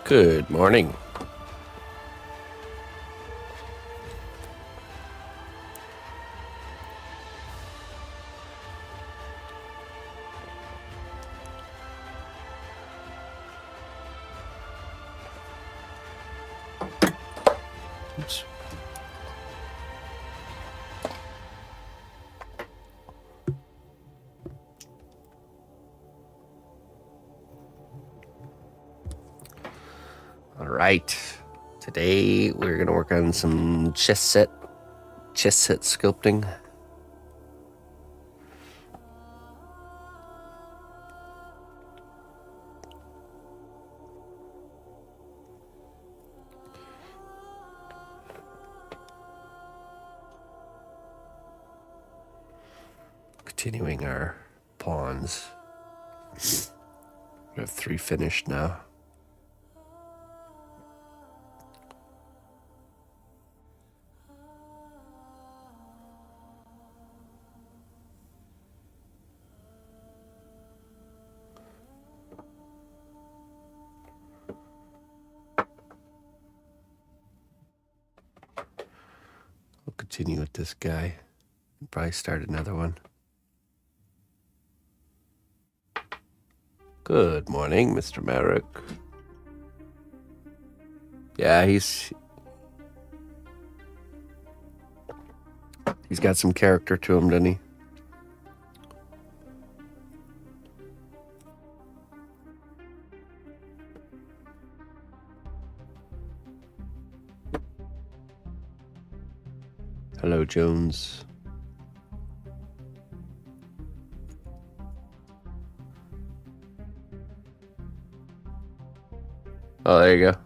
Good morning. Oops. Right. Today we're gonna work on some chess set sculpting. Continuing our pawns. We have 3 finished now. We'll continue with this guy. Probably start another one. Good morning, Mr. Merrick. Yeah, he's got some character to him, doesn't he? Hello, Jones. Oh, there you go.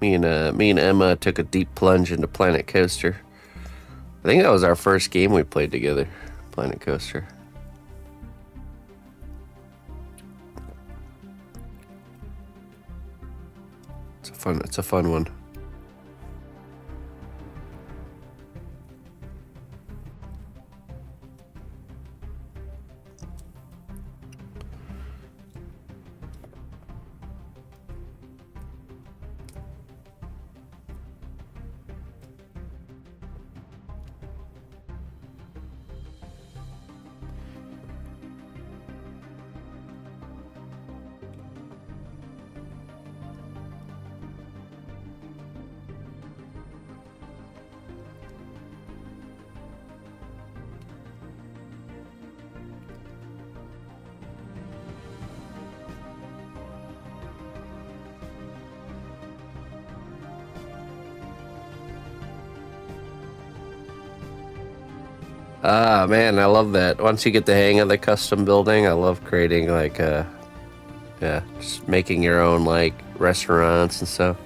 Me and Emma took a deep plunge into Planet Coaster. I think that was our first game we played together, Planet Coaster. It's a fun one. Ah, man, I love that. Once you get the hang of the custom building, I love creating just making your own restaurants and stuff.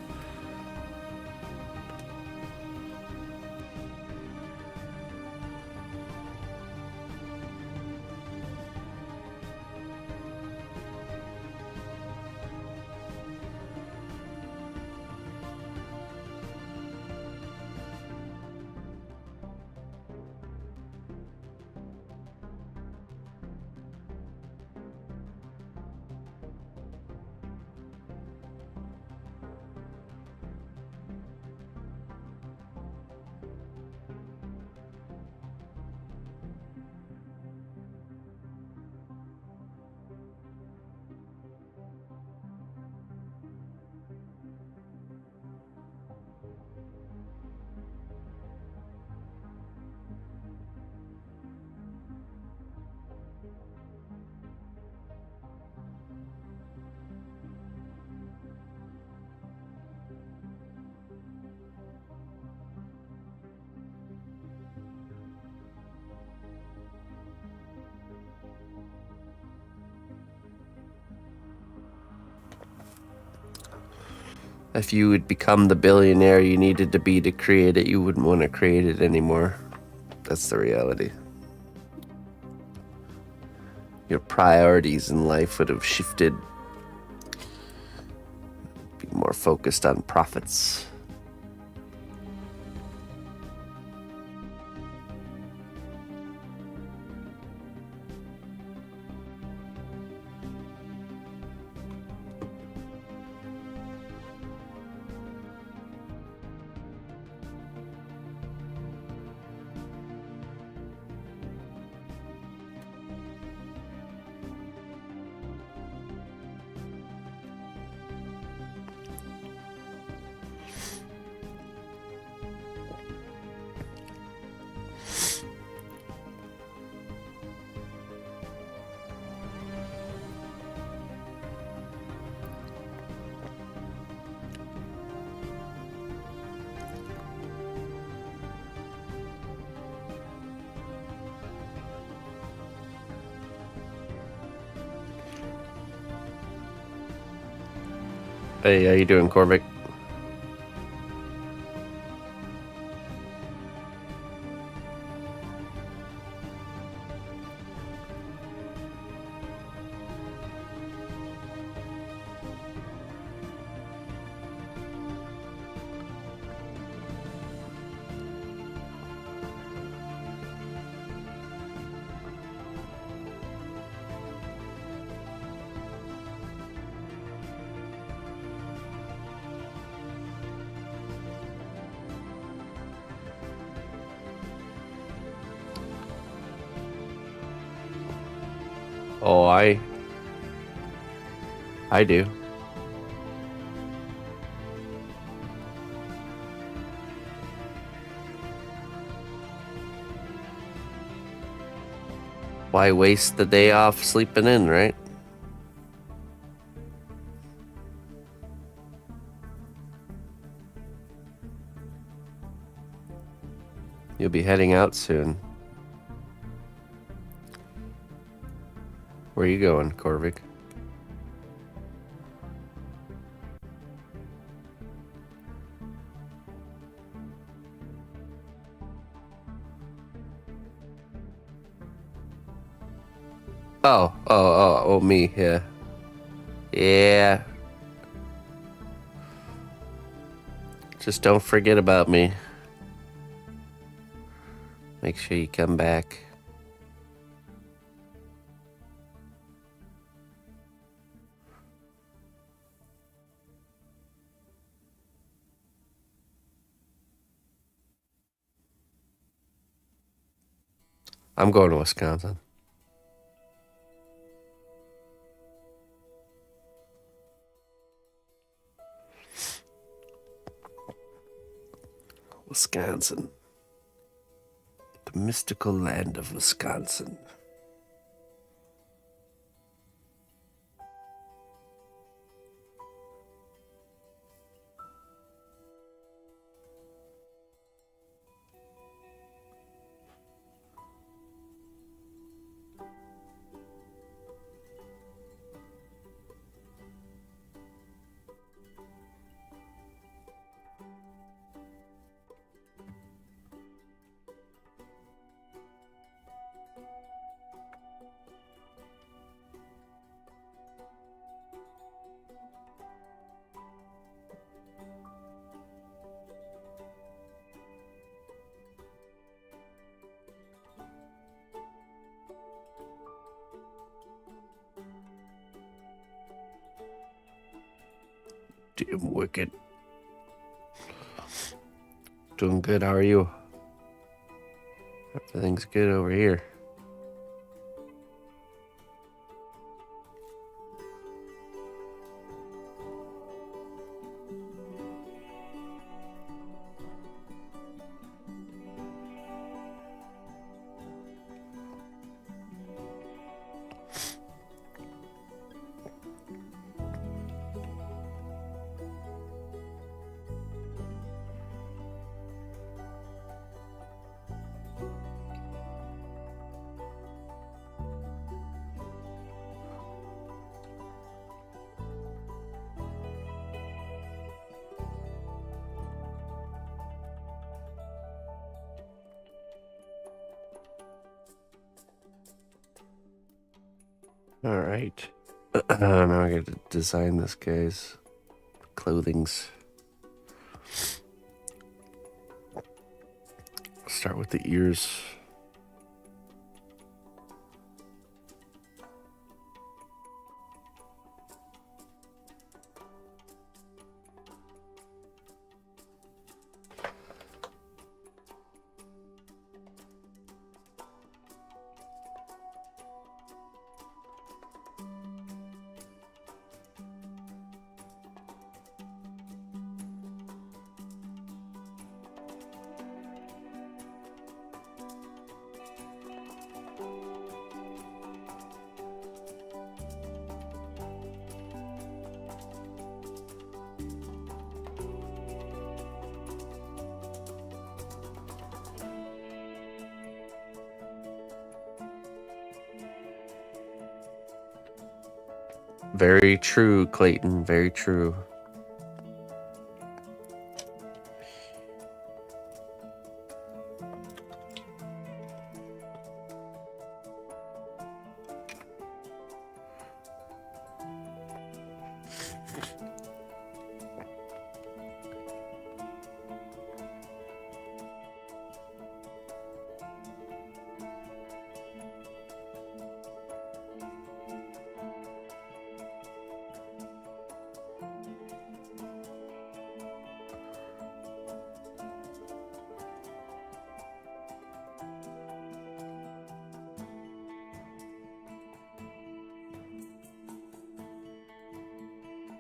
If you would become the billionaire you needed to be to create it, you wouldn't want to create it anymore. That's the reality. Your priorities in life would have shifted. Be more focused on profits. Hey, how you doing, Corvick? Oh, I do. Why waste the day off sleeping in, right? You'll be heading out soon. Where are you going, Corvick? Oh, me, yeah. Yeah. Just don't forget about me. Make sure you come back. I'm going to Wisconsin. Wisconsin. The mystical land of Wisconsin. Damn wicked. Doing good, how are you? Everything's good over here. All right. Now I got to design this guy's clothings. Start with the ears. Very true, Clayton. Very true.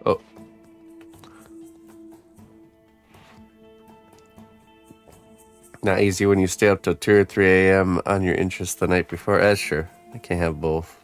Oh. Not easy when you stay up till 2 or 3 a.m. on your interests the night before. That's sure. I can't have both.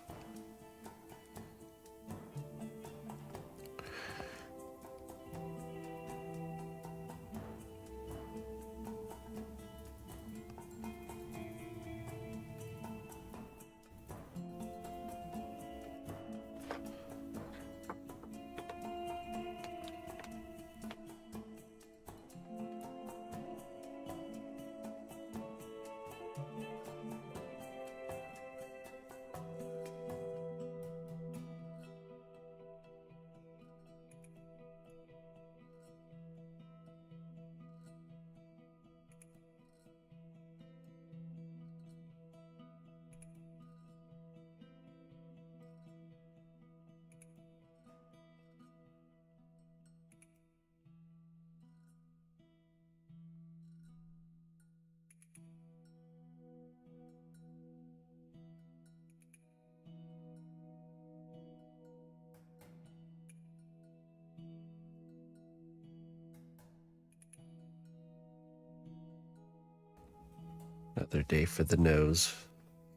Another day for the nose.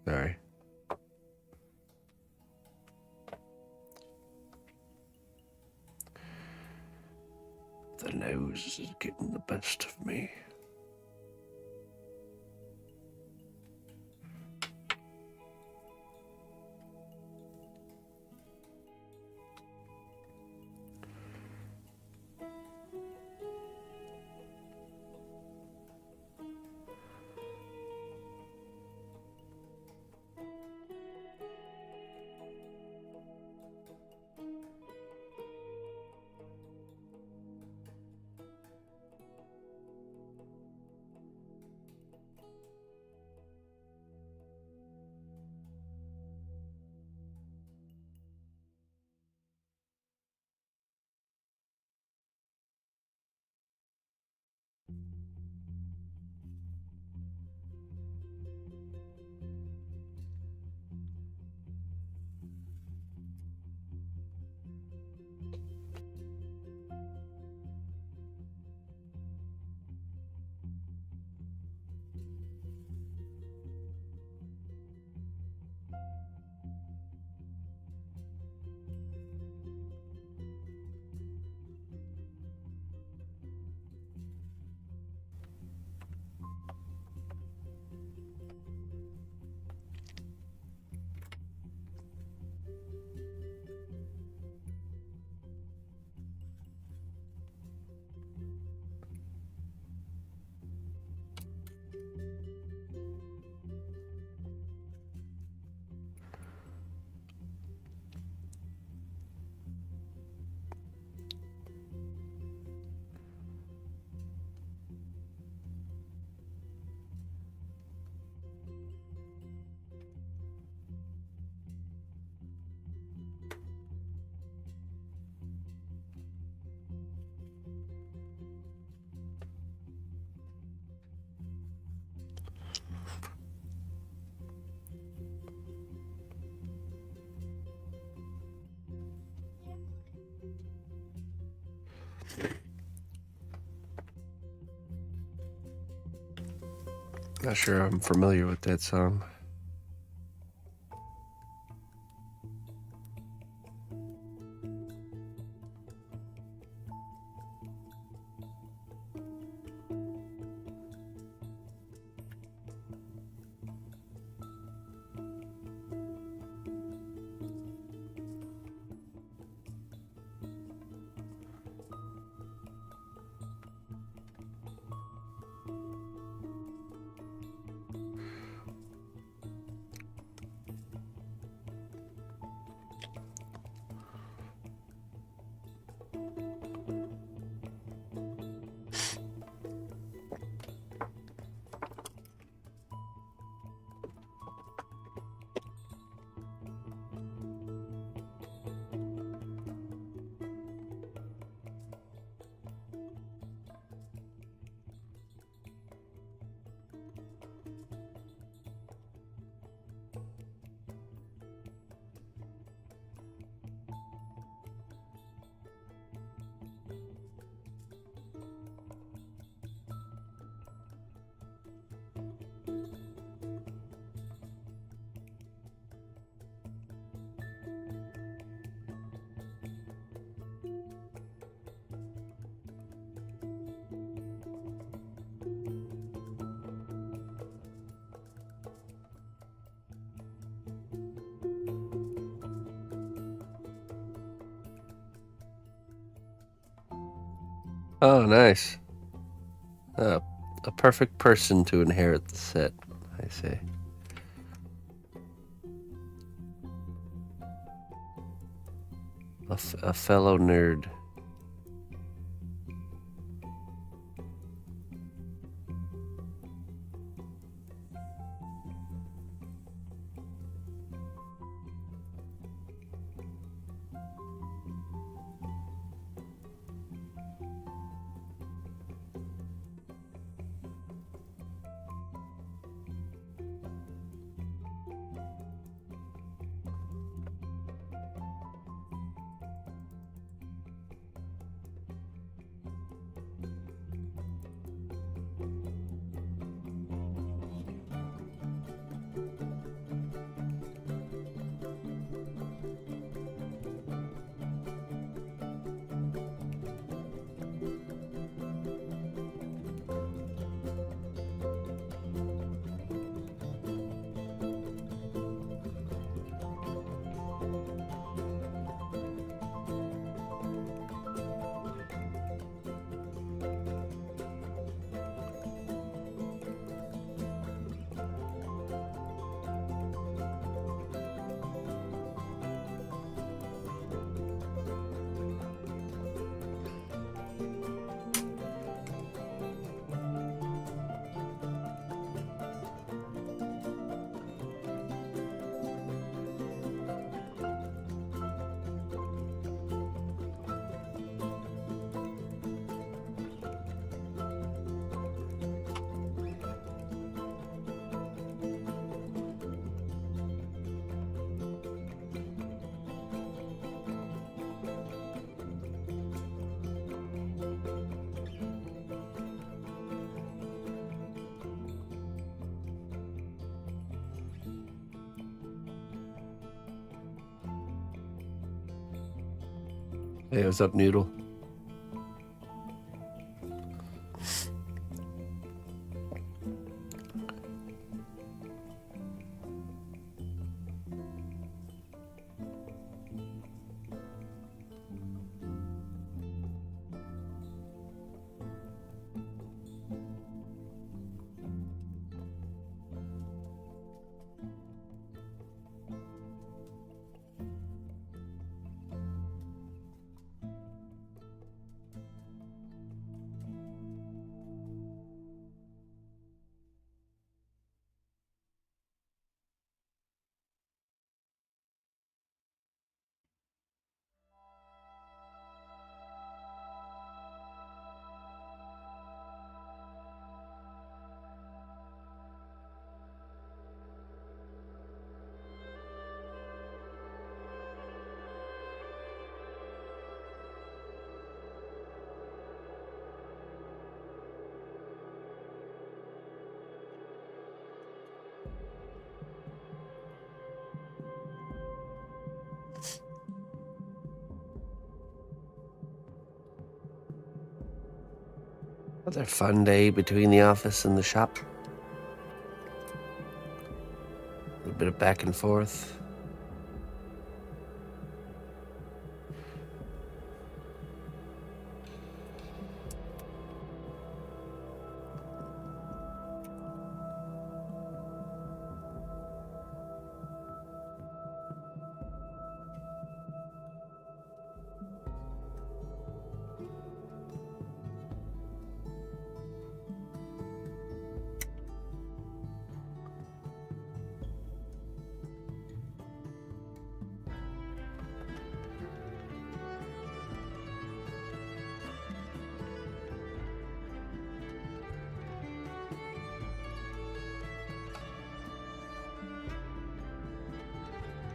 Sorry. The nose is getting the best of me. Not sure I'm familiar with that song. Oh, nice. Uh, a perfect person to inherit the set, I say. A fellow nerd. Hey, what's up, Noodle? Another fun day between the office and the shop. A little bit of back and forth.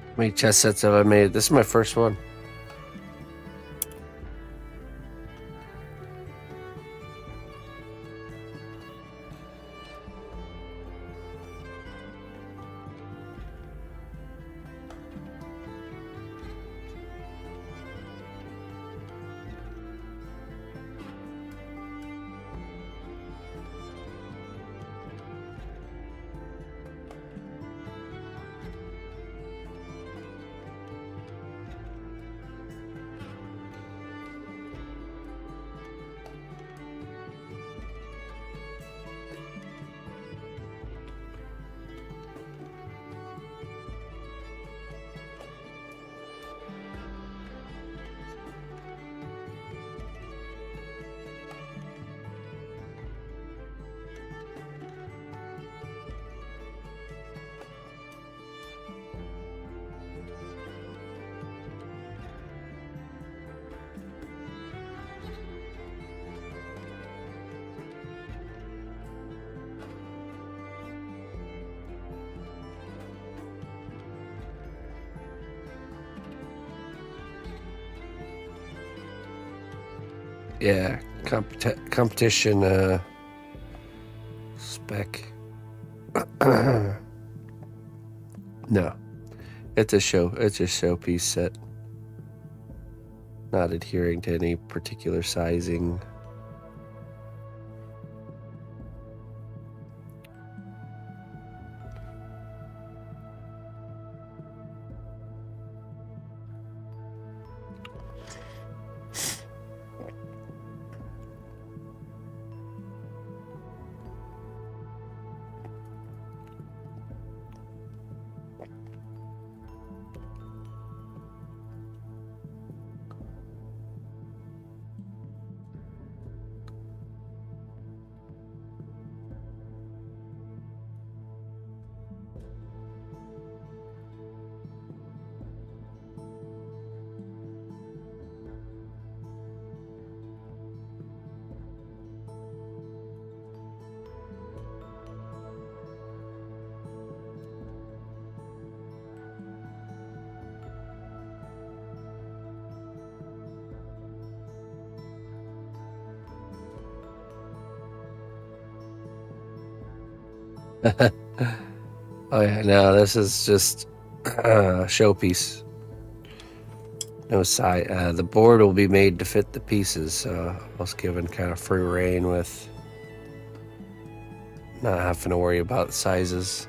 How many chess sets have I made? This is my first one. Yeah, competition spec. No, it's a showpiece set. Not adhering to any particular sizing. Oh yeah, no, this is just a showpiece. No side. The board will be made to fit the pieces, so I was given kind of free reign with not having to worry about sizes.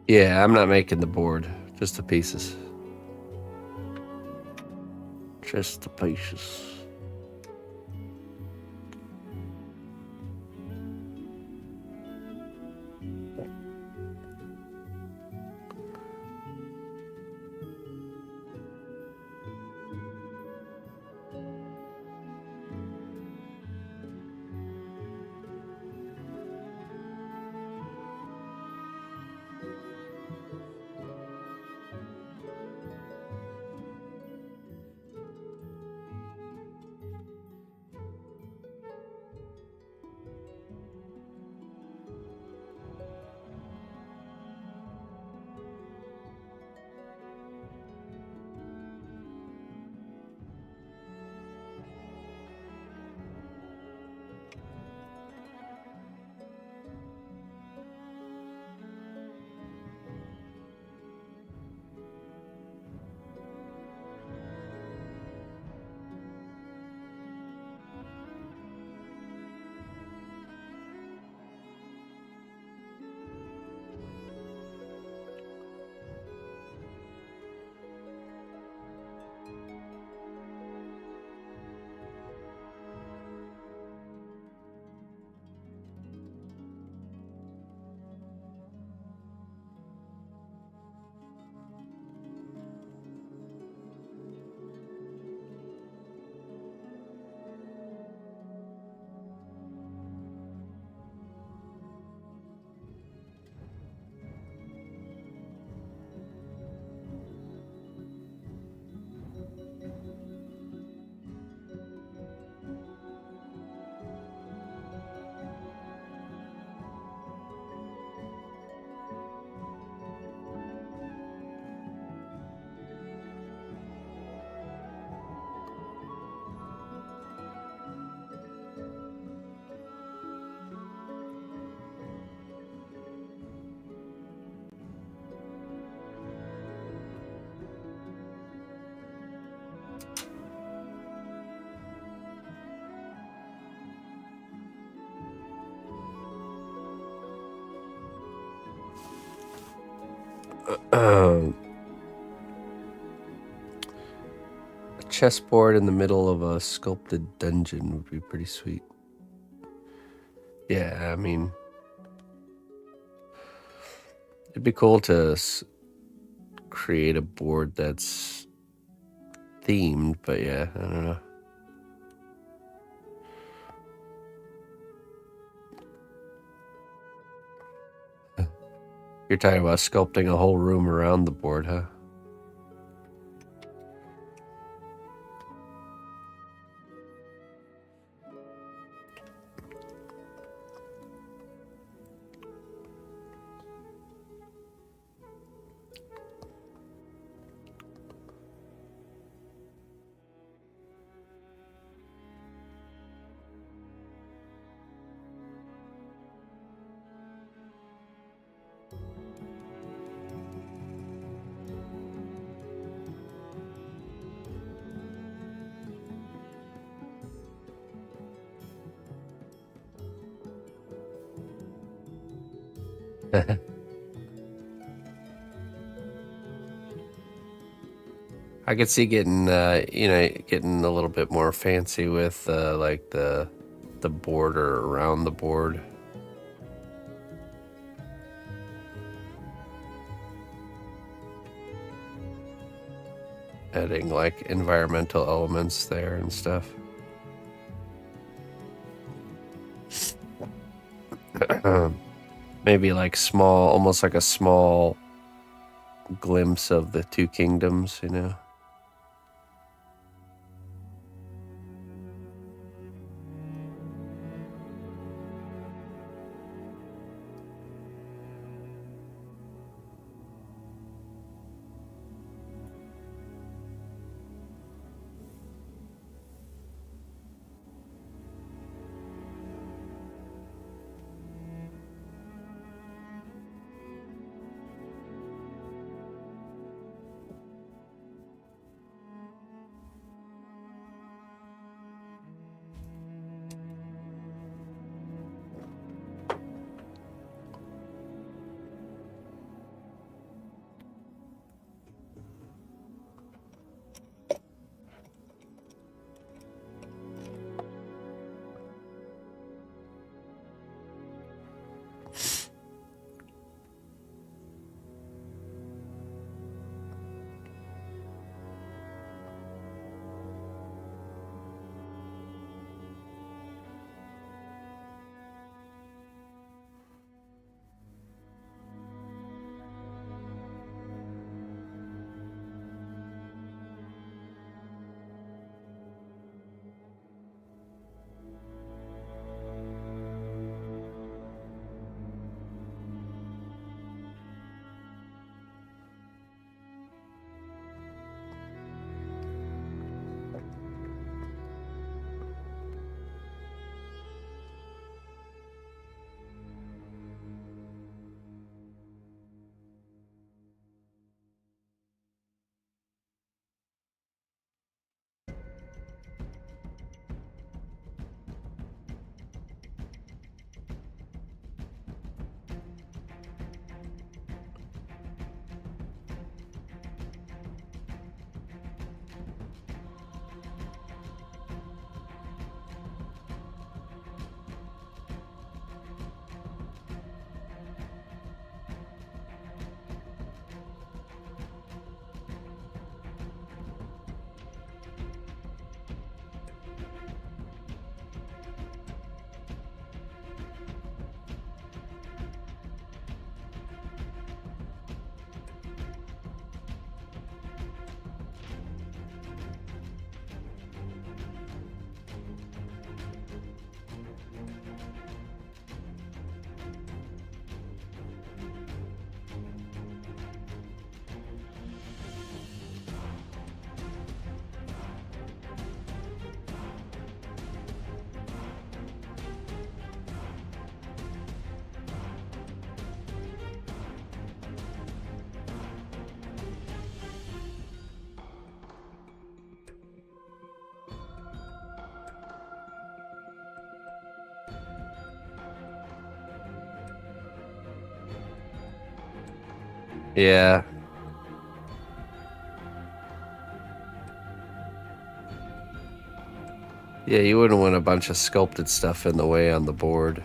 Yeah, I'm not making the board, just the pieces. Just the pieces. A chessboard in the middle of a sculpted dungeon would be pretty sweet. Yeah, I mean, it'd be cool to create a board that's themed, but yeah, I don't know. You're talking about sculpting a whole room around the board, huh? I could see getting, getting a little bit more fancy with like the border around the board. Adding like environmental elements there and stuff. Maybe like small, almost like a small glimpse of the two kingdoms, you know? Yeah. Yeah, you wouldn't want a bunch of sculpted stuff in the way on the board.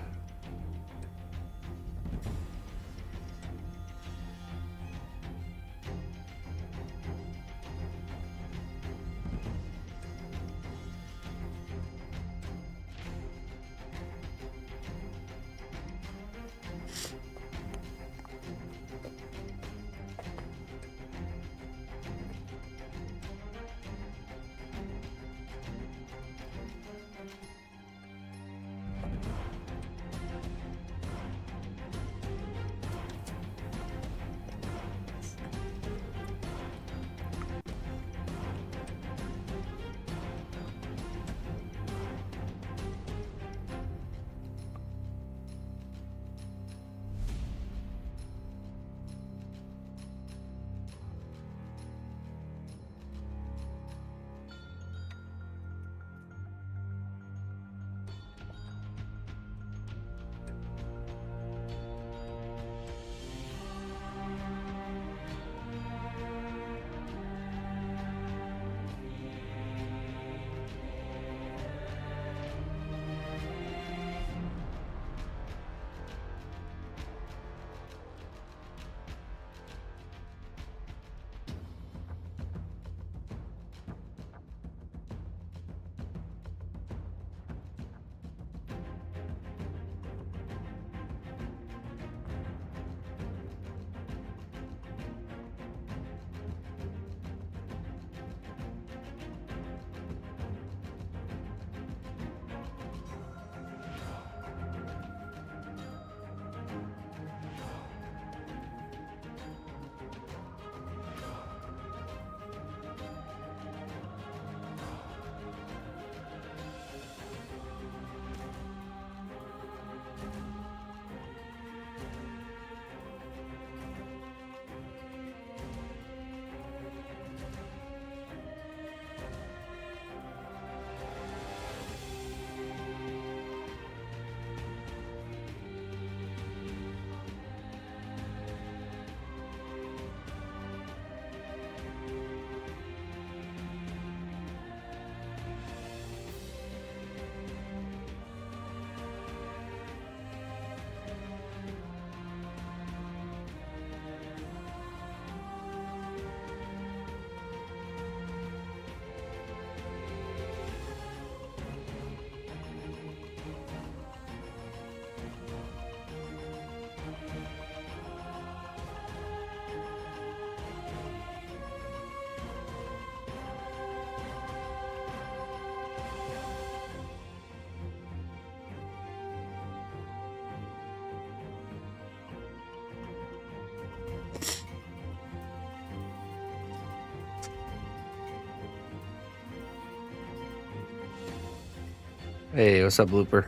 Hey, what's up, Blooper?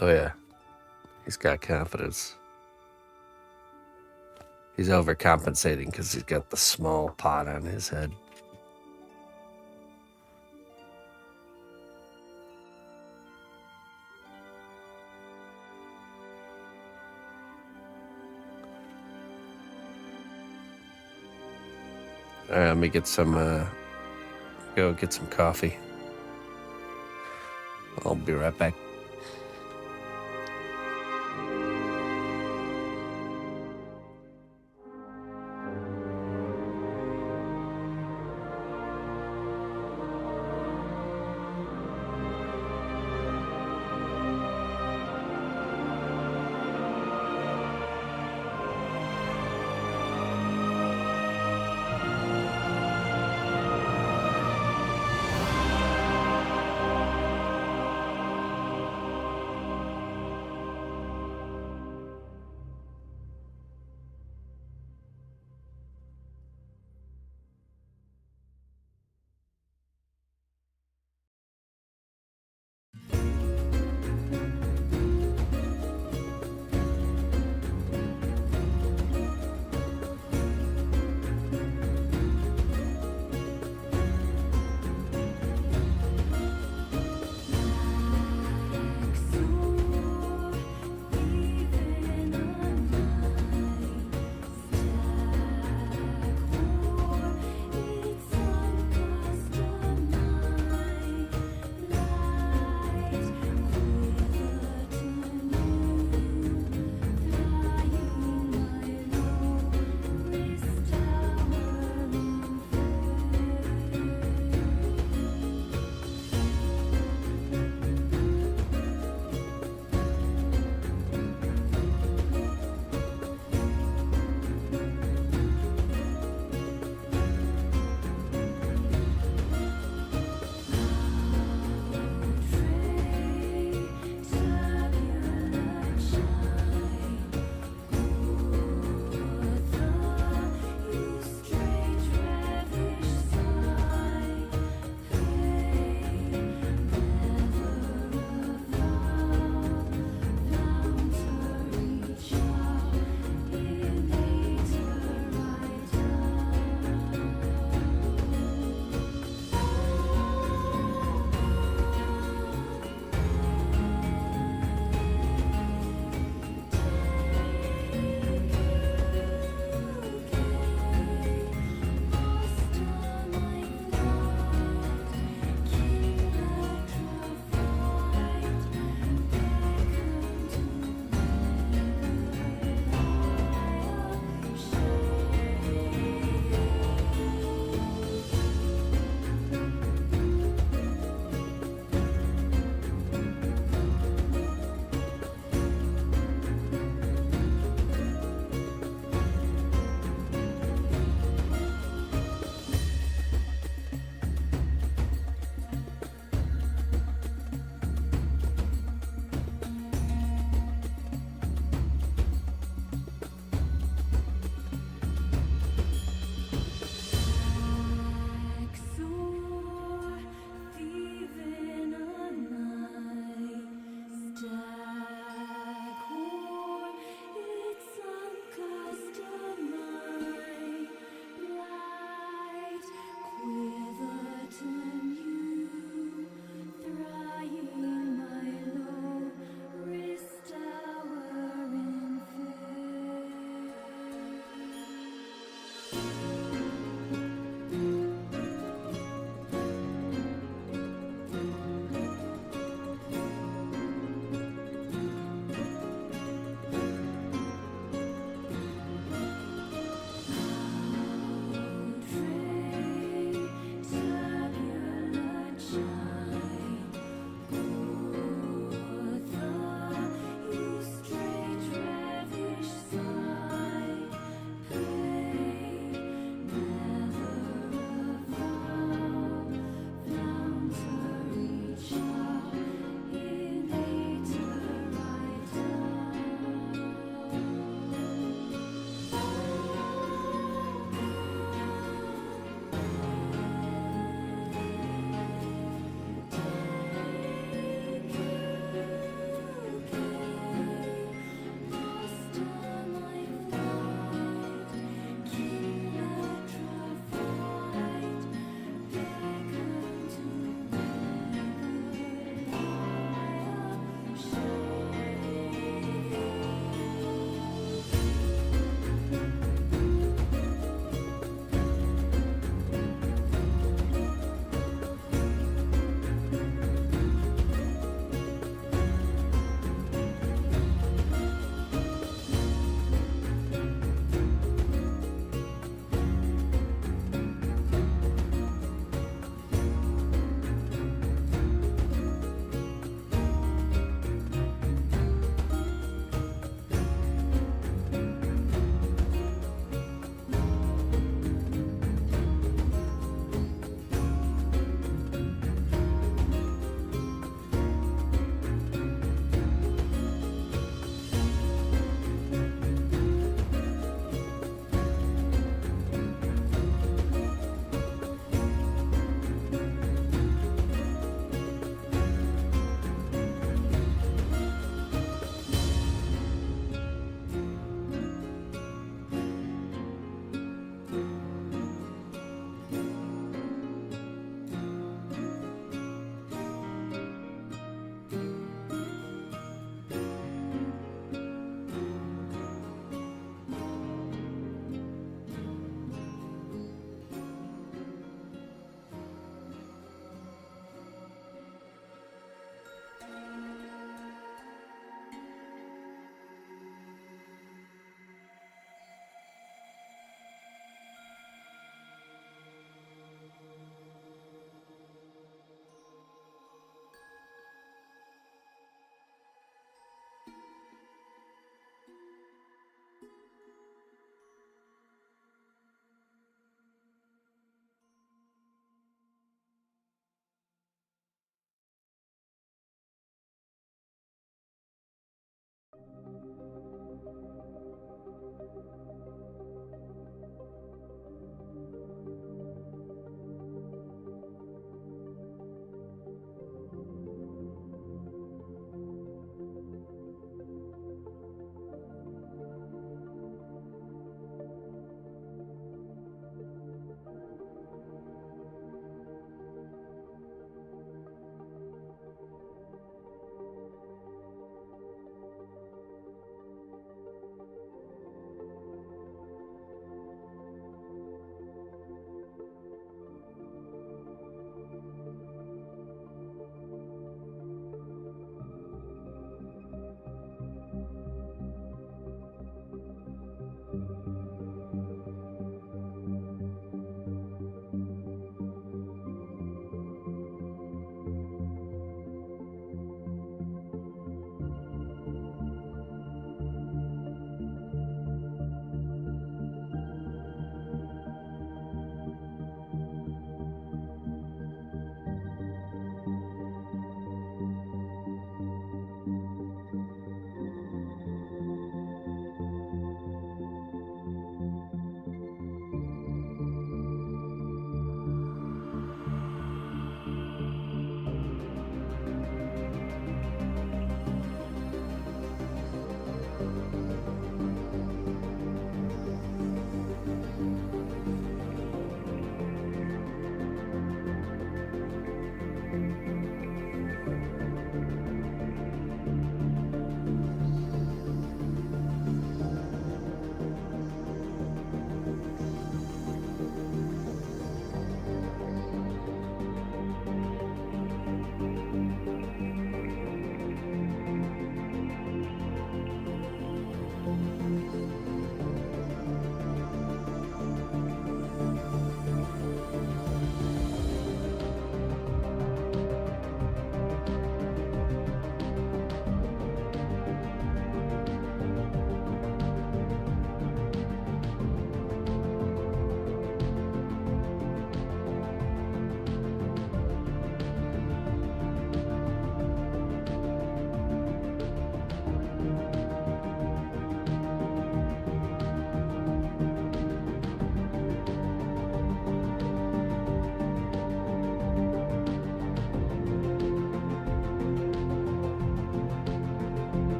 Oh yeah, he's got confidence. He's overcompensating because he's got the small pot on his head. All right, let me get some, go get some coffee. I'll be right back.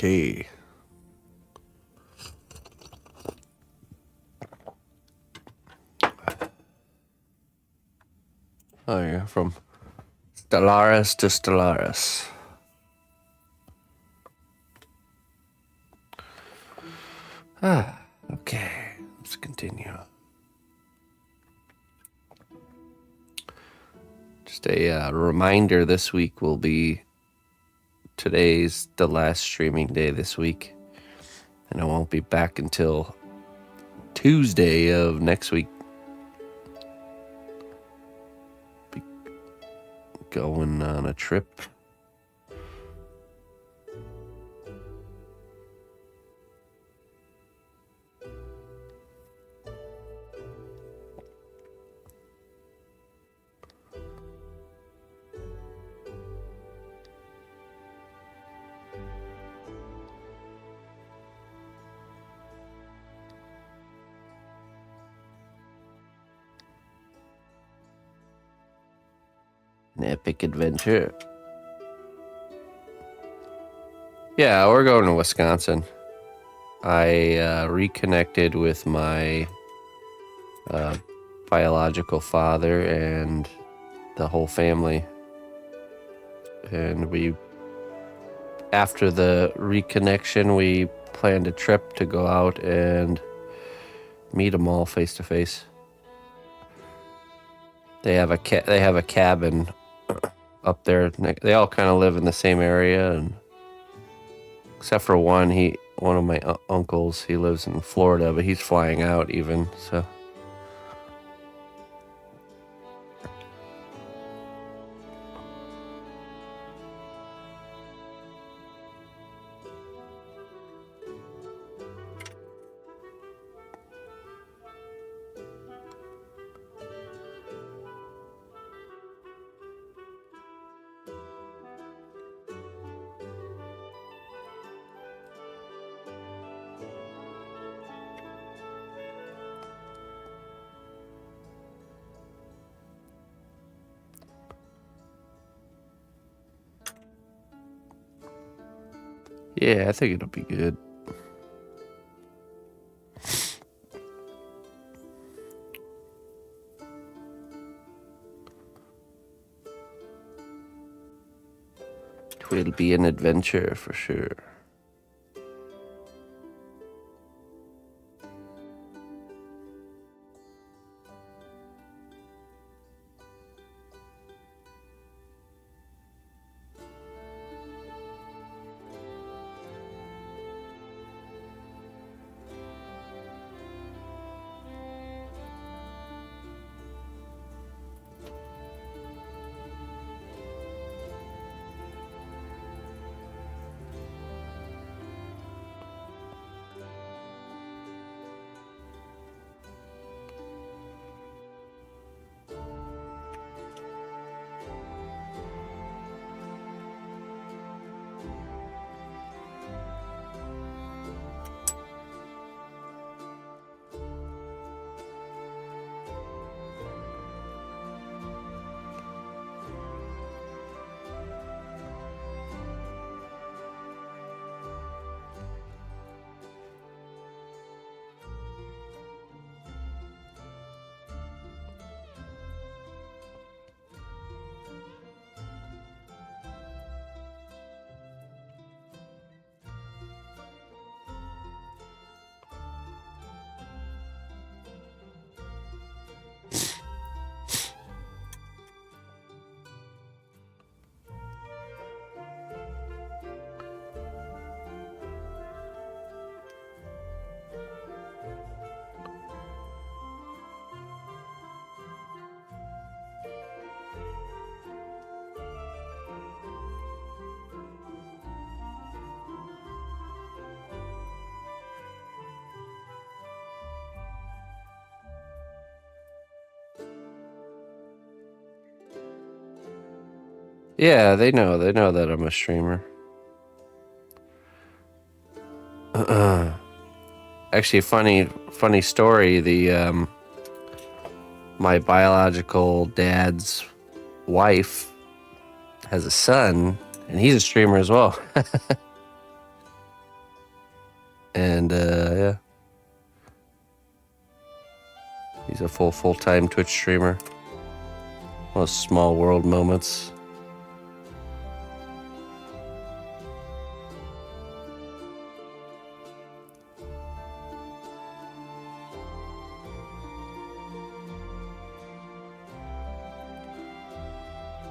Okay. Oh yeah, from Stellaris to Stellaris. Okay, let's continue. Just a reminder, this week will be today's the last streaming day this week, and I won't be back until Tuesday of next week. Be going on a trip. An epic adventure. Yeah, we're going to Wisconsin. I reconnected with my biological father and the whole family. And after the reconnection, we planned a trip to go out and meet them all face to face. They have a cabin up there. They all kind of live in the same area, and except for one of my uncles, he lives in Florida, but he's flying out even, so. Yeah, I think it'll be good. It'll be an adventure for sure. Yeah, they know that I'm a streamer. Actually, funny story. My biological dad's wife has a son, and he's a streamer as well. And yeah, he's a full-time Twitch streamer. One of those small world moments.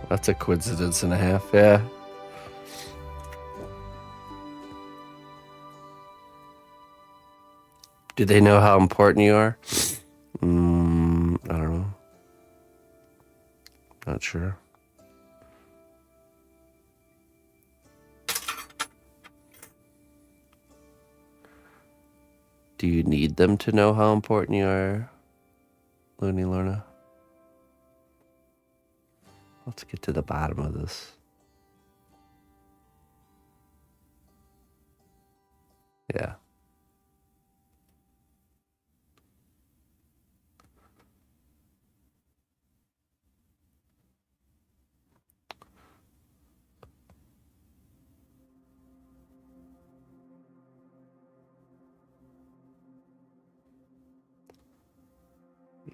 That's a coincidence and a half, yeah. Do they know how important you are? I don't know. Not sure. Do you need them to know how important you are, Looney Lorna? Let's get to the bottom of this. Yeah.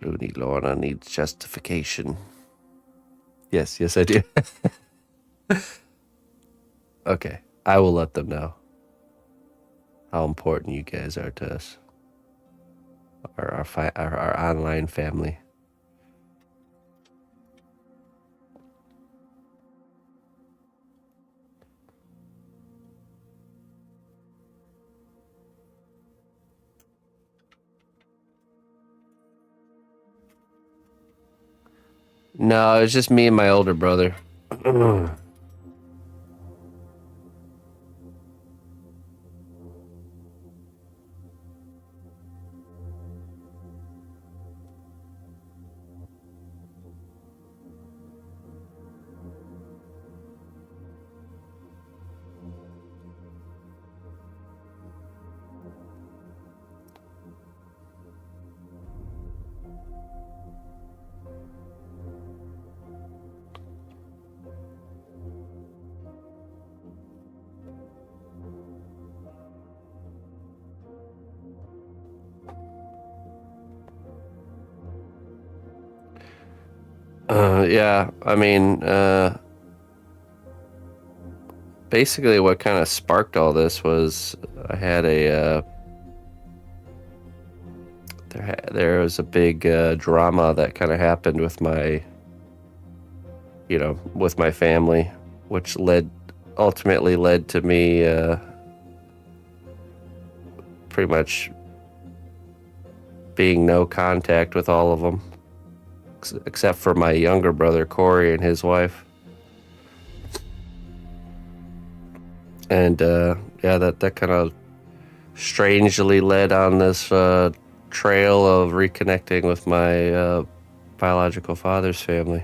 Looney Lorna needs justification. Yes, I do. Okay, I will let them know how important you guys are to us, our online family. No, it's just me and my older brother. Yeah, I mean, basically what kind of sparked all this was I had there was a big drama that kind of happened with my family, which ultimately led to me pretty much being no contact with all of them, except for my younger brother Corey and his wife. And yeah, that kind of strangely led on this trail of reconnecting with my biological father's family.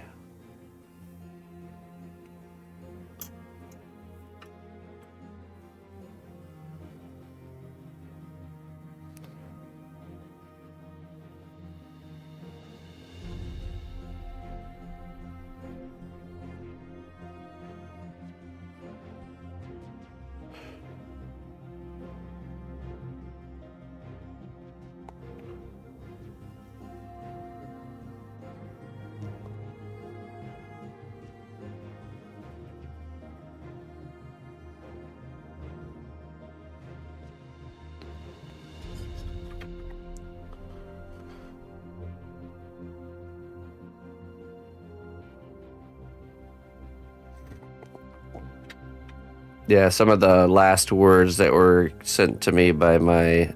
Yeah, some of the last words that were sent to me by my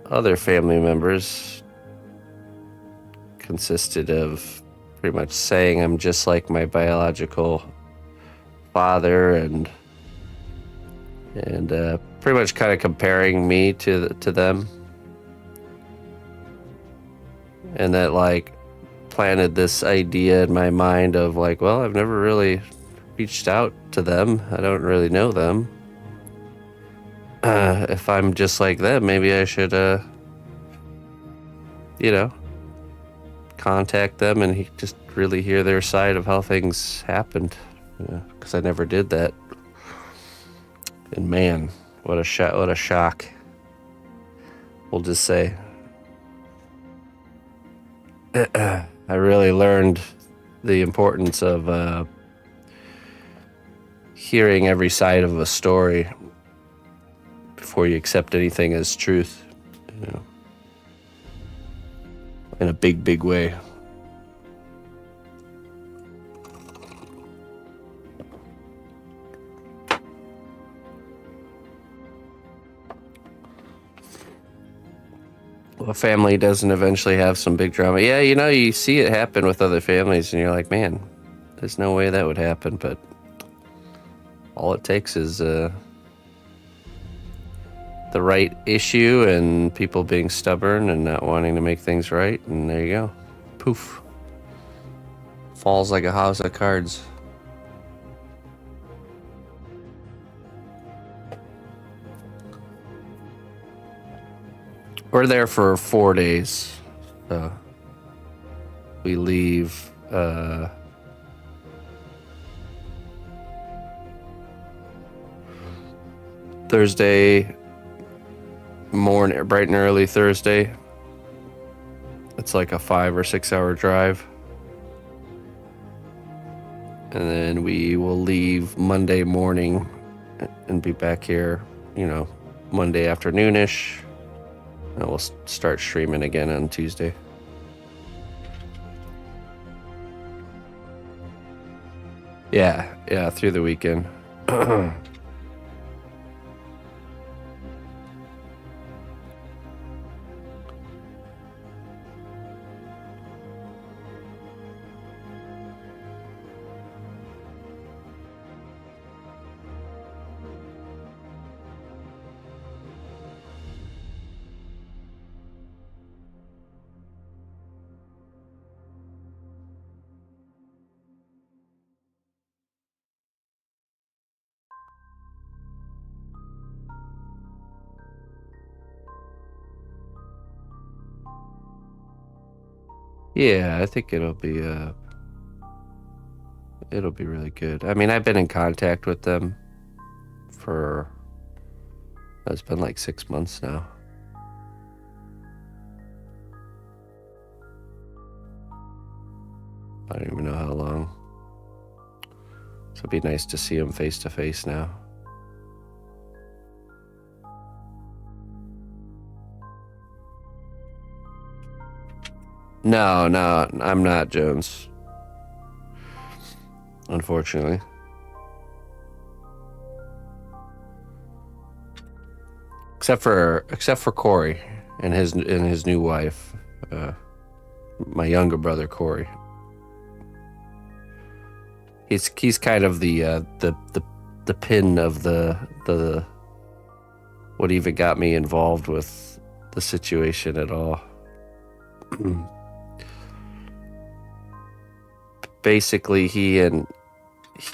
other family members consisted of pretty much saying I'm just like my biological father, and pretty much kind of comparing me to them, and that like planted this idea in my mind of like, well, I've never really reached out to them. I don't really know them. If I'm just like them, maybe I should, contact them and just really hear their side of how things happened. Because I never did that. And man, what a shock. we'll just say. I really learned the importance of hearing every side of a story before you accept anything as truth, you know, in a big, big way. A family doesn't eventually have some big drama. Yeah, you know, you see it happen with other families, and you're like, man, there's no way that would happen. But all it takes is the right issue and people being stubborn and not wanting to make things right, and there you go. Poof. Falls like a house of cards. We're there for 4 days. We leave Thursday morning, bright and early Thursday. It's like a 5 or 6 hour drive. And then we will leave Monday morning and be back here, you know, Monday afternoonish. And we'll start streaming again on Tuesday. Yeah, through the weekend. Yeah, I think it'll be really good. I mean, I've been in contact with them for, it's been like 6 months now. I don't even know how long. So it'd be nice to see them face to face now. No, I'm not Jones. Unfortunately. Except for Corey and his new wife, my younger brother Corey. He's kind of the pin of the what even got me involved with the situation at all. Basically, he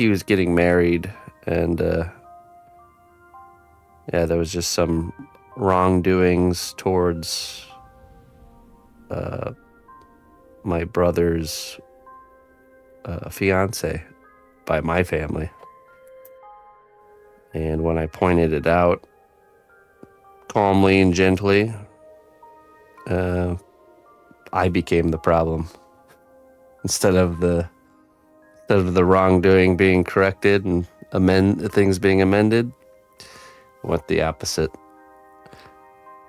was getting married, and there was just some wrongdoings towards my brother's fiance by my family. And when I pointed it out calmly and gently, I became the problem instead of the wrongdoing being corrected and things being amended. Went the opposite.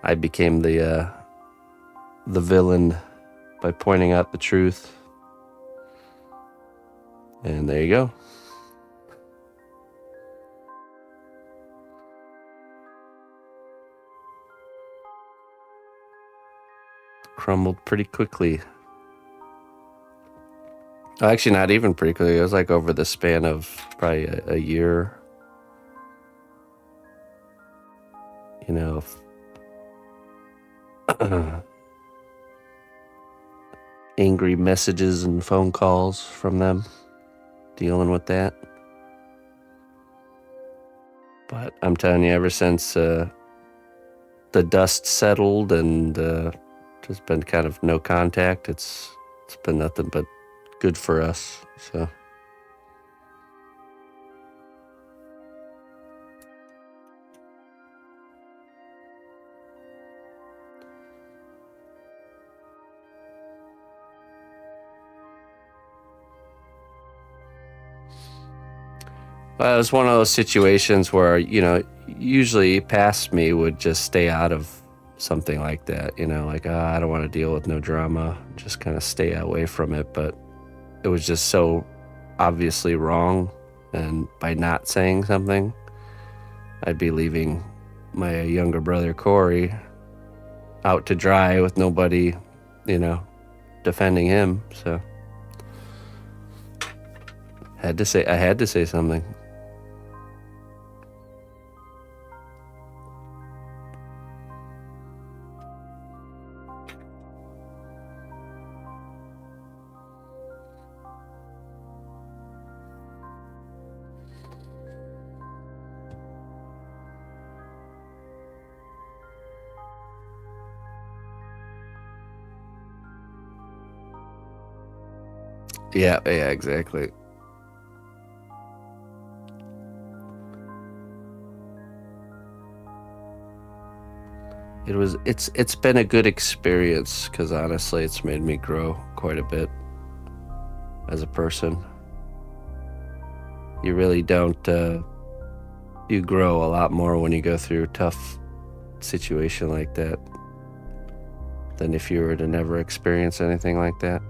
I became the villain by pointing out the truth. And there you go. Crumbled pretty quickly. Actually, not even pretty quickly. It was like over the span of probably a year. You know, angry messages and phone calls from them, dealing with that. But I'm telling you, ever since the dust settled and just been kind of no contact, it's been nothing but good for us. So Well, it was one of those situations where, usually past me would just stay out of something like that, like, I don't want to deal with no drama, just kind of stay away from it. But it was just so obviously wrong. And by not saying something, I'd be leaving my younger brother, Corey, out to dry with nobody, defending him. So I had to say something. Yeah, exactly. It's been a good experience because honestly, it's made me grow quite a bit as a person. You really don't. You grow a lot more when you go through a tough situation like that than if you were to never experience anything like that.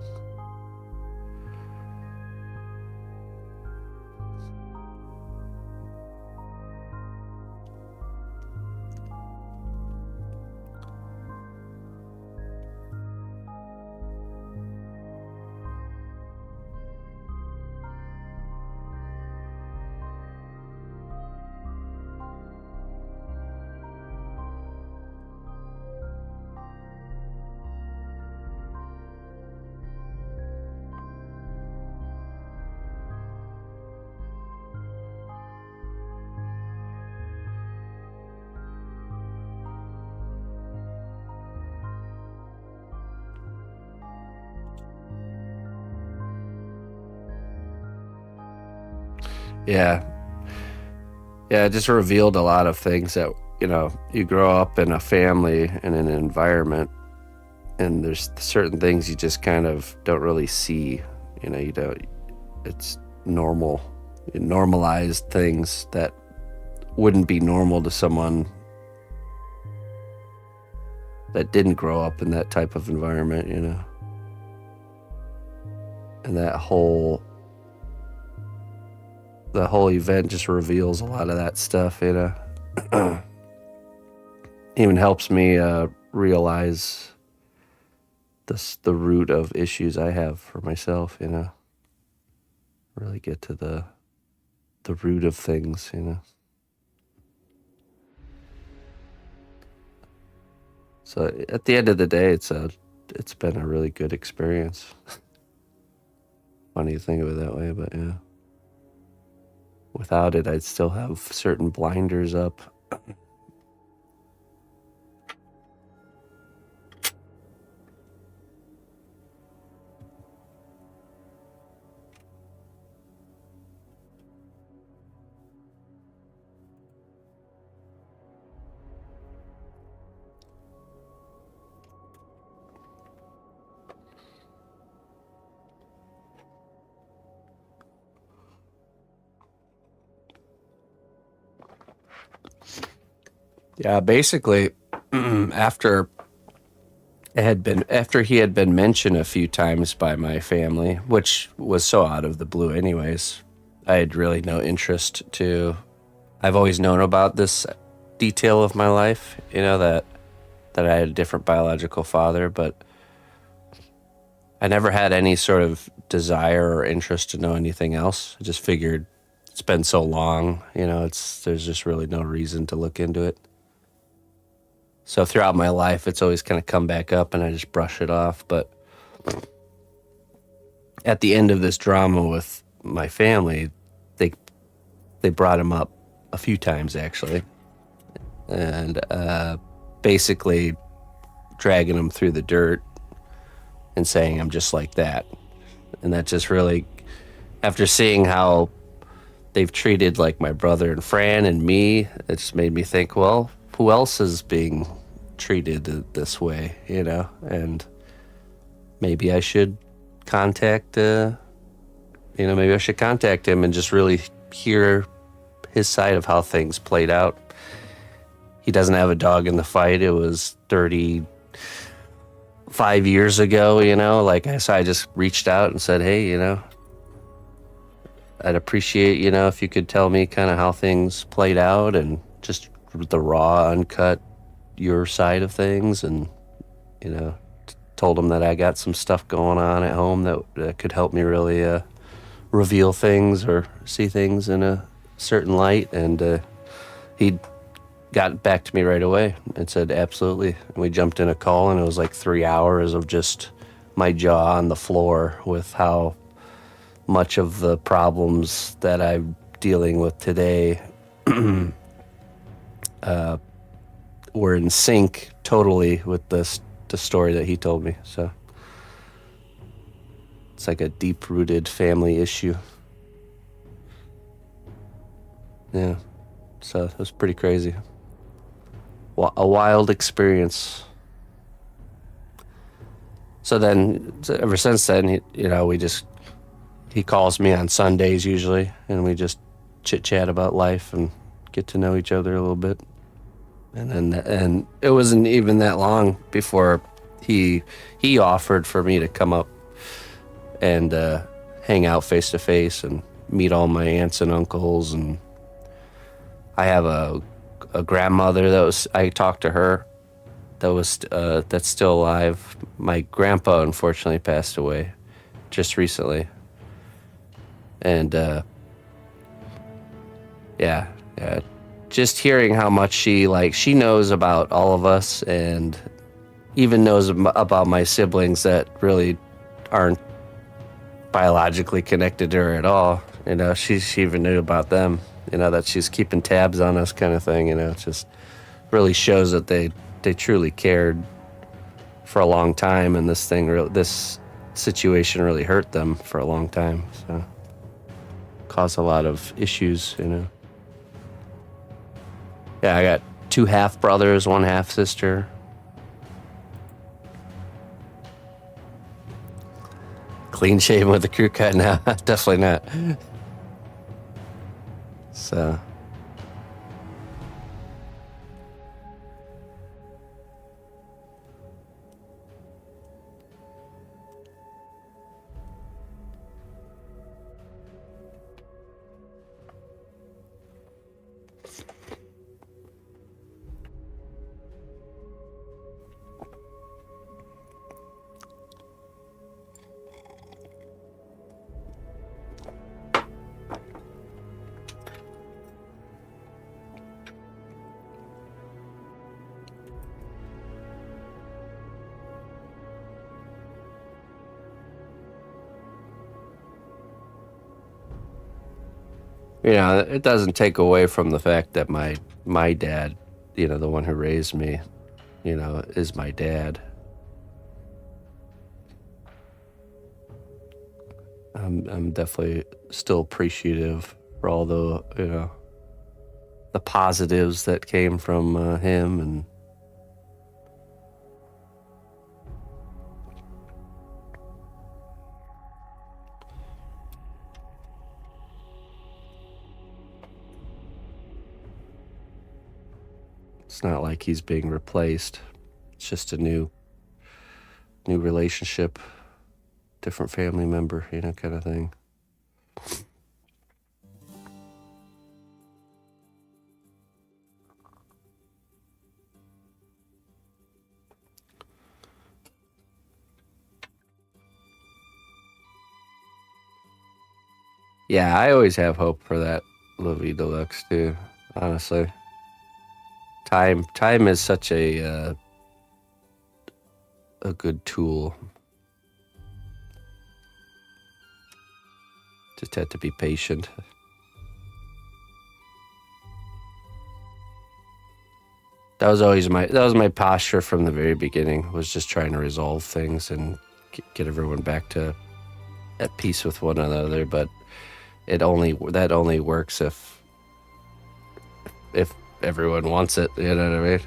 Yeah. Yeah, it just revealed a lot of things that, you grow up in a family and an environment, and there's certain things you just kind of don't really see. You don't, it's normal, normalized things that wouldn't be normal to someone that didn't grow up in that type of environment, And the whole event just reveals a lot of that stuff, Even helps me realize the root of issues I have for myself, Really get to the root of things, So at the end of the day, it's been a really good experience. Funny to think of it that way, but yeah. Without it, I'd still have certain blinders up. Yeah, basically, after he had been mentioned a few times by my family, which was so out of the blue anyways, I had really no interest to. I've always known about this detail of my life, that I had a different biological father, but I never had any sort of desire or interest to know anything else. I just figured it's been so long, there's just really no reason to look into it. So throughout my life, it's always kind of come back up and I just brush it off. But at the end of this drama with my family, they brought him up a few times, actually. And basically dragging him through the dirt and saying I'm just like that. And that just really, after seeing how they've treated like my brother and Fran and me, it just made me think, well, who else is being treated this way, and maybe I should contact him and just really hear his side of how things played out. He doesn't have a dog in the fight. It was 35 years ago, like so I just reached out and said, hey, I'd appreciate, if you could tell me kind of how things played out and just the raw, uncut, your side of things. And, told him that I got some stuff going on at home that could help me really reveal things or see things in a certain light. And he got back to me right away and said, absolutely. And we jumped in a call, and it was like 3 hours of just my jaw on the floor with how much of the problems that I'm dealing with today were in sync totally with the story that he told me. So it's like a deep-rooted family issue. Yeah, so it was pretty crazy. A wild experience. So then, ever since then, he calls me on Sundays usually, and we just chit-chat about life and get to know each other a little bit. And it wasn't even that long before he offered for me to come up and hang out face to face and meet all my aunts and uncles. And I have a grandmother I talked to her that's still alive. My grandpa unfortunately passed away just recently. And yeah, just hearing how much she knows about all of us, and even knows about my siblings that really aren't biologically connected to her at all. She even knew about them, that she's keeping tabs on us kind of thing. It just really shows that they truly cared for a long time, and this situation really hurt them for a long time. So caused a lot of issues, Yeah, I got 2 half brothers, 1 half sister. Clean shaven with a crew cut now? Definitely not. So. It doesn't take away from the fact that my dad, the one who raised me, is my dad. I'm definitely still appreciative for all the positives that came from him. And it's not like he's being replaced. It's just a new relationship, different family member, kind of thing. Yeah, I always have hope for that Louis Deluxe too, honestly. Time is such a good tool. Just have to be patient. That was my posture from the very beginning, was just trying to resolve things and get everyone back to at peace with one another. But that only works if everyone wants it. You know what I mean?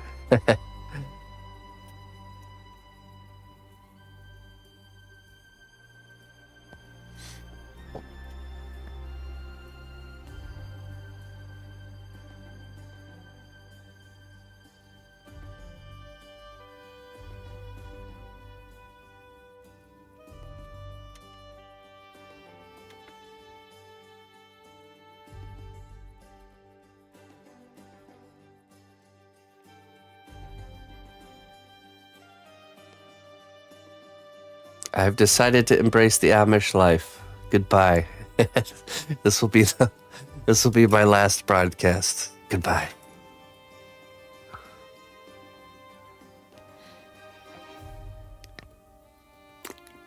I've decided to embrace the Amish life. Goodbye. This will be my last broadcast. Goodbye.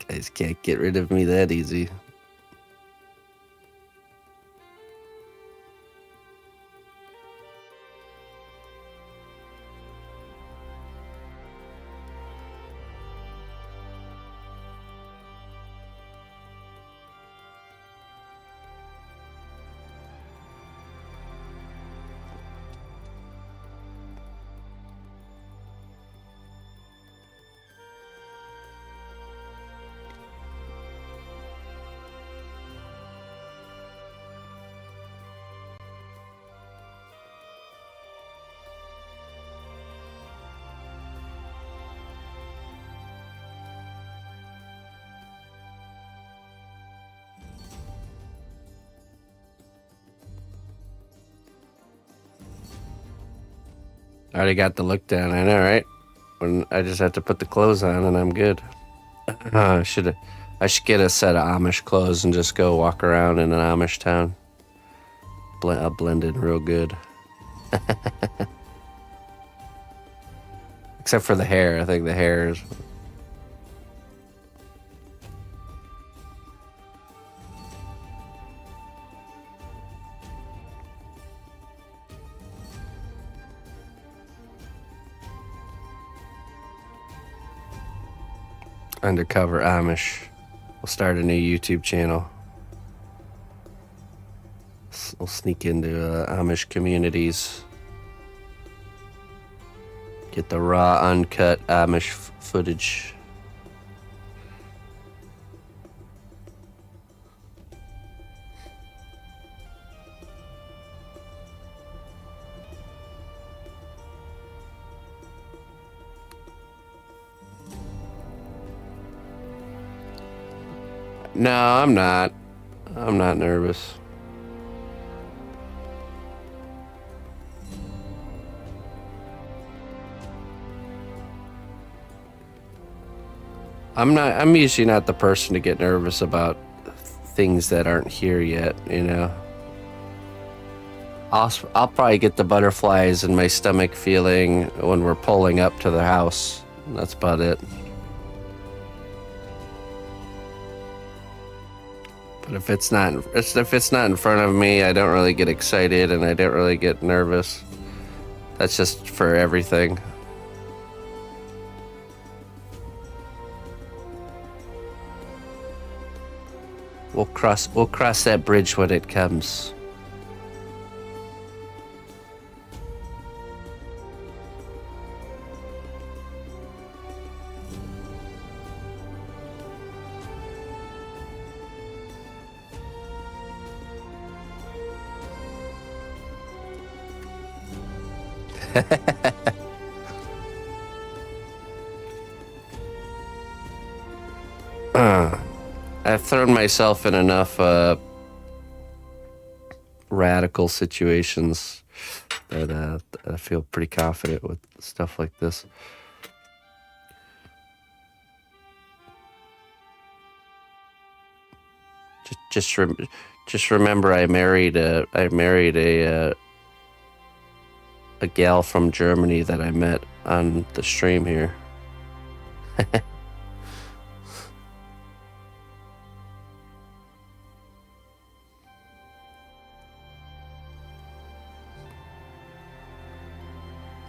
Guys can't get rid of me that easy. I already got the look down, I know, right? When I just have to put the clothes on and I'm good. I should get a set of Amish clothes and just go walk around in an Amish town. I'll blend in real good. Except for the hair. I think the hair is... Undercover Amish. We'll start a new YouTube channel. We'll sneak into Amish communities. Get the raw, uncut Amish footage. No, I'm not. I'm not nervous. I'm usually not the person to get nervous about things that aren't here yet, you know. I'll probably get the butterflies in my stomach feeling when we're pulling up to the house. That's about it. But if it's not in front of me, I don't really get excited and I don't really get nervous. That's just for everything. We'll cross that bridge when it comes. I've thrown myself in enough radical situations that I feel pretty confident with stuff like this. Just remember, I married a gal from Germany that I met on the stream here.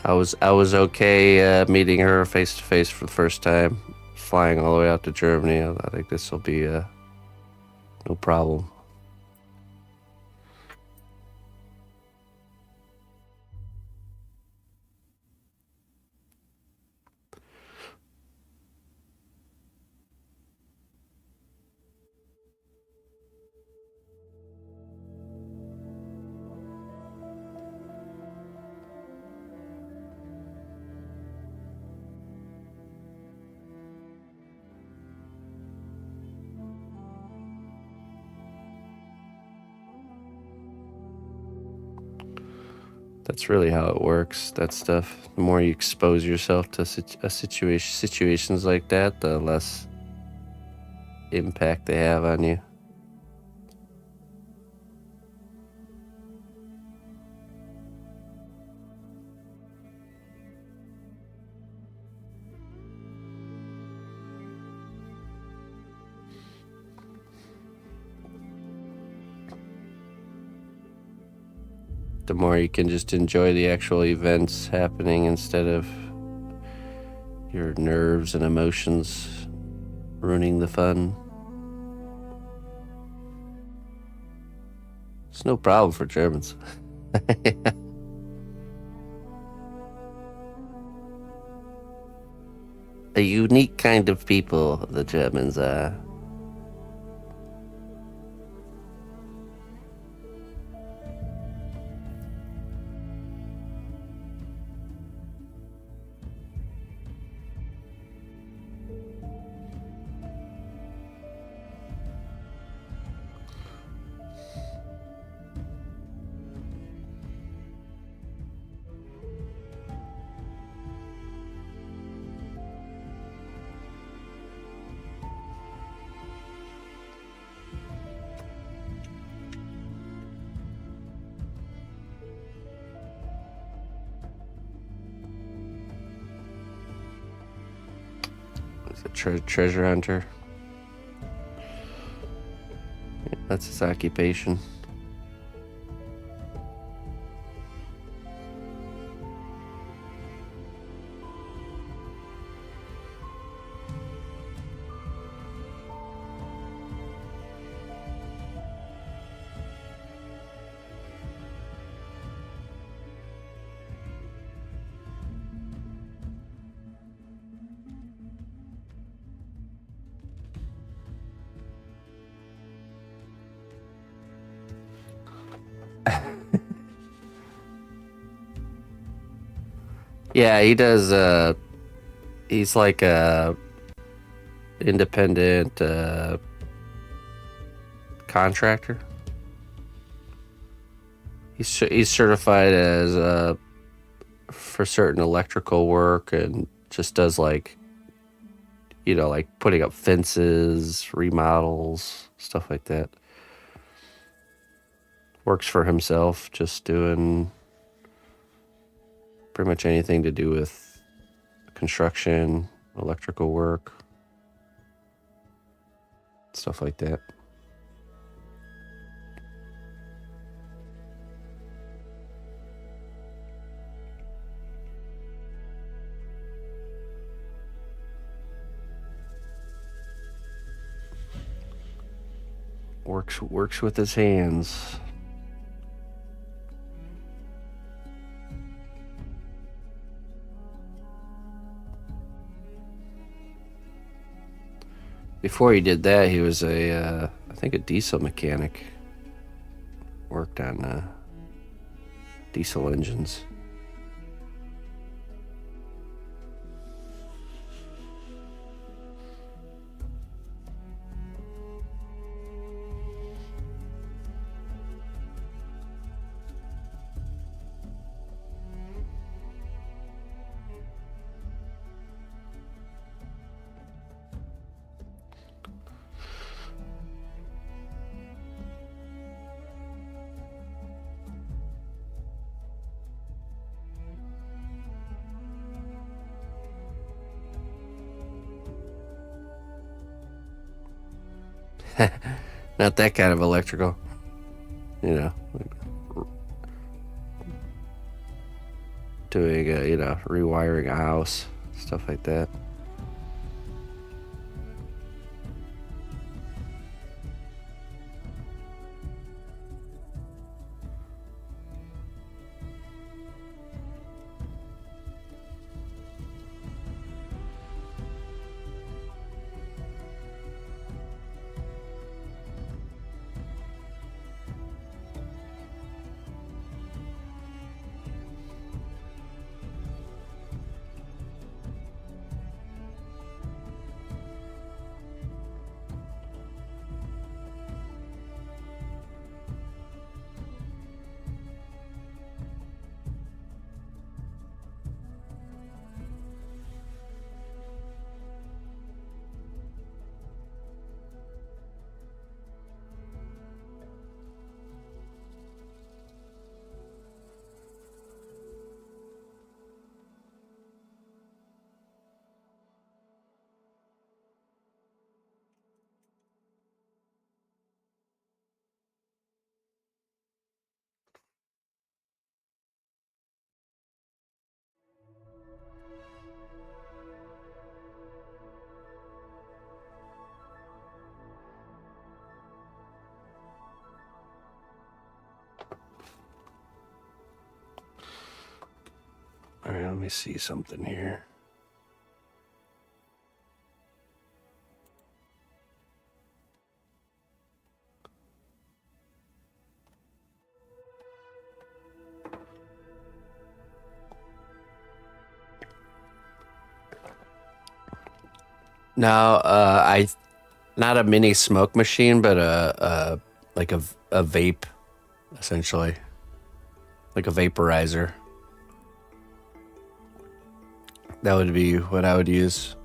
I was okay meeting her face to face for the first time, flying all the way out to Germany. I think this will be no problem. That's really how it works, that stuff. The more you expose yourself to situations like that, the less impact they have on you. The more you can just enjoy the actual events happening instead of your nerves and emotions ruining the fun. It's no problem for Germans. A unique kind of people, the Germans are. Treasure hunter. That's his occupation. Yeah, he does. He's like a independent contractor. He's certified as for certain electrical work, and just does like putting up fences, remodels, stuff like that. Works for himself, just doing pretty much anything to do with construction, electrical work, stuff like that. Works with his hands. Before he did that, he was I think a diesel mechanic. Worked on diesel engines. Not that kind of electrical, doing rewiring a house, stuff like that. right, let me see something here. Now, not a mini smoke machine, but like a vape, essentially, like a vaporizer. That would be what I would use.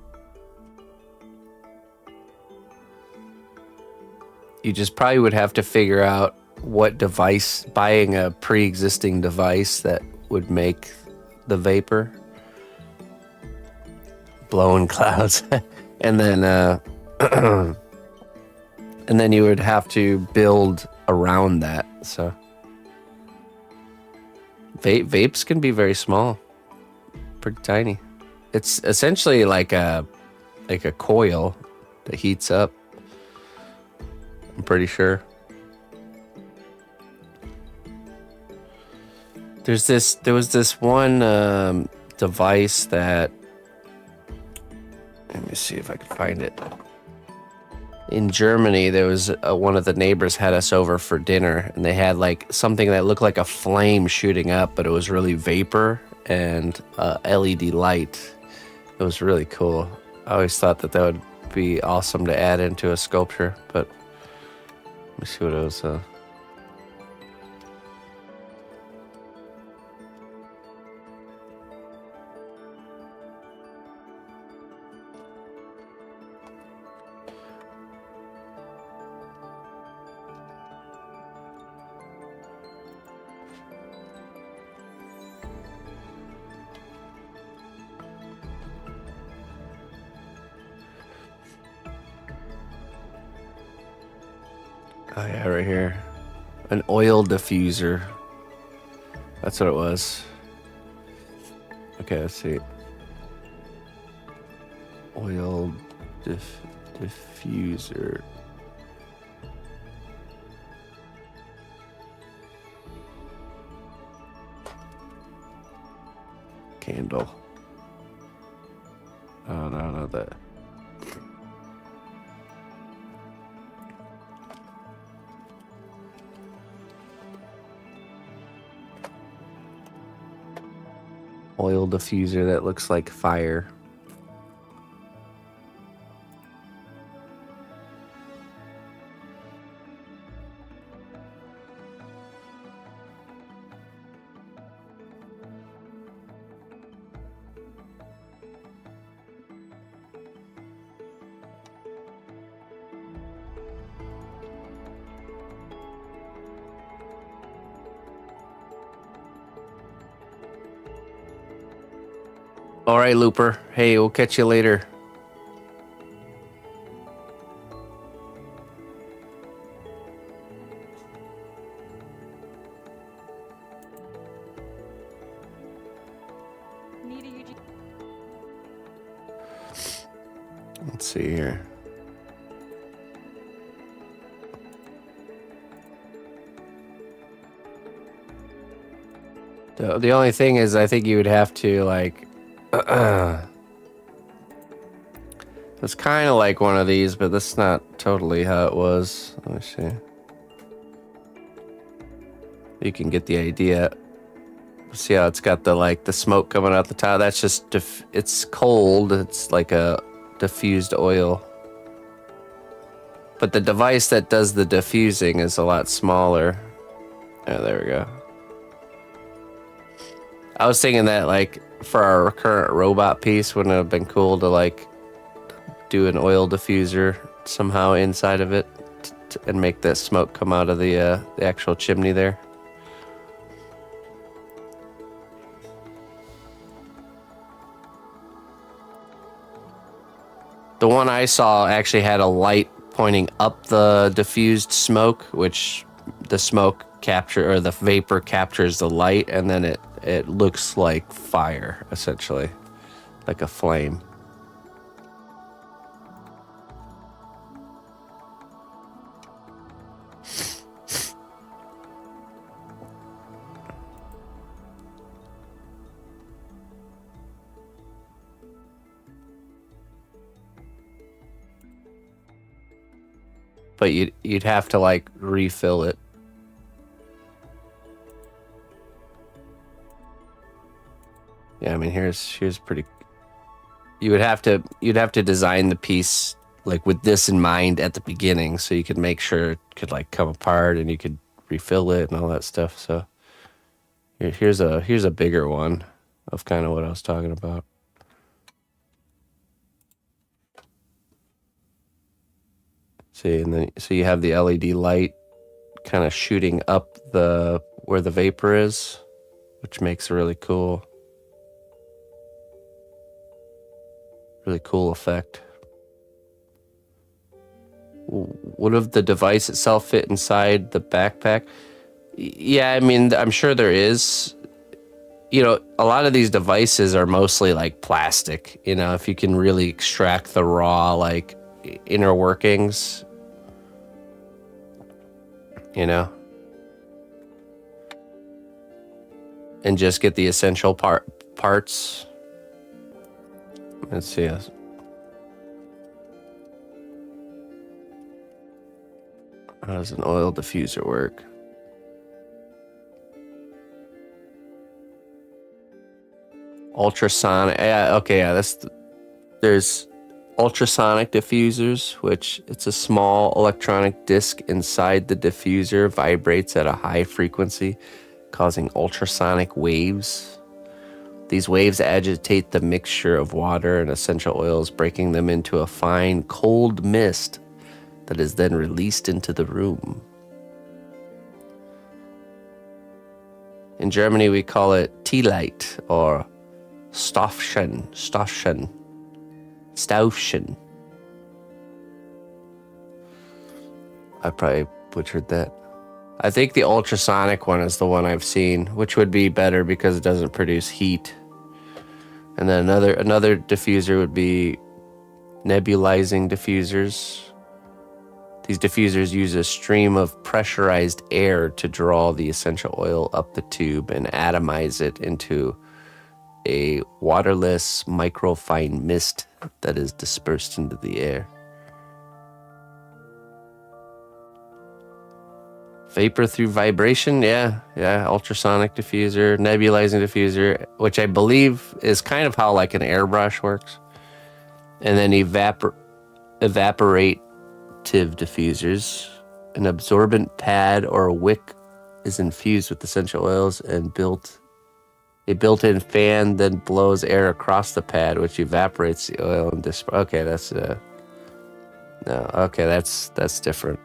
You just probably would have to figure out what device, buying a pre-existing device that would make the vapor, blowing clouds, and then and then you would have to build around that. So vapes can be very small, pretty tiny. It's essentially like a coil that heats up. I'm pretty sure. There was this one device that, let me see if I can find it. In Germany, there was one of the neighbors had us over for dinner, and they had like something that looked like a flame shooting up, but it was really vapor and LED light. It was really cool. I always thought that would be awesome to add into a sculpture, but let me see what it was. Oh yeah, right here. An oil diffuser. That's what it was. Okay, let's see. Oil diffuser. Candle. Oh, no, not that. Oil diffuser that looks like fire. All right, Looper. Hey, we'll catch you later. Let's see here. The only thing is, I think you would have to like. It's kind of like one of these, but that's not totally how it was. Let me see. You can get the idea. See how it's got the smoke coming out the top? That's just it's cold. It's like a diffused oil. But the device that does the diffusing is a lot smaller. Oh, there we go. I was thinking that like for our current robot piece, wouldn't it have been cool to like do an oil diffuser somehow inside of it and make that smoke come out of the actual chimney there. The one I saw actually had a light pointing up the diffused smoke, which the smoke or the vapor captures the light, and then it looks like fire, essentially, like a flame. but you'd have to like refill it. Yeah, I mean here's pretty. You'd have to design the piece like with this in mind at the beginning, so you could make sure it could like come apart and you could refill it and all that stuff. So here's a bigger one of kind of what I was talking about. See, and then so you have the LED light kind of shooting up where the vapor is, which makes a really cool effect. Would the device itself fit inside the backpack? Yeah, I mean, I'm sure there is. You know, a lot of these devices are mostly like plastic. You know, if you can really extract the raw like inner workings, you know, and just get the essential parts. Let's see. How does an oil diffuser work? Ultrasonic. Yeah, okay, yeah, there's ultrasonic diffusers, which it's a small electronic disc inside the diffuser vibrates at a high frequency, causing ultrasonic waves. These waves agitate the mixture of water and essential oils, breaking them into a fine, cold mist that is then released into the room. In Germany, we call it tea light or Stoffchen. I probably butchered that. I think the ultrasonic one is the one I've seen, which would be better because it doesn't produce heat. And then another diffuser would be nebulizing diffusers. These diffusers use a stream of pressurized air to draw the essential oil up the tube and atomize it into a waterless microfine mist that is dispersed into the air. Vapor through vibration, yeah, ultrasonic diffuser, nebulizing diffuser, which I believe is kind of how like an airbrush works. And then evaporative diffusers. An absorbent pad or a wick is infused with essential oils and a built-in fan then blows air across the pad, which evaporates the oil and okay, that's that's different.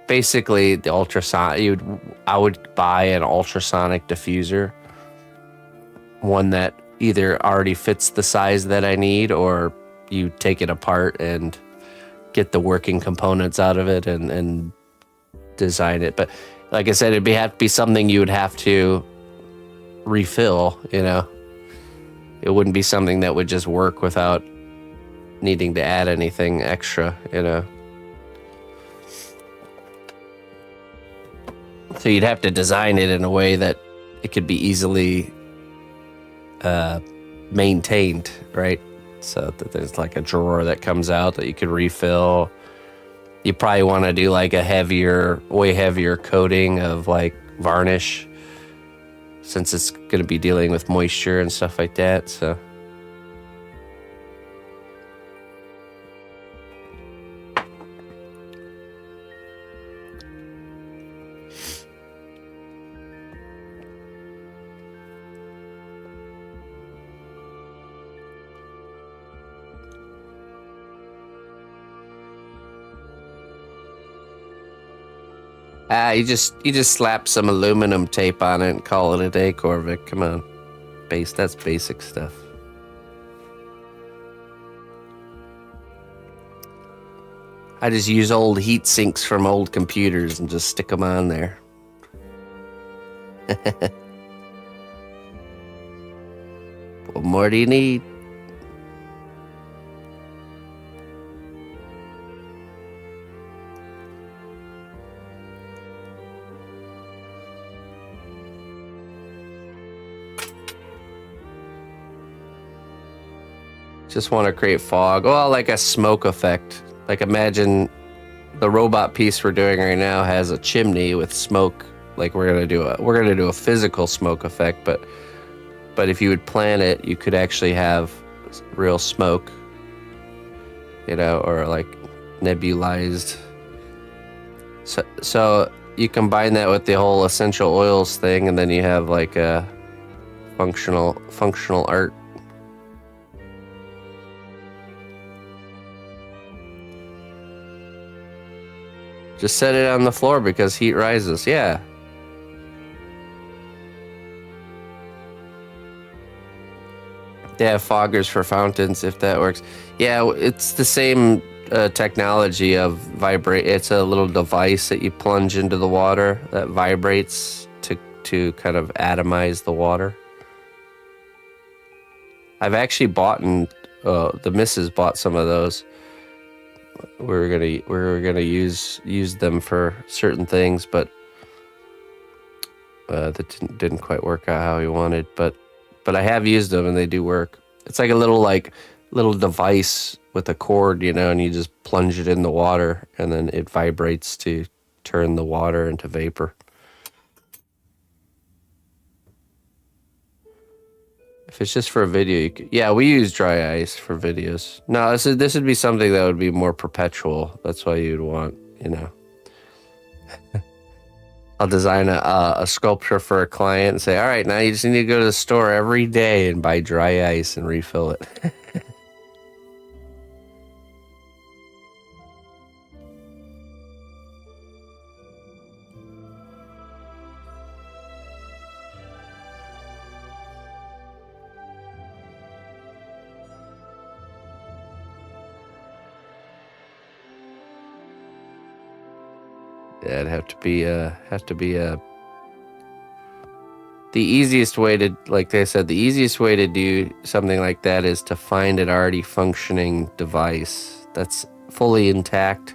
Basically, the ultrasonic, I would buy an ultrasonic diffuser, one that either already fits the size that I need, or you take it apart and get the working components out of it and design it. But like I said, it'd have to be something you would have to refill, you know. It wouldn't be something that would just work without needing to add anything extra, you know. So you'd have to design it in a way that it could be easily maintained, right? So that there's like a drawer that comes out that you could refill. You probably want to do like a way heavier coating of like varnish, since it's going to be dealing with moisture and stuff like that. So you just slap some aluminum tape on it and call it a day, Corvic. Come on. That's basic stuff. I just use old heat sinks from old computers and just stick them on there. What more do you need? Just want to create fog. Well, like a smoke effect. Like imagine the robot piece we're doing right now has a chimney with smoke. Like we're gonna do a physical smoke effect, but if you would plan it, you could actually have real smoke, or like nebulized. So you combine that with the whole essential oils thing, and then you have like a functional art. Just set it on the floor because heat rises. Yeah. They have foggers for fountains if that works. Yeah, it's the same technology of vibrate. It's a little device that you plunge into the water that vibrates to kind of atomize the water. I've actually bought the missus bought some of those. We were gonna use them for certain things, but that didn't quite work out how we wanted. But I have used them and they do work. It's like a little device with a cord, and you just plunge it in the water and then it vibrates to turn the water into vapor. If it's just for a video, yeah, we use dry ice for videos. No, this would be something that would be more perpetual. That's why you'd want, I'll design a sculpture for a client and say, all right, now you just need to go to the store every day and buy dry ice and refill it. Yeah, it'd have to be the easiest way to, like I said, the easiest way to do something like that is to find an already functioning device that's fully intact,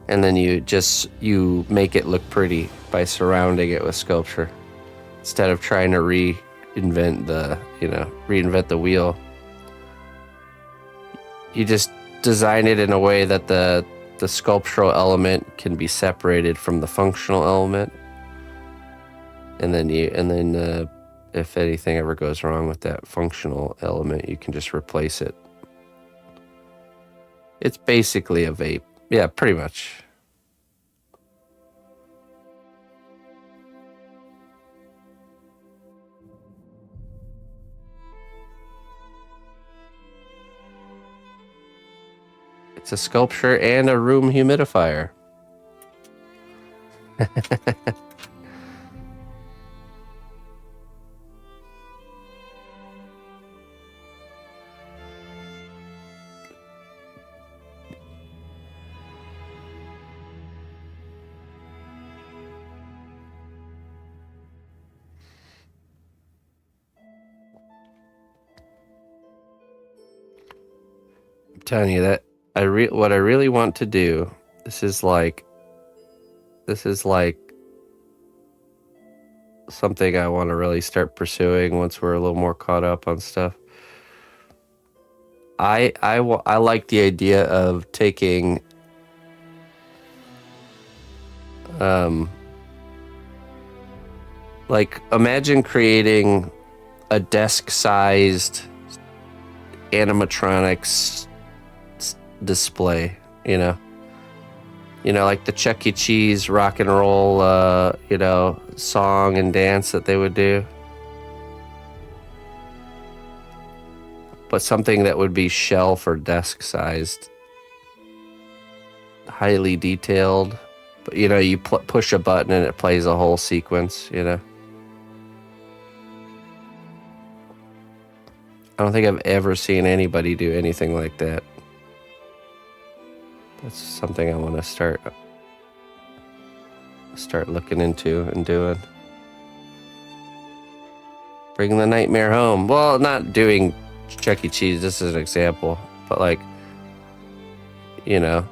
and then you make it look pretty by surrounding it with sculpture instead of trying to reinvent the wheel. You just design it in a way that the sculptural element can be separated from the functional element, and then if anything ever goes wrong with that functional element, you can just replace it. It's basically a vape. Yeah, pretty much. It's a sculpture and a room humidifier. I'm telling you that what I really want to do. This is like something I want to really start pursuing once we're a little more caught up on stuff. I like the idea of taking like imagine creating a desk-sized animatronics display, like the Chuck E. Cheese rock and roll, song and dance that they would do. But something that would be shelf or desk sized, highly detailed. But, you push a button and it plays a whole sequence, I don't think I've ever seen anybody do anything like that. That's something I want to start looking into and doing. Bring the nightmare home. Well, not doing Chuck E. Cheese, this is an example, but like, the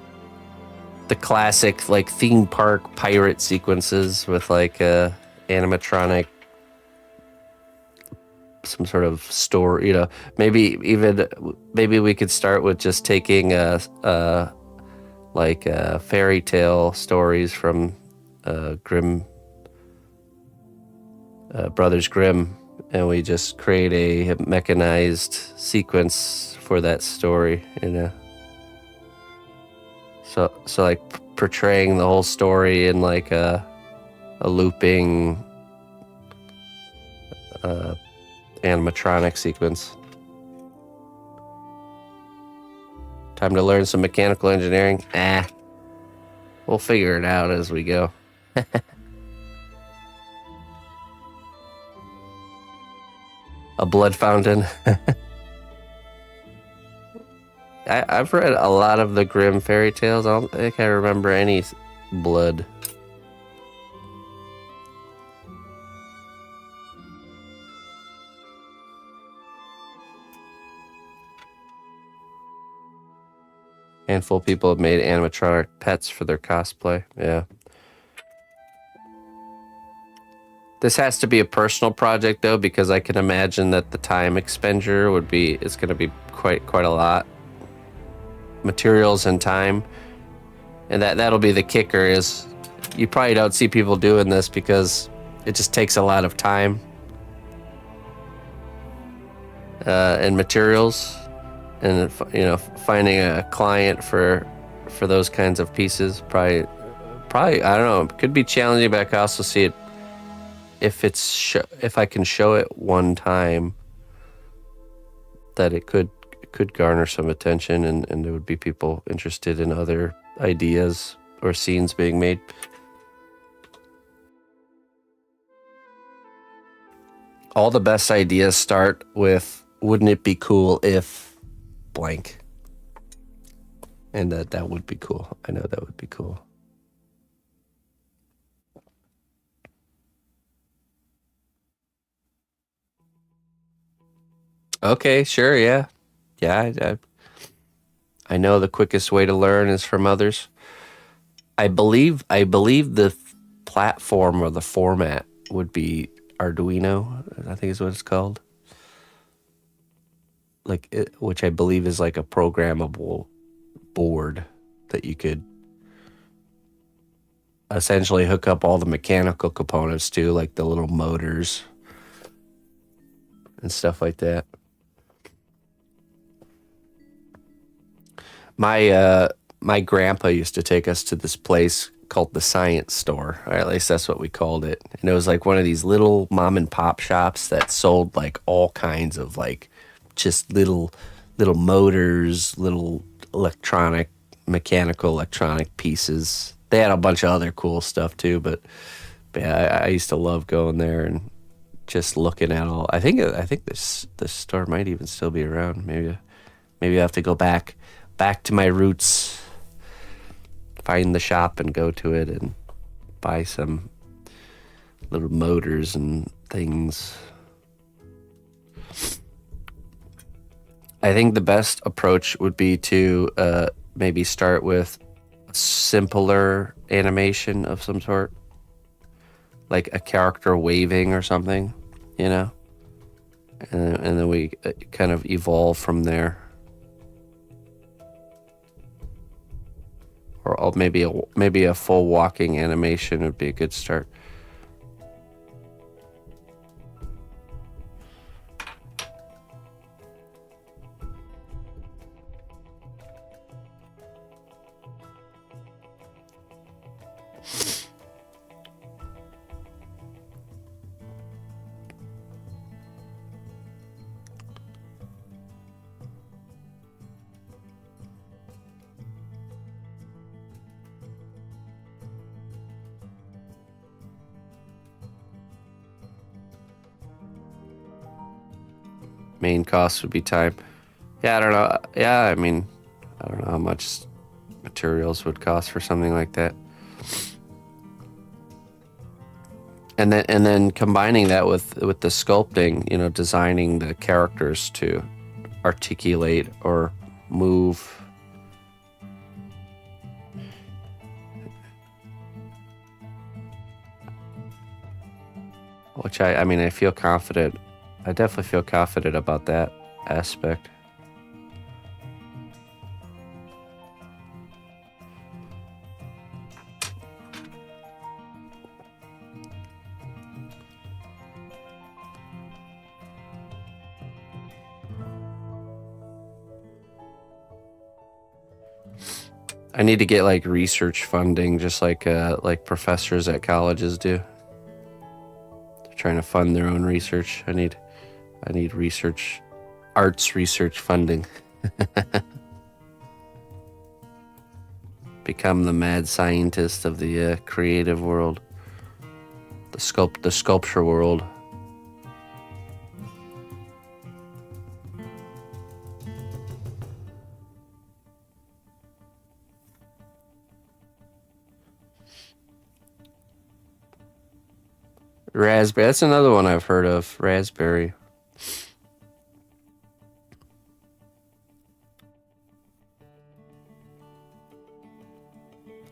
classic like theme park pirate sequences with like animatronic, some sort of store, maybe we could start with just taking like fairy tale stories from Grimm, Brothers Grimm, and we just create a mechanized sequence for that story, you know. So like portraying the whole story in like a looping animatronic sequence. Time to learn some mechanical engineering? We'll figure it out as we go. A blood fountain. I've read a lot of the Grimm fairy tales. I don't think I remember any blood. Handful of people have made animatronic pets for their cosplay. Yeah. This has to be a personal project though, because I can imagine that the time expenditure is going to be quite a lot. Materials and time, and that'll be the kicker. Is you probably don't see people doing this because it just takes a lot of time and materials. And you know, finding a client for those kinds of pieces probably I don't know. It could be challenging, but I can also see it if I can show it one time that it could garner some attention, and there would be people interested in other ideas or scenes being made. All the best ideas start with, wouldn't it be cool if blank? And that would be cool. I know that would be cool. Okay, sure, yeah. Yeah, I know the quickest way to learn is from others. I believe the platform or the format would be Arduino, I think is what it's called. Which I believe is like a programmable board that you could essentially hook up all the mechanical components to, like the little motors and stuff like that. My grandpa used to take us to this place called the Science Store, or at least that's what we called it. And it was like one of these little mom and pop shops that sold like all kinds of like just little motors, little mechanical electronic pieces. They had a bunch of other cool stuff too, but yeah, I used to love going there and just looking at all. I think this store might even still be around. Maybe I have to go back to my roots, find the shop and go to it and buy some little motors and things. I think the best approach would be to maybe start with a simpler animation of some sort, like a character waving or something, you know, and then we kind of evolve from there. Or maybe a full walking animation would be a good start. Main cost would be time. Yeah, I don't know. Yeah, I mean, I don't know how much materials would cost for something like that. And then combining that with the sculpting, you know, designing the characters to articulate or move. Which I mean, I feel confident. I definitely feel confident about that aspect. I need to get like research funding, just like professors at colleges do. They're trying to fund their own research. I need research, arts research funding. Become the mad scientist of the creative world, the sculpture world. Raspberry. That's another one I've heard of. Raspberry.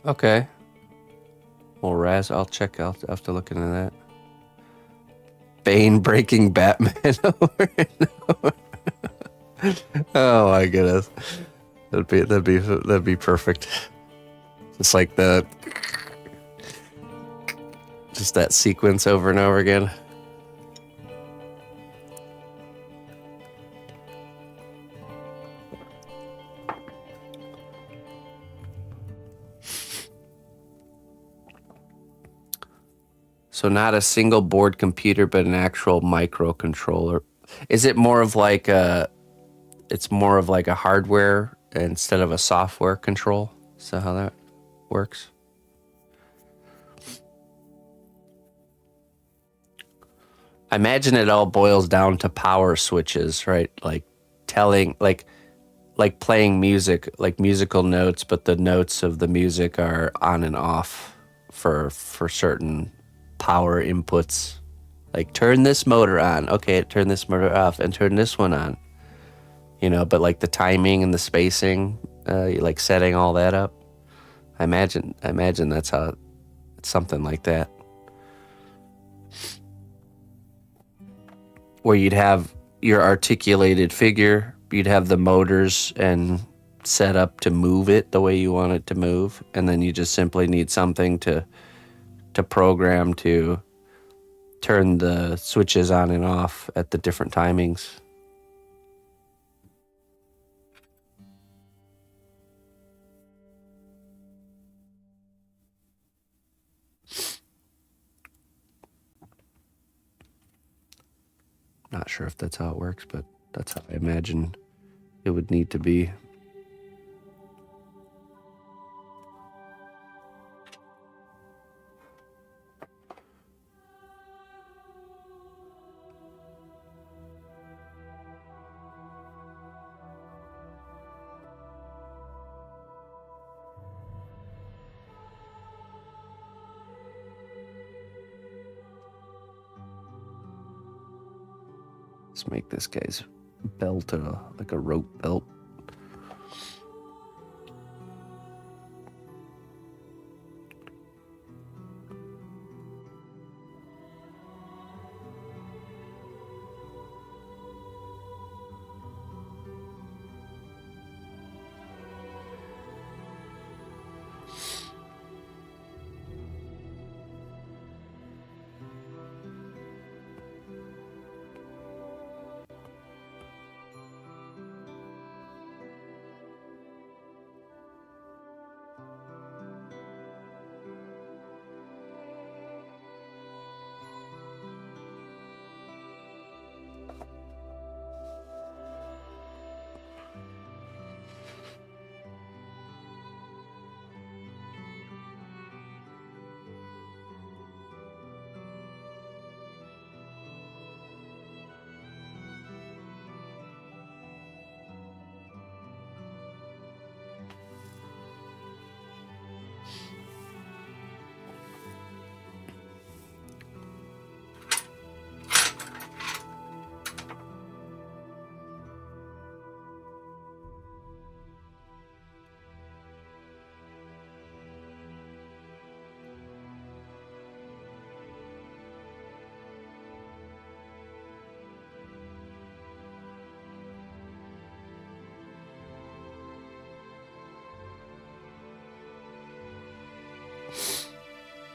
Okay. Well, I'll check out. I'll have to look into that. Bane breaking Batman over and over. Oh my goodness. That'd be perfect. Just like just that sequence over and over again. So not a single board computer, but an actual microcontroller. Is it more of like it's more of like a hardware instead of a software control? Is that how that works? I imagine it all boils down to power switches, right? Like telling, like playing music, like musical notes, but the notes of the music are on and off for certain power inputs. Like turn this motor on, okay, turn this motor off, and turn this one on. You know, but like the timing and the spacing, like setting all that up. I imagine that's how it's something like that. Where you'd have your articulated figure, you'd have the motors and set up to move it the way you want it to move, and then you just simply need something to program to turn the switches on and off at the different timings. Not sure if that's how it works, but that's how I imagine it would need to be. Let's make this guy's belt like a rope belt.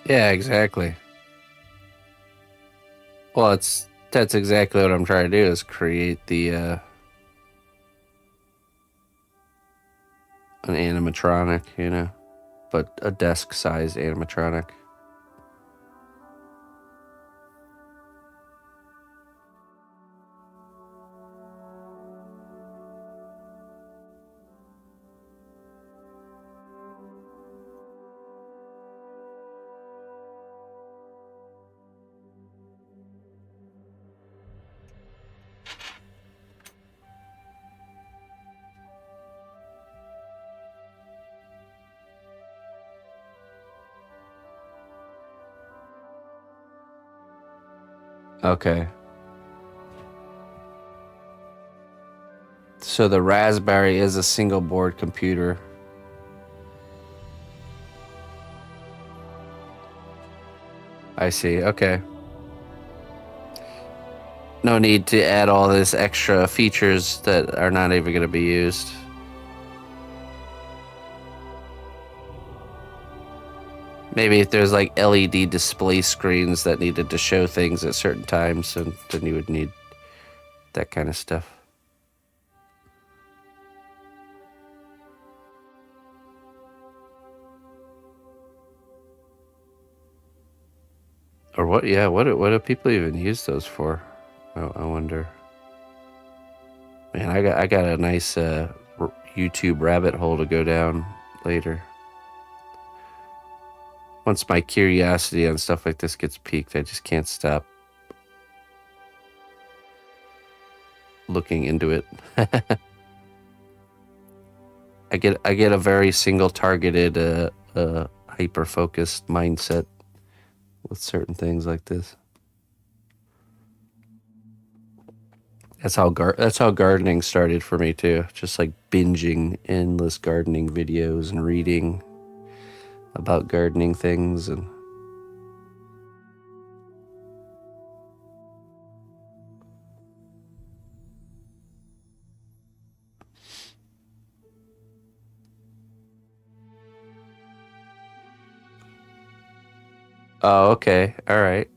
Yeah, exactly. Well, that's exactly what I'm trying to do is create the an animatronic, you know, but a desk-sized animatronic. Okay. So the Raspberry is a single board computer. I see. Okay. No need to add all this extra features that are not even going to be used. Maybe if there's like LED display screens that needed to show things at certain times, and then you would need that kind of stuff. Or what? Yeah, what do people even use those for? I wonder. Man, I got a nice YouTube rabbit hole to go down later. Once my curiosity on stuff like this gets piqued, I just can't stop looking into it. I get a very single targeted hyper focused mindset with certain things like this. That's how gardening started for me too. Just like binging endless gardening videos and reading about gardening things and Oh, okay. All right.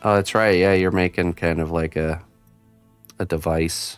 Oh, that's right. Yeah, you're making kind of like a device.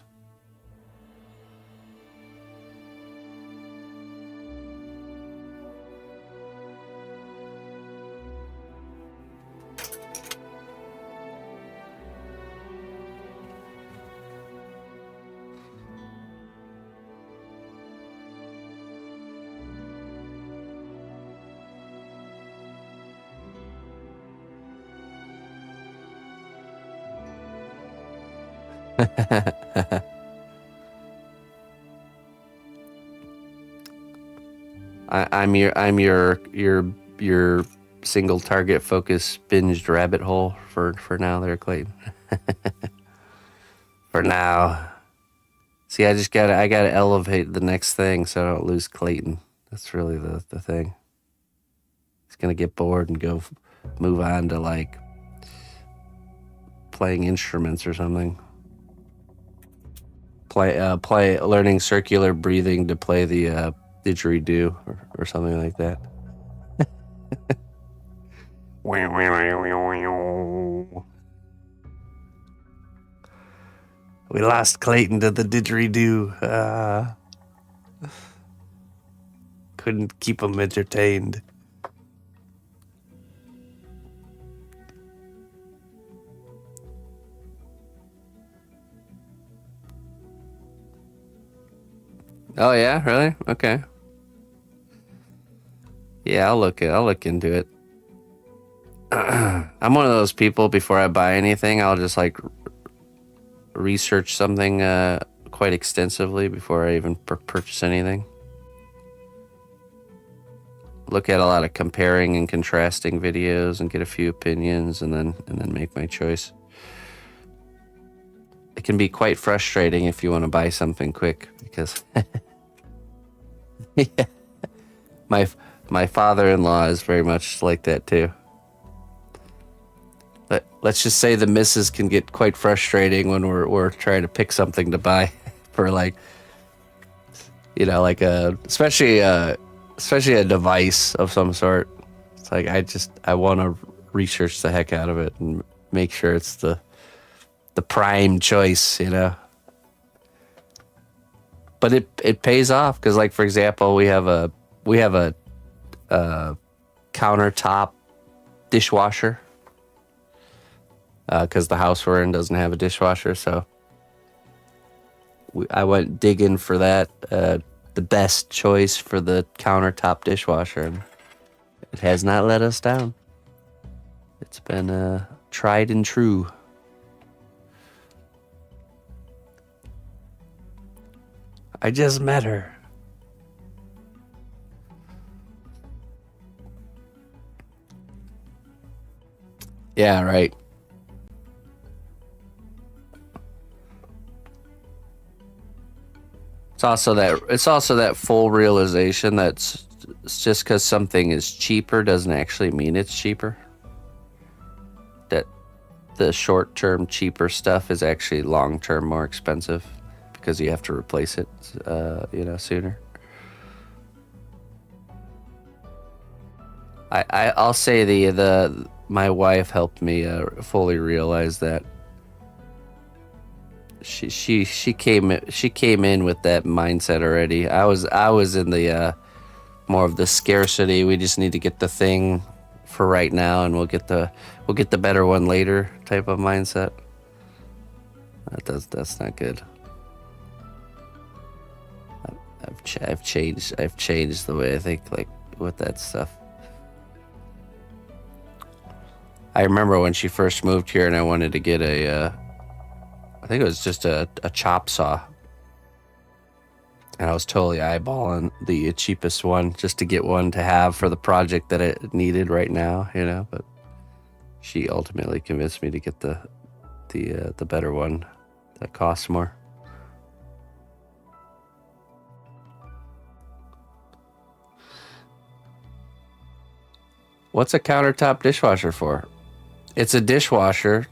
I'm your single target focus binged rabbit hole for now there, Clayton. For now. See, I gotta elevate the next thing so I don't lose Clayton. That's really the thing. He's gonna get bored and move on to like playing instruments or something. Play learning circular breathing to play the didgeridoo or something like that. We lost Clayton to the didgeridoo. Couldn't keep him entertained. Oh yeah, really? Okay. Yeah, I'll look into it. I'm one of those people, before I buy anything, I'll just like research something quite extensively before I even purchase anything. Look at a lot of comparing and contrasting videos and get a few opinions and then make my choice. It can be quite frustrating if you want to buy something quick because yeah, my father-in-law is very much like that too. But let's just say the missus can get quite frustrating when we're trying to pick something to buy for like, you know, like especially a device of some sort. It's like I want to research the heck out of it and make sure it's the prime choice, you know. but it pays off because, like, for example, we have a countertop dishwasher because the house we're in doesn't have a dishwasher. So I went digging for that, the best choice for the countertop dishwasher, and it has not let us down. It's been tried and true. I just met her. Yeah, right. It's also that full realization that it's just because something is cheaper doesn't actually mean it's cheaper. That the short-term cheaper stuff is actually long-term more expensive because you have to replace it, sooner. I'll say the my wife helped me fully realize that. She came in with that mindset already. I was in the more of the scarcity. We just need to get the thing for right now, and we'll get the better one later type of mindset. That's not good. I've changed the way I think, like, with that stuff. I remember when she first moved here, and I wanted to get I think it was just a chop saw. And I was totally eyeballing the cheapest one just to get one to have for the project that it needed right now, but she ultimately convinced me to get the better one that costs more. What's a countertop dishwasher for? It's a dishwasher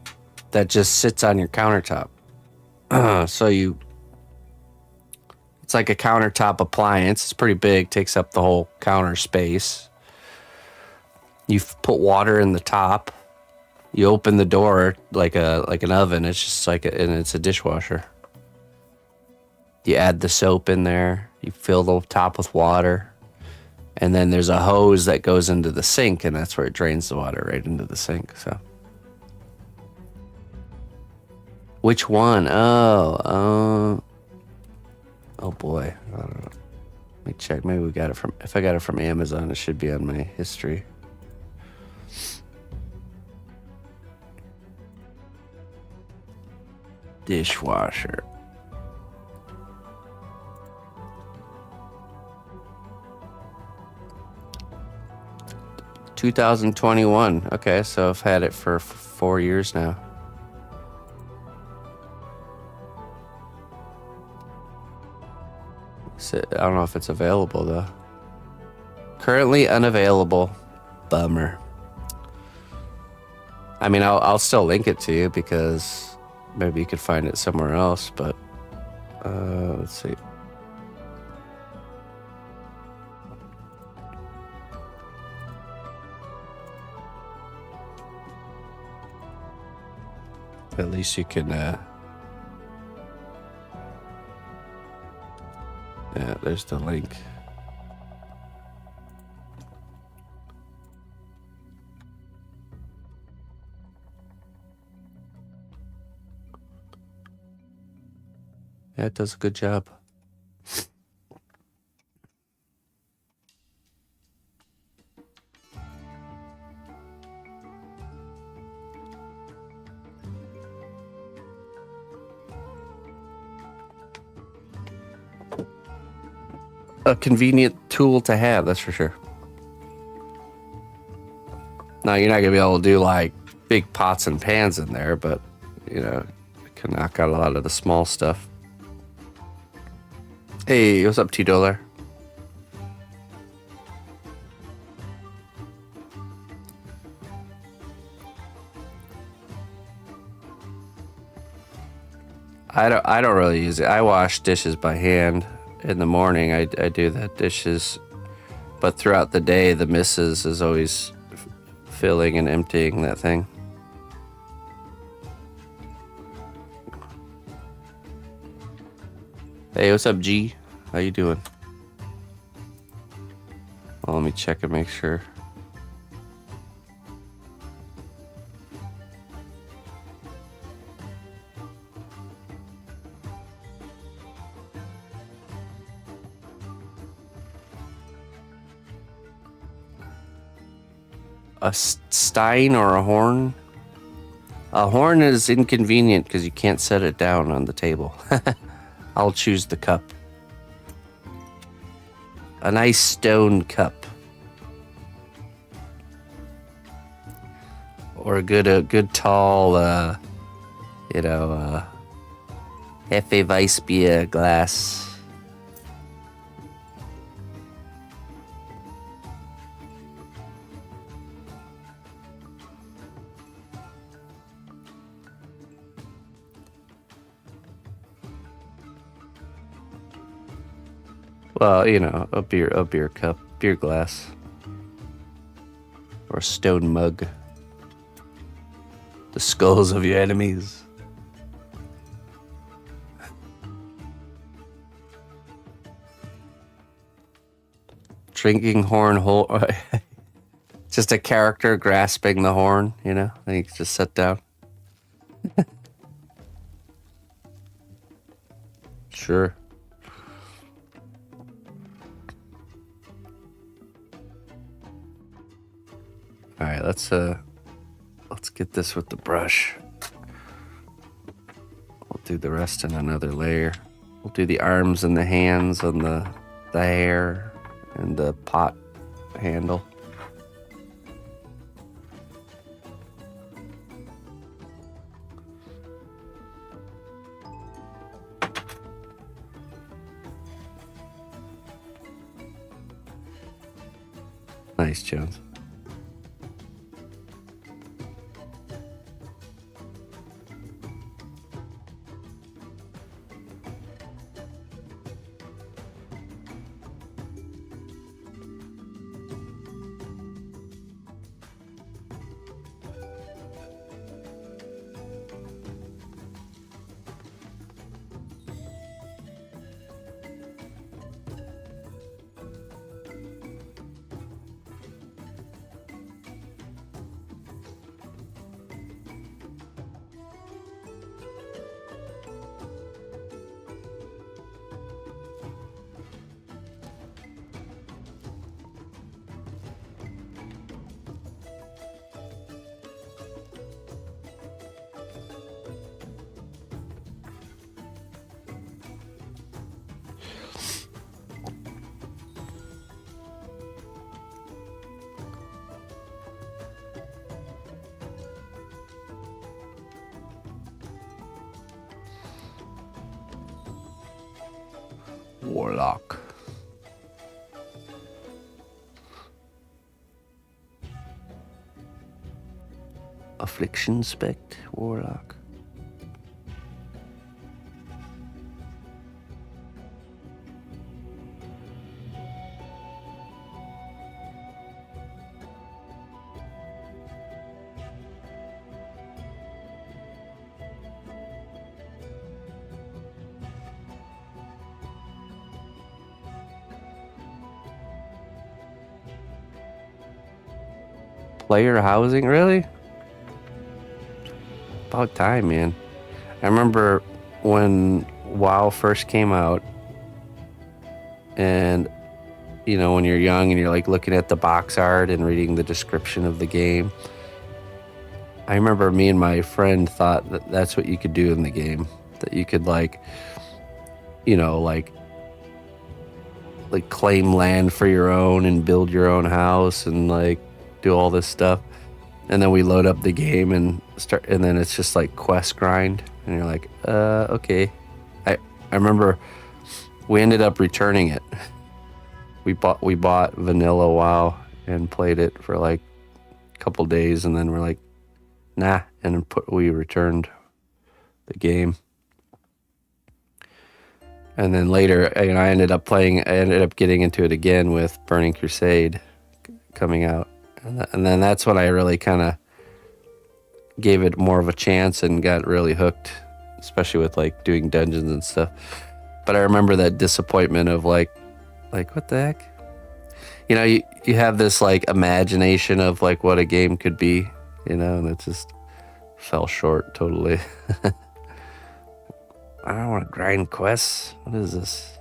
that just sits on your countertop. It's like a countertop appliance. It's pretty big, takes up the whole counter space. You put water in the top. You open the door like an oven. It's just and it's a dishwasher. You add the soap in there. You fill the top with water. And then there's a hose that goes into the sink, and that's where it drains the water right into the sink. So, which one? Oh boy. I don't know. Let me check. Maybe we got it from. If I got it from Amazon, it should be on my history. Dishwasher. $2021. Okay, so I've had it for 4 years now. I don't know if it's available though. Currently unavailable. Bummer. I mean, I'll still link it to you because maybe you could find it somewhere else. But let's see. At least you can. Yeah, there's the link. Yeah, it does a good job. A convenient tool to have, that's for sure. Now, you're not going to be able to do like big pots and pans in there, but you can knock out a lot of the small stuff. Hey, what's up, $2? I don't really use it. I wash dishes by hand. In the morning, I do the dishes, but throughout the day, the missus is always filling and emptying that thing. Hey, what's up, G? How you doing? Well, let me check and make sure. A stein or a horn? A horn is inconvenient because you can't set it down on the table. I'll choose the cup. A nice stone cup. Or a good tall, Hefeweißbier glass. Well, a beer cup, beer glass, or a stone mug. The skulls of your enemies. Drinking horn just a character grasping the horn, and you can just sit down. Sure. All right, let's get this with the brush. We'll do the rest in another layer. We'll do the arms and the hands and the hair and the pot handle. Nice, Jones. Warlock. Affliction Spect, Warlock. Player housing, really? About time, man. I remember when WoW first came out, and when you're young and you're like looking at the box art and reading the description of the game, I remember me and my friend thought that that's what you could do in the game, that you could like claim land for your own and build your own house and like do all this stuff. And then we load up the game and then it's just like quest grind, and you're like, okay. I remember we ended up returning it. We bought vanilla WoW and played it for like a couple days, and then we're like, nah, and we returned the game. And then later, I ended up getting into it again with Burning Crusade coming out. And then that's when I really kind of gave it more of a chance and got really hooked, especially with like doing dungeons and stuff. But I remember that disappointment of like what the heck? You know, you have this like imagination of like what a game could be, you know, and it just fell short totally. I don't want to grind quests. What is this?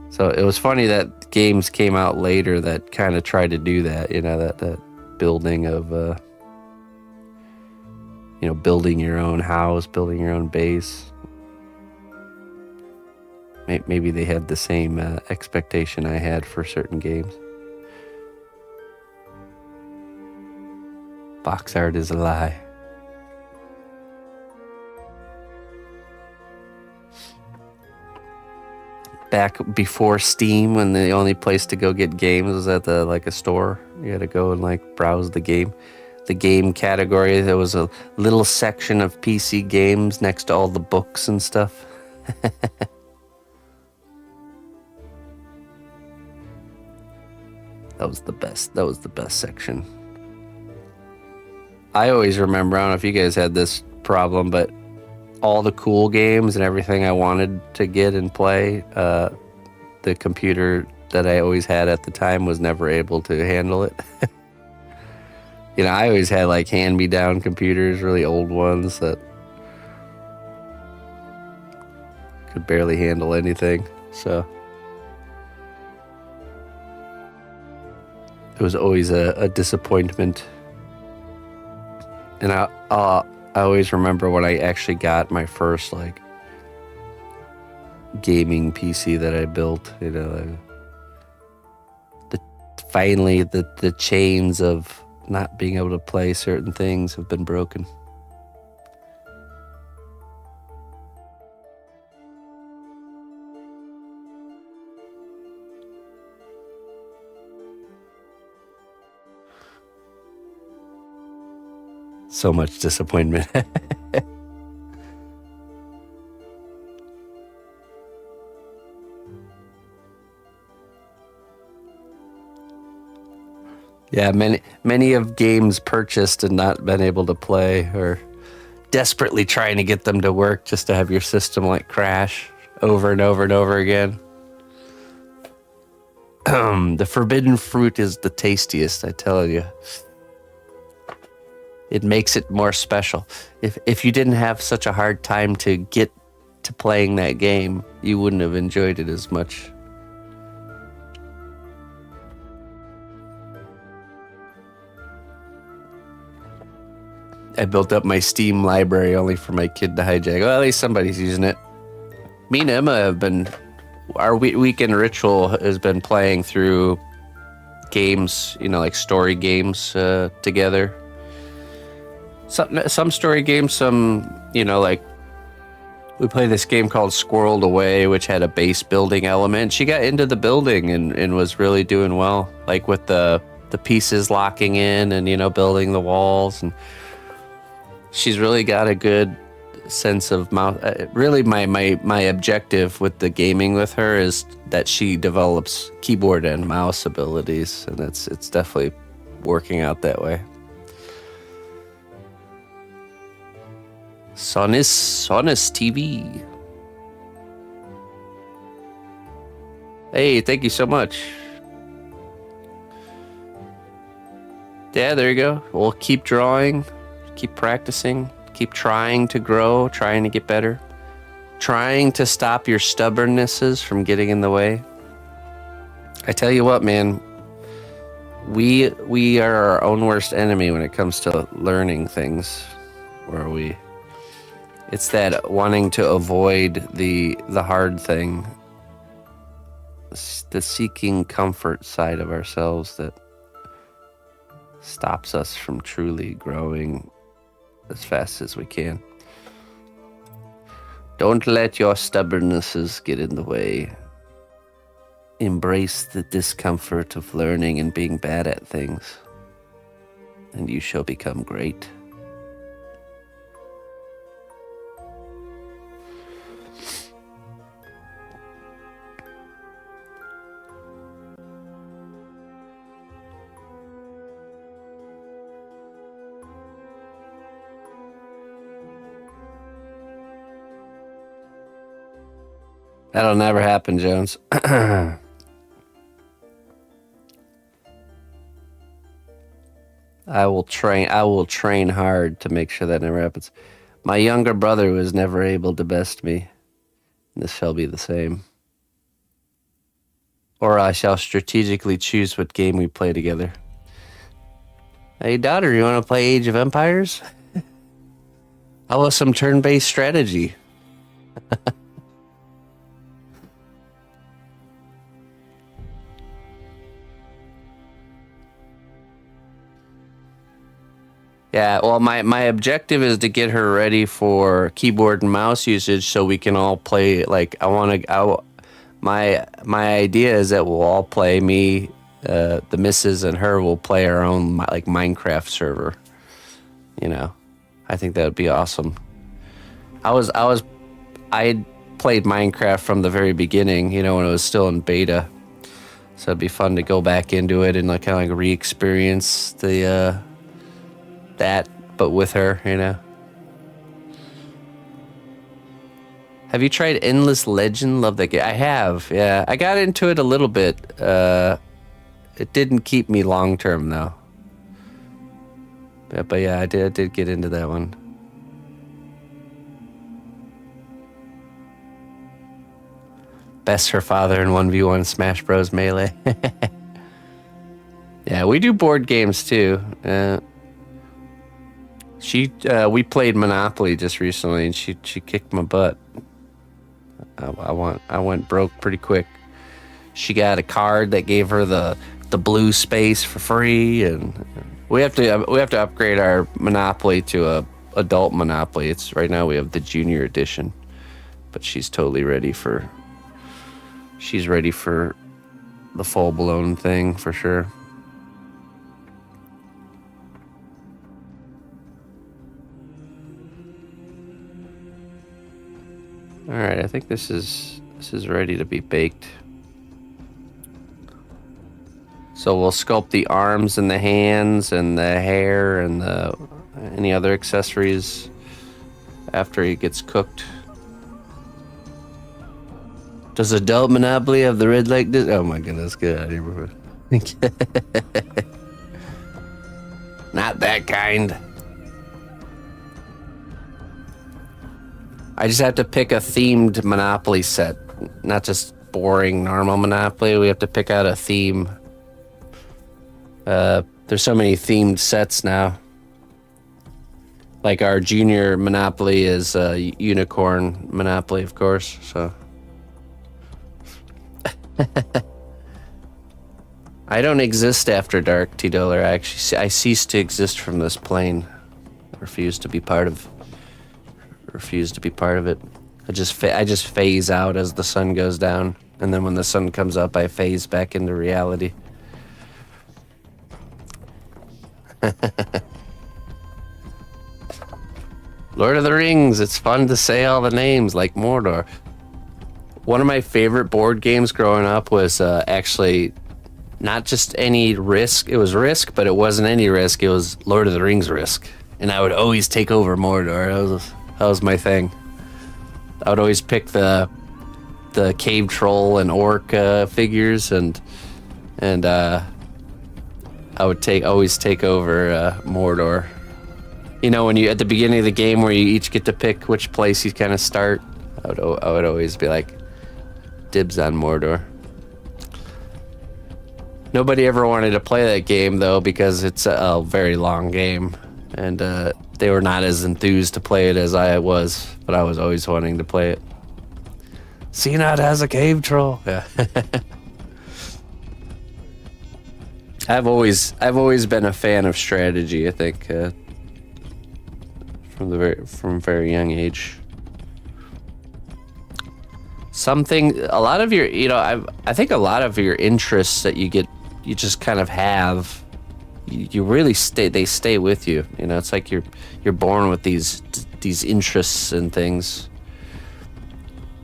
So it was funny that games came out later that kind of tried to do that, you know, that building of, you know, building your own house, building your own base. Maybe they had the same expectation I had for certain games. Box art is a lie. Back before Steam, when the only place to go get games was at a store. You had to go and like browse the game category. There was a little section of PC games next to all the books and stuff. That was the best section. I always remember, I don't know if you guys had this problem, but all the cool games and everything I wanted to get and play, the computer that I always had at the time was never able to handle it. You know, I always had like hand-me-down computers, really old ones that could barely handle anything. So it was always a disappointment. And I always remember when I actually got my first like gaming PC that I built, you know, finally the chains of not being able to play certain things have been broken. So much disappointment. Yeah, many of games purchased and not been able to play, or desperately trying to get them to work just to have your system like crash over and over and over again. The forbidden fruit is the tastiest, I tell you. It makes it more special. If you didn't have such a hard time to get to playing that game, you wouldn't have enjoyed it as much. I built up my Steam library only for my kid to hijack. Well, at least somebody's using it. Me and Emma have been, our weekend ritual has been playing through games, you know, like story games together. Some story games, some, you know, like we played this game called Squirreled Away, which had a base building element. She got into the building and was really doing well, like with the pieces locking in and, you know, building the walls. And she's really got a good sense of mouse. Really, my objective with the gaming with her is that she develops keyboard and mouse abilities, and it's definitely working out that way. Sonus TV. Hey, thank you so much. Yeah, there you go. We'll keep drawing. Keep practicing, keep trying to grow, trying to get better, trying to stop your stubbornnesses from getting in the way. I tell you what, man, we are our own worst enemy when it comes to learning things, it's that wanting to avoid the hard thing, the seeking comfort side of ourselves that stops us from truly growing as fast as we can. Don't let your stubbornnesses get in the way. Embrace the discomfort of learning and being bad at things, and you shall become great. That'll never happen, Jones. I will train hard to make sure that never happens. My younger brother was never able to best me. This shall be the same. Or I shall strategically choose what game we play together. Hey, daughter, you want to play Age of Empires? How about some turn-based strategy? Yeah, well, my objective is to get her ready for keyboard and mouse usage so we can all play. Like, my idea is that we'll all play. Me, the missus, and her will play our own like Minecraft server. You know, I think that would be awesome. I played Minecraft from the very beginning. You know, when it was still in beta, so it'd be fun to go back into it and like kind of like re-experience the that, but with her. You know. Have you tried Endless Legend? Love that game. I have, yeah. I got into it a little bit. It didn't keep me long term though. But yeah, I did get into that one. Best her father in 1v1 Smash Bros. Melee. Yeah, we do board games too. We played Monopoly just recently, and she kicked my butt. I went broke pretty quick. She got a card that gave her the blue space for free, and we have to upgrade our Monopoly to a adult Monopoly. It's right now we have the junior edition, but she's totally ready for. She's ready for the full blown thing for sure. All right, I think this is ready to be baked. So we'll sculpt the arms and the hands and the hair and any other accessories after it gets cooked. Does adult Monopoly have the red light? Oh my goodness, get out of here. Not that kind. I just have to pick a themed Monopoly set, not just boring normal Monopoly. We have to pick out a theme. There's so many themed sets now. Like our junior Monopoly is unicorn Monopoly, of course. So I don't exist after dark, T-Dollar. I cease to exist from this plane. I refuse to be part of it. I just phase out as the sun goes down, and then when the sun comes up, I phase back into reality. Lord of the Rings, it's fun to say all the names like Mordor. One of my favorite board games growing up was actually not just any Risk. It was Risk, but it wasn't any Risk. It was Lord of the Rings Risk. And I would always take over Mordor. That was my thing. I would always pick the cave troll and orc figures, and I would always take over Mordor. You know, when you at the beginning of the game where you each get to pick which place you kind of start, I would always be like, dibs on Mordor. Nobody ever wanted to play that game though because it's a very long game, and they were not as enthused to play it as I was, but I was always wanting to play it. CNOT has a cave troll. Yeah. I've always been a fan of strategy. I think from a very young age. A lot of your, I think a lot of your interests that you just kind of have, you really they stay with you. You know, it's like you're born with these interests and things.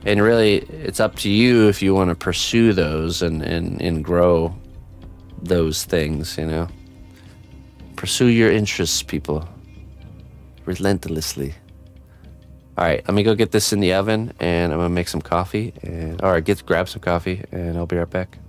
And really, it's up to you if you want to pursue those and grow those things, you know. Pursue your interests, people. Relentlessly. All right, let me go get this in the oven, and I'm gonna make some coffee. And all right, grab some coffee, and I'll be right back.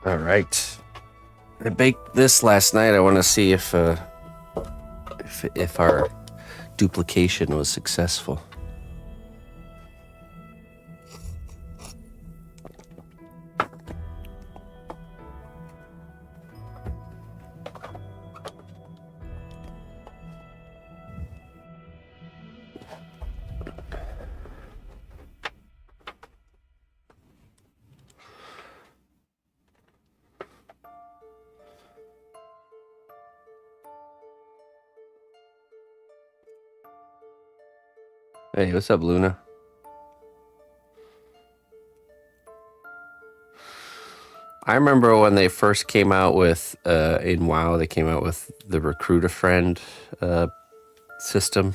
All right. I baked this last night. I want to see if our duplication was successful. Hey, what's up, Luna? I remember when they first came out with, in WoW, they came out with the Recruit a Friend system,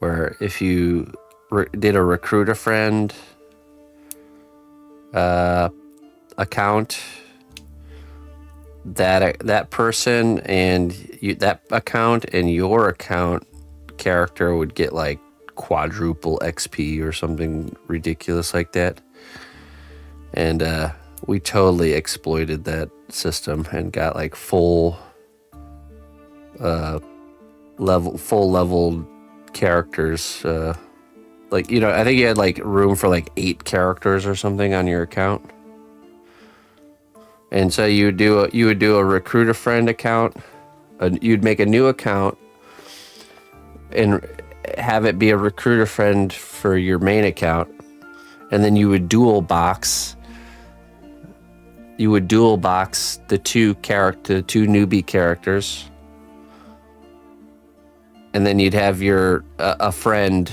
where if you did a Recruit a Friend account, that person and that account and your account character would get like quadruple XP or something ridiculous like that. And we totally exploited that system and got like full level characters. Like, you know, I think you had like room for like 8 characters or something on your account. And so you would do a Recruit a Friend account. You'd make a new account and have it be a Recruit a Friend for your main account, and then you would dual box. You would dual box the two newbie characters, and then you'd have your a friend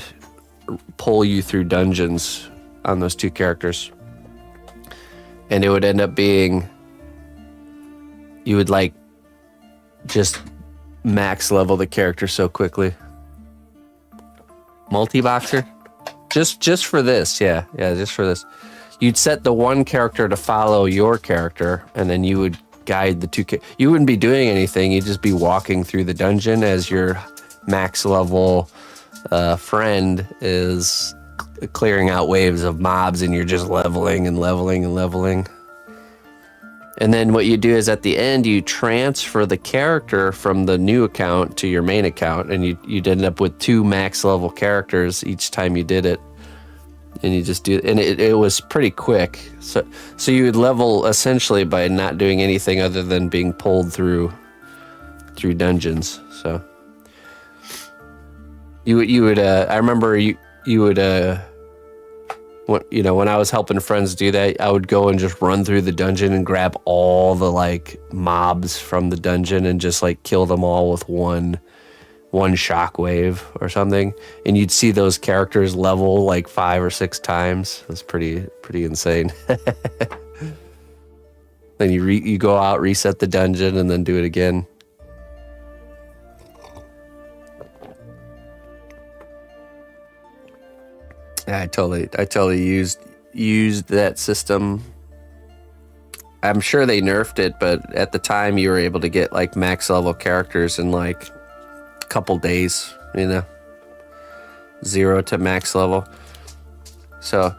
pull you through dungeons on those 2 characters, and it would end up being you would like just max level the character so quickly. Multi-boxer? Just for this, yeah, just for this. You'd set the one character to follow your character, and then you would guide the 2 you wouldn't be doing anything, you'd just be walking through the dungeon as your max level friend is clearing out waves of mobs, and you're just leveling and leveling and leveling. And then what you do is at the end, you transfer the character from the new account to your main account, and you'd end up with 2 max level characters each time you did it. And you just do, and it was pretty quick. So you would level essentially by not doing anything other than being pulled through dungeons. So you would I remember you would when I was helping friends do that, I would go and just run through the dungeon and grab all the like mobs from the dungeon and just like kill them all with one shockwave or something, and you'd see those characters level like 5 or 6 times. It's pretty insane. Then you go out, reset the dungeon, and then do it again. I totally used that system. I'm sure they nerfed it, but at the time you were able to get like max level characters in like a couple days, 0 to max level. So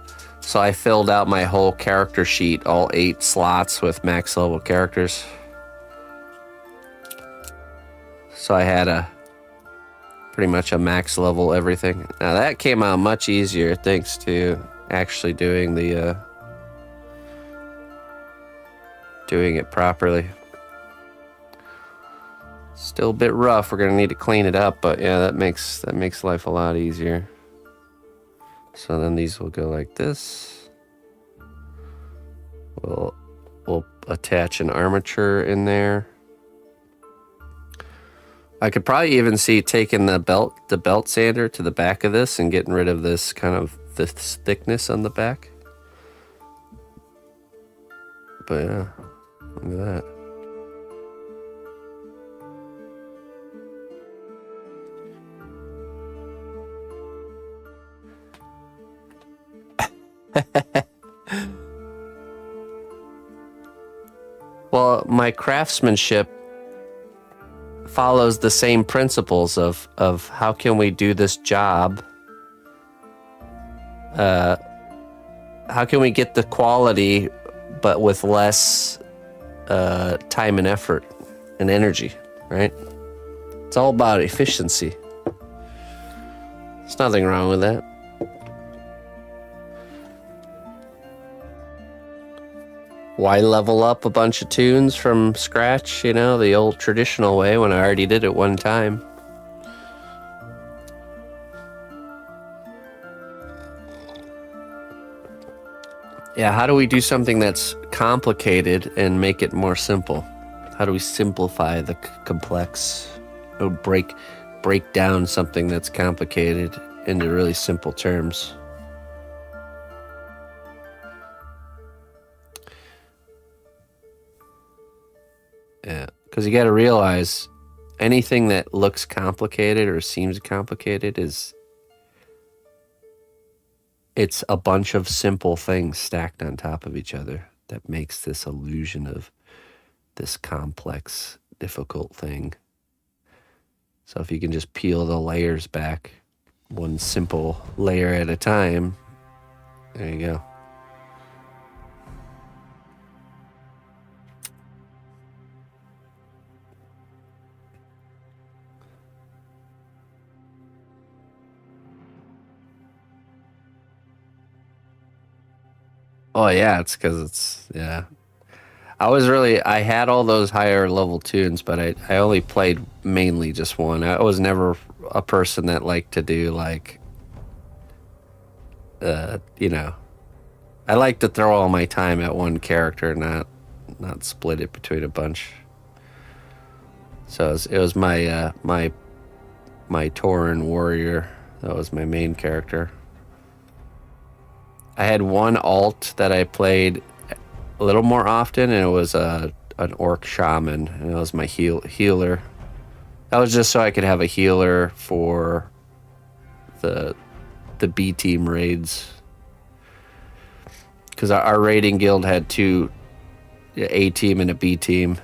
I filled out my whole character sheet, all 8 slots with max level characters. So I had pretty much a max level everything. Now that came out much easier thanks to actually doing it properly. Still a bit rough. We're gonna need to clean it up, but yeah, that makes life a lot easier. So then these will go like this. We'll attach an armature in there. I could probably even see taking the belt sander to the back of this and getting rid of this kind of this thickness on the back. But yeah, look at that. Well, my craftsmanship follows the same principles of how can we do this job? How can we get the quality but with less time and effort and energy, right? It's all about efficiency. There's nothing wrong with that. Why level up a bunch of tunes from scratch, you know, the old traditional way when I already did it one time? Yeah, how do we do something that's complicated and make it more simple? How do we simplify the complex? Or break down something that's complicated into really simple terms? Yeah, because you got to realize anything that looks complicated or seems complicated it's a bunch of simple things stacked on top of each other that makes this illusion of this complex, difficult thing. So if you can just peel the layers back one simple layer at a time, there you go. Oh yeah, it's because yeah. I had all those higher level tunes, but I only played mainly just one. I was never a person that liked to do like, you know, I like to throw all my time at one character, not split it between a bunch. So it was my Tauren warrior. That was my main character. I had one alt that I played a little more often, and it was an orc shaman, and it was my healer. That was just so I could have a healer for the B team raids, because our raiding guild had two, A team and a B team,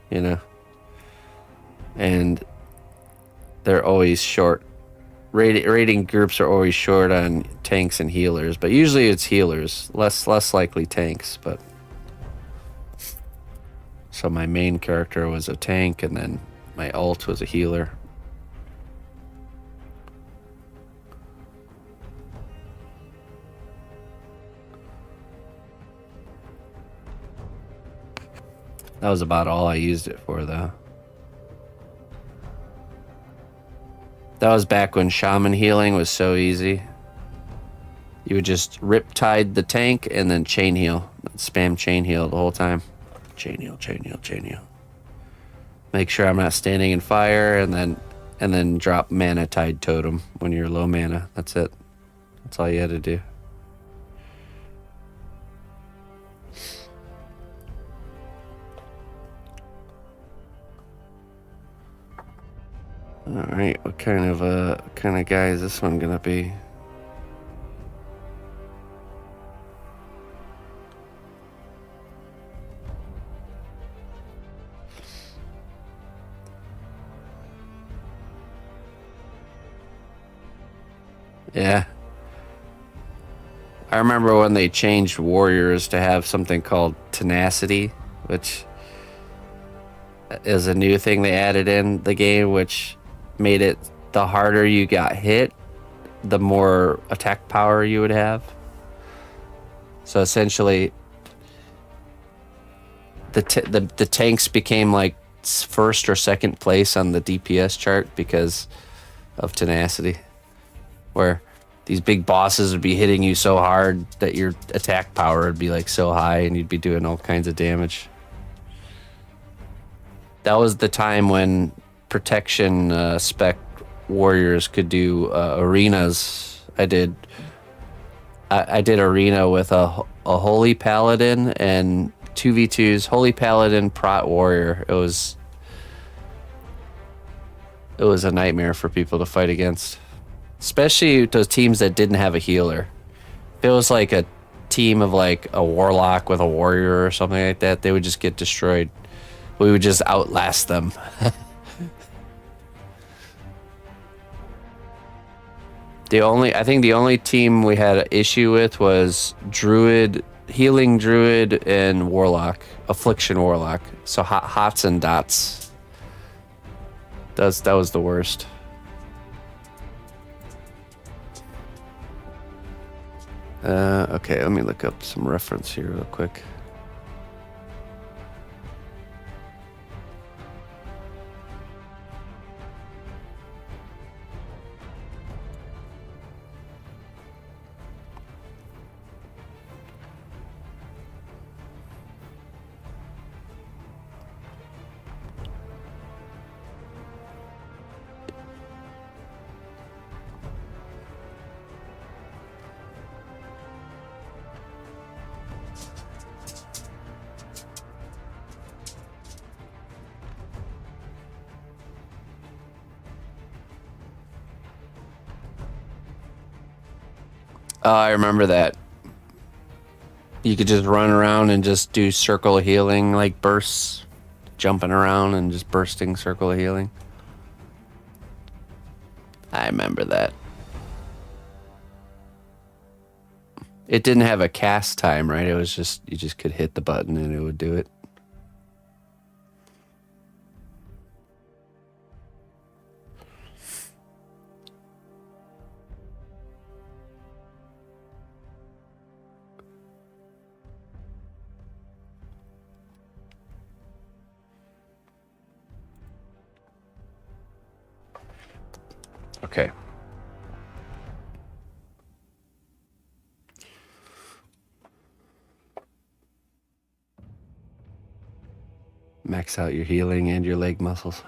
you know, and they're always short. Raiding groups are always short on tanks and healers, but usually it's healers, less likely tanks. But so my main character was a tank, and then my alt was a healer. That was about all I used it for, though. That was back when shaman healing was so easy. You would just riptide the tank and then chain heal. Spam chain heal the whole time. Chain heal, chain heal, chain heal. Make sure I'm not standing in fire, and then drop mana tide totem when you're low mana. That's it. That's all you had to do. All right, what kind of guy is this one gonna be? Yeah. I remember when they changed warriors to have something called tenacity, which is a new thing they added in the game, which made it the harder you got hit, the more attack power you would have. So essentially, the tanks became like first or second place on the DPS chart because of tenacity, where these big bosses would be hitting you so hard that your attack power would be like so high, and you'd be doing all kinds of damage. That was the time when protection spec warriors could do arenas. I did arena with a holy paladin and 2v2s, holy paladin prot warrior. It was a nightmare for people to fight against, especially those teams that didn't have a healer. If it was like a team of like a warlock with a warrior or something like that, they would just get destroyed. We would just outlast them. I think the only team we had an issue with was druid, healing druid, and warlock, affliction warlock. So hots and dots. That was the worst. Okay, let me look up some reference here real quick. Oh, I remember that. You could just run around and just do circle healing, like bursts, jumping around and just bursting circle healing. I remember that. It didn't have a cast time, right? It was just, you just could hit the button and it would do it. Okay. Max out your healing and your leg muscles.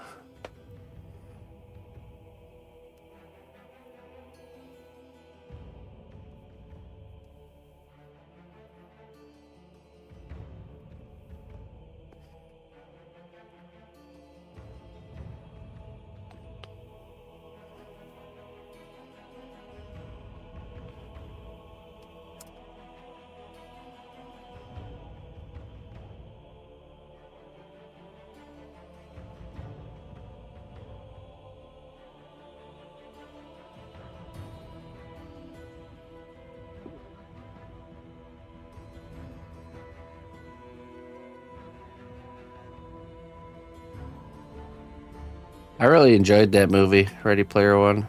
I really enjoyed that movie, Ready Player One.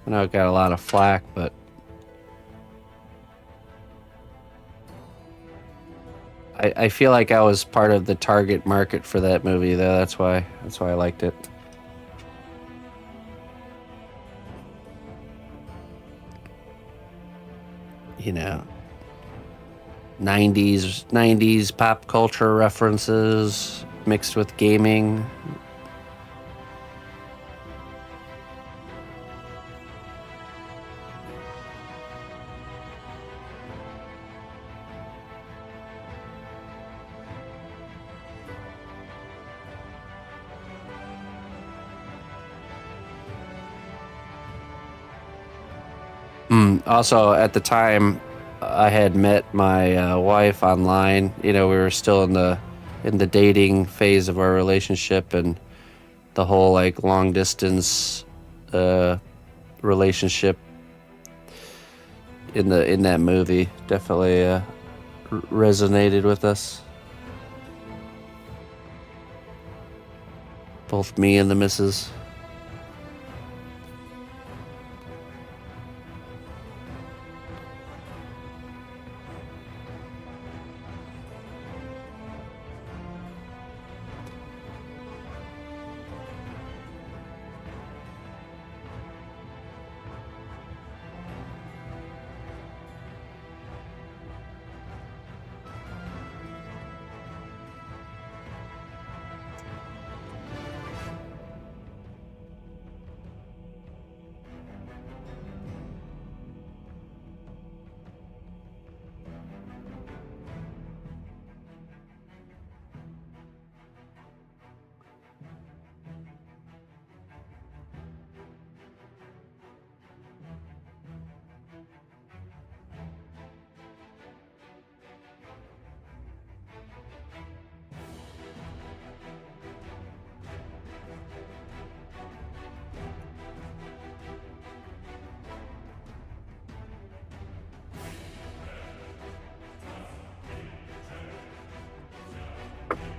I know it got a lot of flack, but I feel like I was part of the target market for that movie, though. That's why I liked it. You know, 90s pop culture references mixed with gaming. Also, at the time, I had met my wife online. You know, we were still in the dating phase of our relationship, and the whole like long distance relationship in that movie definitely resonated with us. Both me and the missus.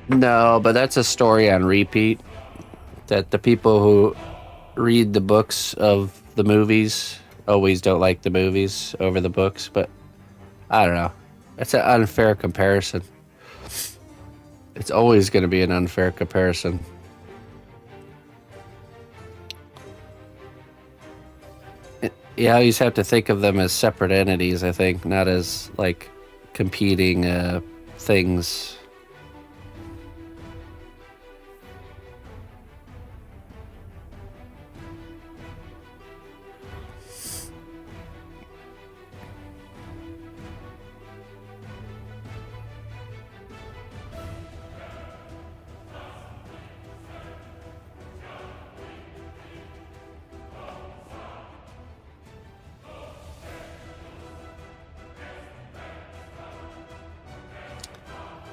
No, but that's a story on repeat. That the people who read the books of the movies always don't like the movies over the books, but I don't know. It's an unfair comparison. It's always going to be an unfair comparison. You always have to think of them as separate entities, I think, not as like competing things.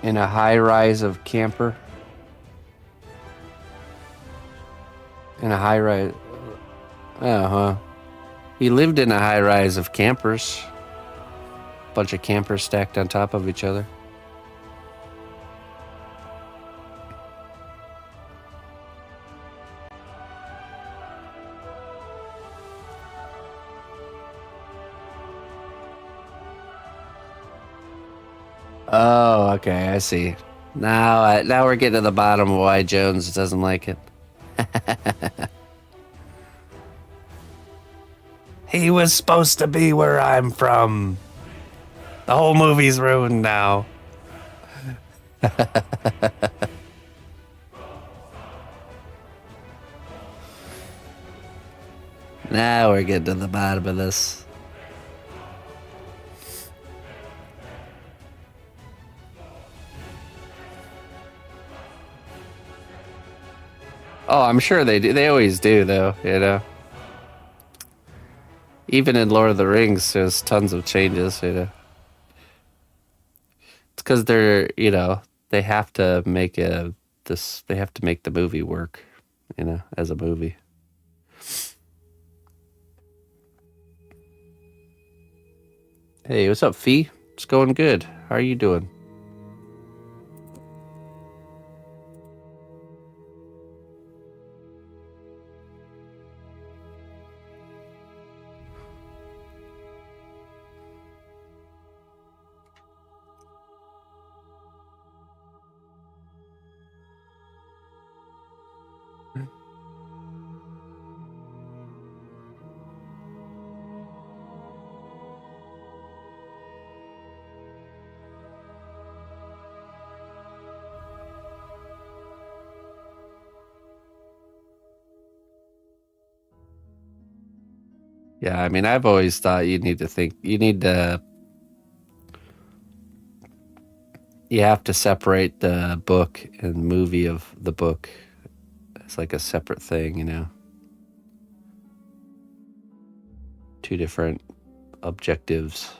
In a high rise of camper. In a high rise. Oh, huh. He lived in a high rise of campers. Bunch of campers stacked on top of each other. Oh, okay, I see. Now we're getting to the bottom of why Jones doesn't like it. He was supposed to be where I'm from. The whole movie's ruined now. Now we're getting to the bottom of this. Oh, I'm sure they do. They always do, though, you know. Even in Lord of the Rings, there's tons of changes, you know. It's because they're, you know, they have to make they have to make the movie work, you know, as a movie. Hey, what's up, Fee? It's going good. How are you doing? Yeah, I mean, I've always thought you have to separate the book and movie of the book. It's like a separate thing, you know. Two different objectives.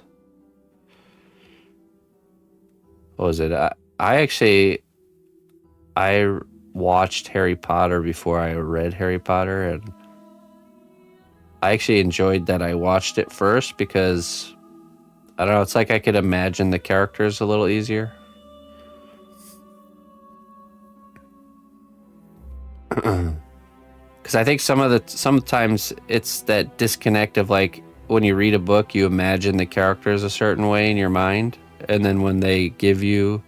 What was it? I watched Harry Potter before I read Harry Potter, and I actually enjoyed that I watched it first because I don't know, it's like I could imagine the characters a little easier. Because I think sometimes it's that disconnect of like when you read a book, you imagine the characters a certain way in your mind, and then when they give you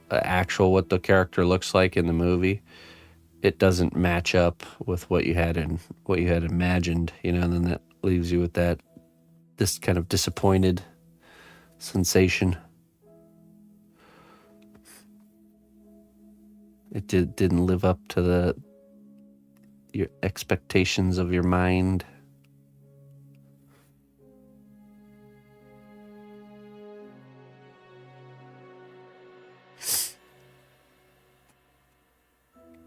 actual what the character looks like in the movie, it doesn't match up with what you had imagined, you know, and then that leaves you with this kind of disappointed sensation. It didn't live up to your expectations of your mind.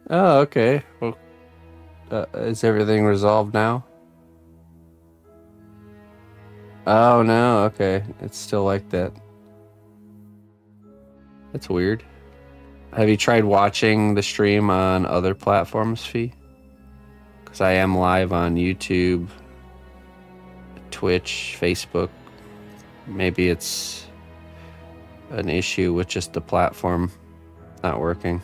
Oh, okay. Well, is everything resolved now? Oh no, okay. It's still like that. That's weird. Have you tried watching the stream on other platforms, Fee? Because I am live on YouTube, Twitch, Facebook. Maybe it's an issue with just the platform. Not working.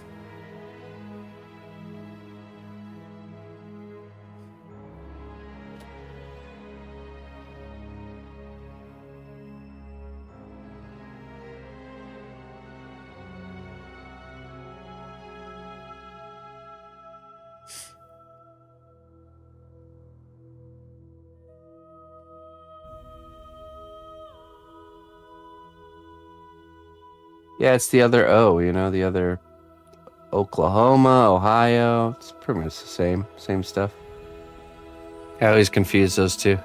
Yeah, it's the other O, you know, the other Oklahoma, Ohio. It's pretty much the same stuff. I always confuse those two.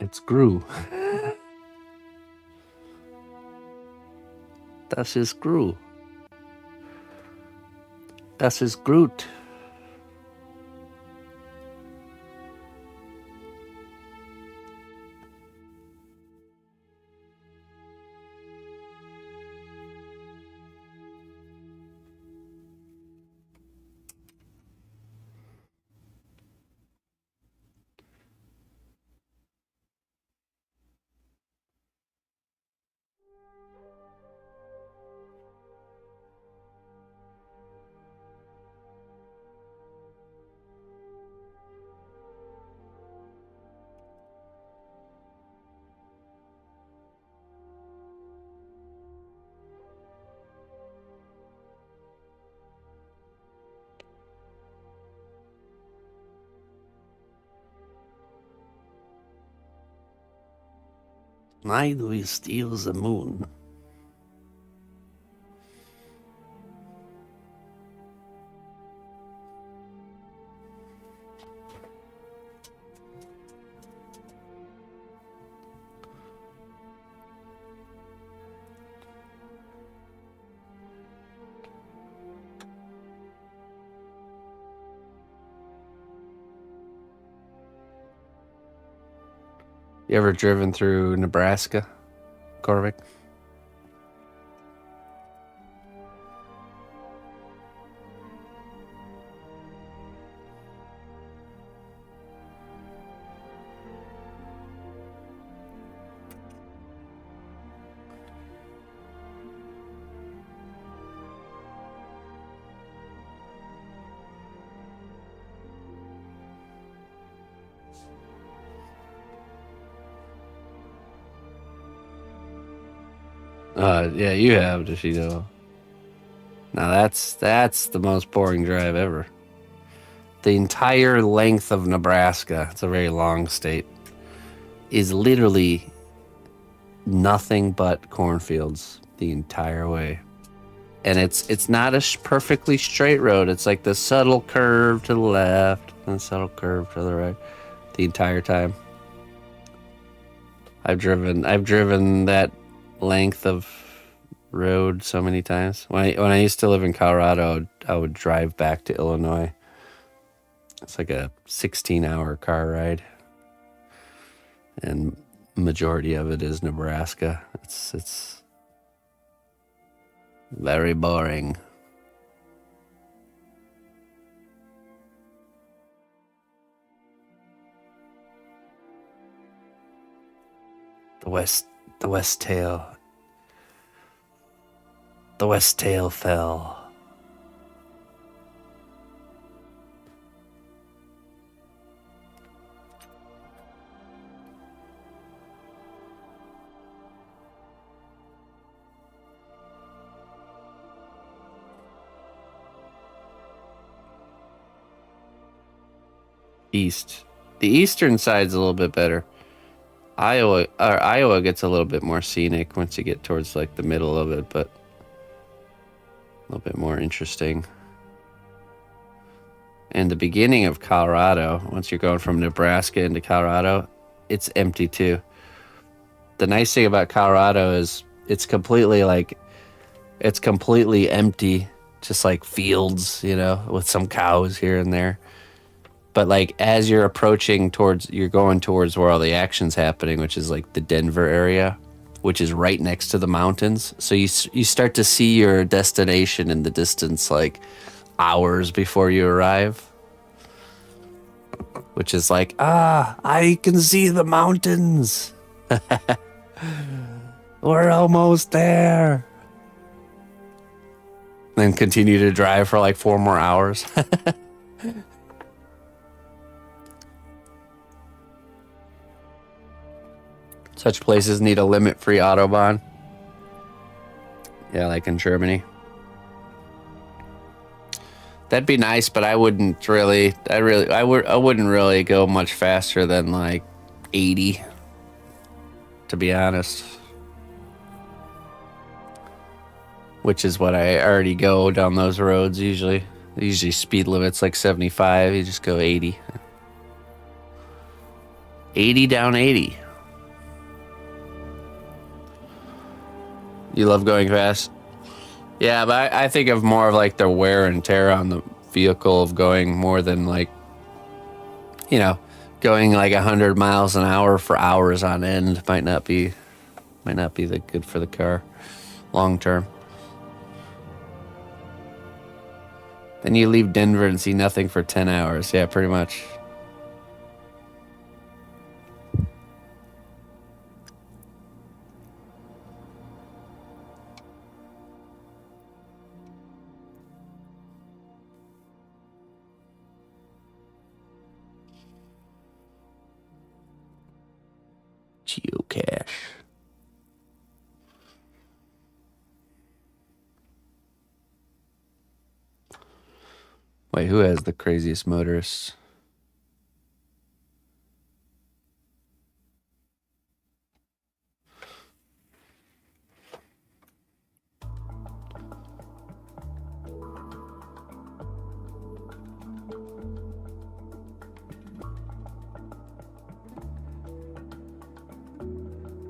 It's Gru. Das ist Gru. Das ist Groot. Night we steal the moon. You ever driven through Nebraska, Corvick? Yeah, you have, does she know? Now that's the most boring drive ever. The entire length of Nebraska, it's a very long state, is literally nothing but cornfields the entire way. And it's not a perfectly straight road. It's like the subtle curve to the left and the subtle curve to the right the entire time. I've driven that length of road so many times. When I used to live in Colorado, I would drive back to Illinois It's like a 16-hour car ride, and majority of it is Nebraska. It's very boring. The west tail fell. East. The eastern side's a little bit better. Iowa gets a little bit more scenic once you get towards like the middle of it, but a little bit more interesting. And the beginning of Colorado, once you're going from Nebraska into Colorado, it's empty too. The nice thing about Colorado is it's completely empty, just like fields, with some cows here and there. But like as you're you're going towards where all the action's happening, which is like the Denver area, which is right next to the mountains. So you start to see your destination in the distance, like hours before you arrive, which is like, I can see the mountains. We're almost there. Then continue to drive for like 4 more hours. Such places need a limit-free Autobahn. Yeah, like in Germany. That'd be nice, but I wouldn't really. I wouldn't really go much faster than like 80. To be honest. Which is what I already go down those roads usually. Usually speed limit's like 75. You just go 80. 80 down 80. You love going fast? Yeah, but I think of more of like the wear and tear on the vehicle of going more than like, going like 100 miles an hour for hours on end might not be the good for the car long term. Then you leave Denver and see nothing for 10 hours. Yeah, pretty much. Geocache. Wait, who has the craziest motorists?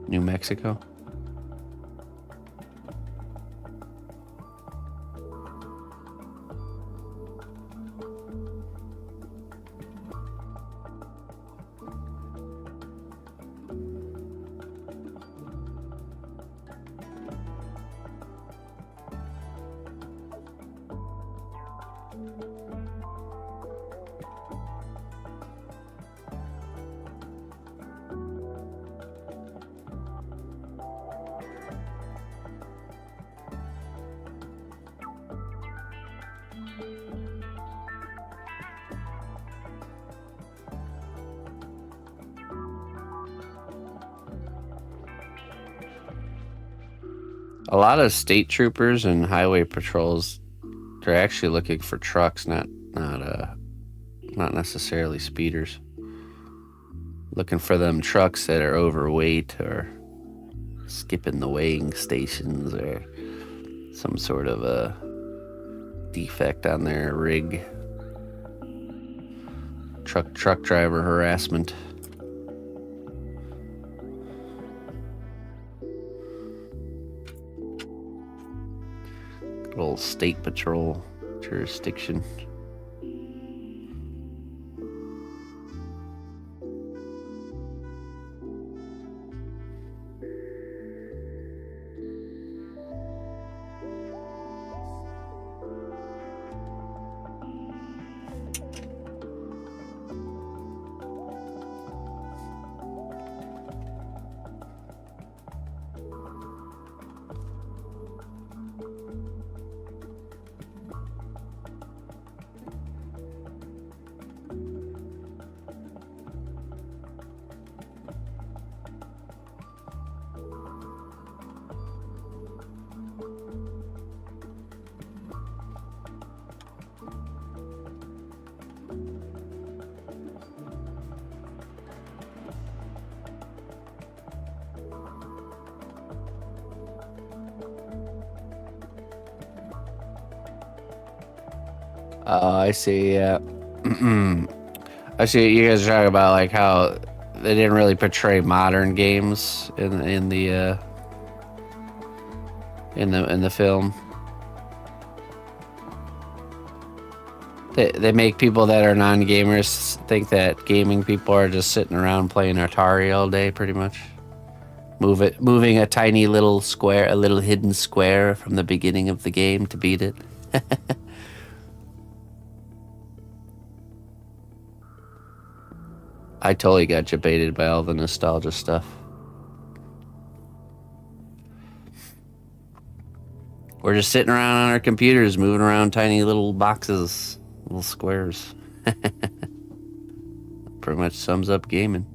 New Mexico? A lot of state troopers and highway patrols, they're actually looking for trucks, not necessarily speeders. Looking for them trucks that are overweight or skipping the weighing stations or some sort of a defect on their rig. Truck driver harassment. Good old state patrol jurisdiction. Oh, I see. Yeah. I see. You guys are talking about like how they didn't really portray modern games in the film. They make people that are non-gamers think that gaming people are just sitting around playing Atari all day, pretty much. Moving a tiny little square, a little hidden square from the beginning of the game to beat it. I totally got jebaited by all the nostalgia stuff. We're just sitting around on our computers, moving around tiny little boxes, little squares. Pretty much sums up gaming.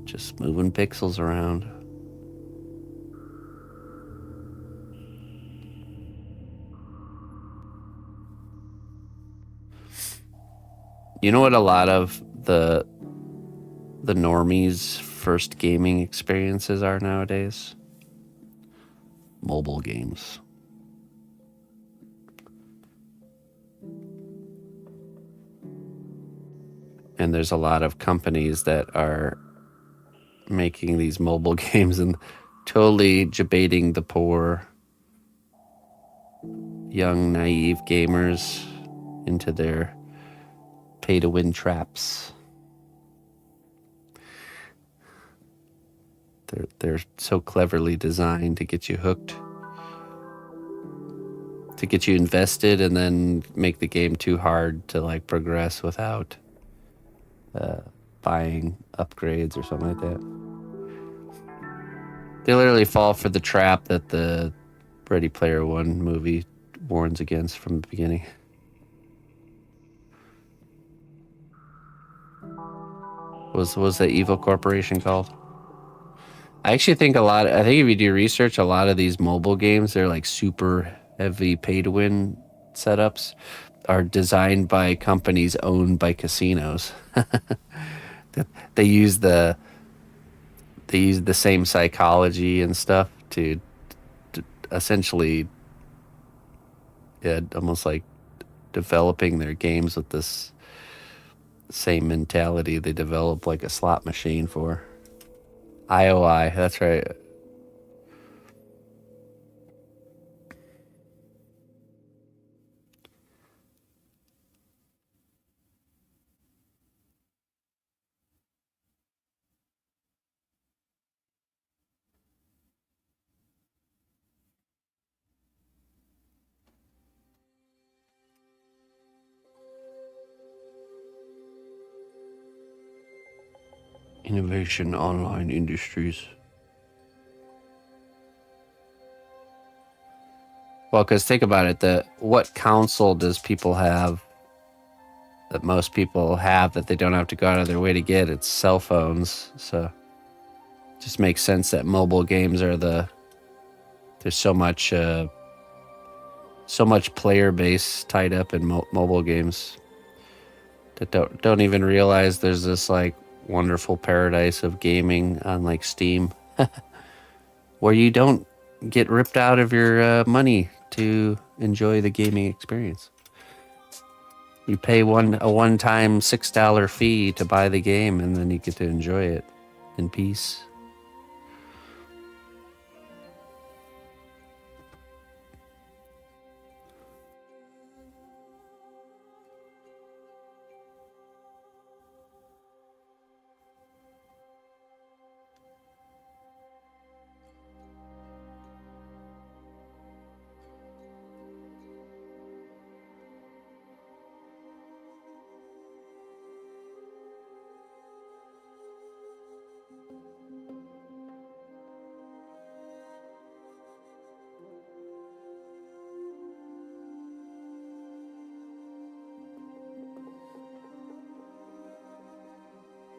Just moving pixels around. You know what a lot of the normies' first gaming experiences are nowadays? Mobile games. And there's a lot of companies that are making these mobile games and totally jebaiting the poor, young, naive gamers into their pay-to-win traps. They're so cleverly designed to get you hooked, to get you invested, and then make the game too hard to like progress without buying upgrades or something like that. They literally fall for the trap that the Ready Player One movie warns against from the beginning. What was that evil corporation called? I actually think I think if you do research, a lot of these mobile games, they're like super heavy pay to win setups, are designed by companies owned by casinos. they use the same psychology and stuff to essentially, yeah, almost like developing their games with this same mentality they develop like a slot machine for. IOI, that's right. Innovation Online Industries. Well, because think about it, what console does people have that most people have that they don't have to go out of their way to get? It's cell phones. So it just makes sense that mobile games are there's so much player base tied up in mobile games that don't even realize there's this like wonderful paradise of gaming on like Steam where you don't get ripped out of your money to enjoy the gaming experience. You pay a one-time $6 fee to buy the game, and then you get to enjoy it in peace.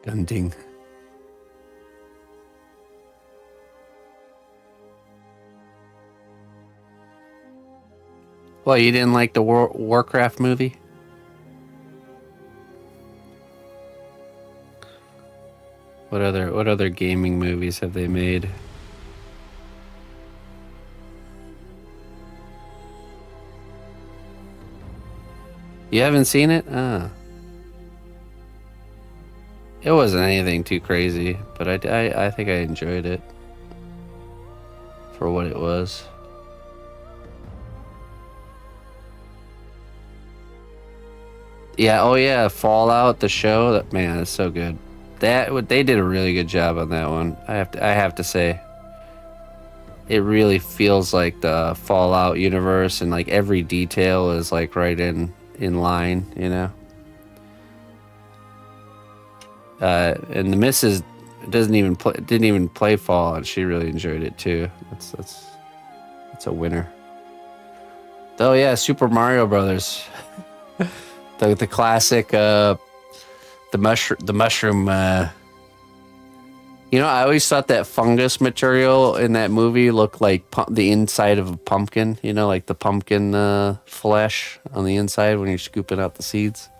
Gunting. Well, you didn't like the Warcraft movie? What other gaming movies have they made? You haven't seen it? It wasn't anything too crazy, but I think I enjoyed it for what it was. Yeah, oh yeah, Fallout, the show. That man, it's so good. They did a really good job on that one. I have to say, it really feels like the Fallout universe, and like every detail is like right in line, you know. And the missus didn't even play Fallout. She really enjoyed it too. That's a winner. Oh yeah, Super Mario Brothers, the classic, the mushroom. You know, I always thought that fungus material in that movie looked like the inside of a pumpkin. You know, like the pumpkin flesh on the inside when you're scooping out the seeds.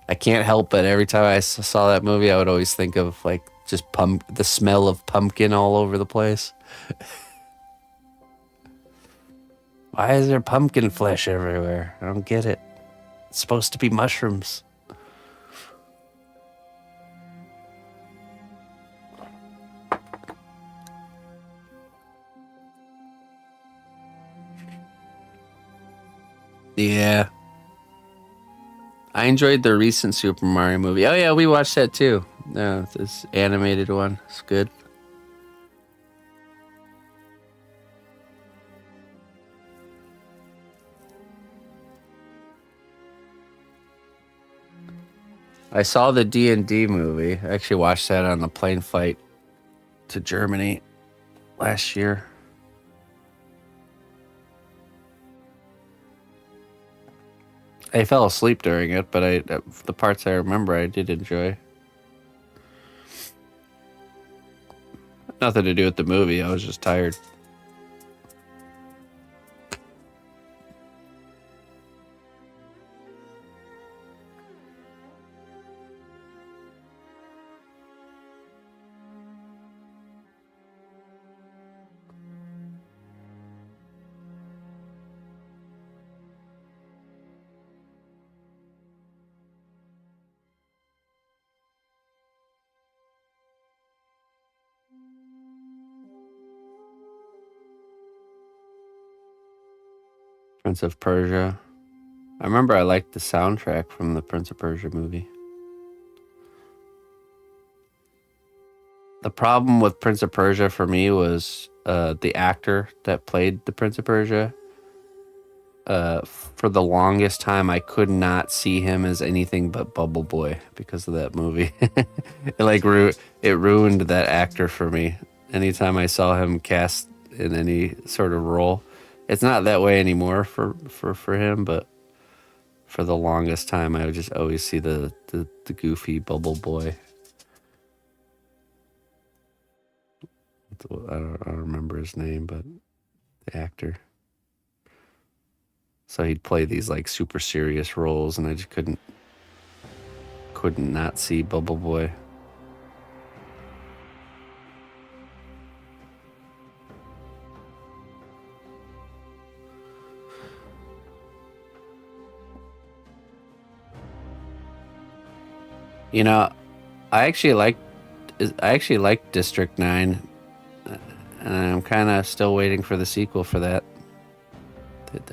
I can't help but every time I saw that movie, I would always think of like just the smell of pumpkin all over the place. Why is there pumpkin flesh everywhere? I don't get it. It's supposed to be mushrooms. Yeah. I enjoyed the recent Super Mario movie. Oh yeah, we watched that too. No, this animated one. It's good. I saw the D&D movie. I actually watched that on the plane flight to Germany last year. I fell asleep during it, but the parts I remember I did enjoy. Nothing to do with the movie. I was just tired. Prince of Persia. I remember I liked the soundtrack from the Prince of Persia movie. The problem with Prince of Persia for me was the actor that played the Prince of Persia. For the longest time, I could not see him as anything but Bubble Boy because of that movie. It ruined that actor for me. Anytime I saw him cast in any sort of role, it's not that way anymore for him, but for the longest time, I would just always see the goofy Bubble Boy. I don't remember his name, but the actor. So he'd play these like super serious roles, and I just couldn't not see Bubble Boy. You know, I actually like District 9, and I'm kind of still waiting for the sequel for that.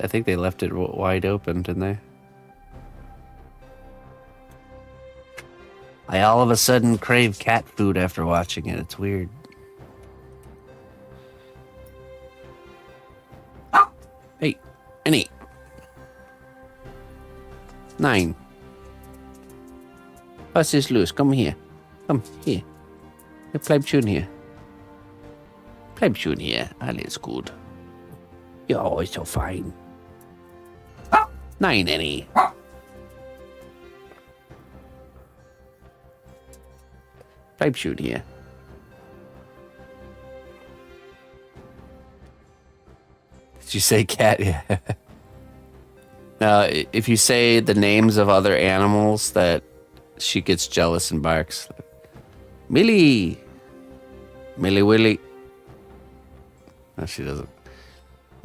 I think they left it wide open, didn't they? I all of a sudden crave cat food after watching it. It's weird. Hey, Annie. 9. Was ist los? Komm hier. Komm, hier. Bleib schön hier. Bleib schön hier. Alles gut. Ja, ist so fein. Nein, Annie. Bleib schön hier. Did you say cat? Yeah. Now, if you say the names of other animals, that she gets jealous and barks. Millie. Millie Willie. No, she doesn't.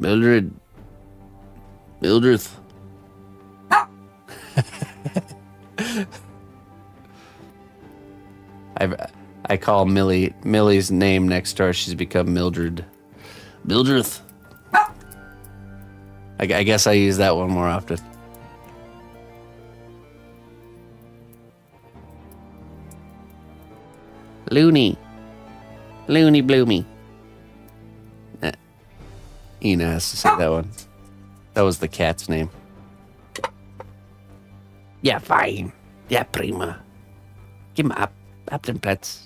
Mildred. Mildred. I call Millie's name next door. She's become Mildred. Mildred. I guess I use that one more often. Looney. Looney Bloomy. Ina has to say that one. That was the cat's name. Yeah, fine. Yeah, prima. Give him up them pets.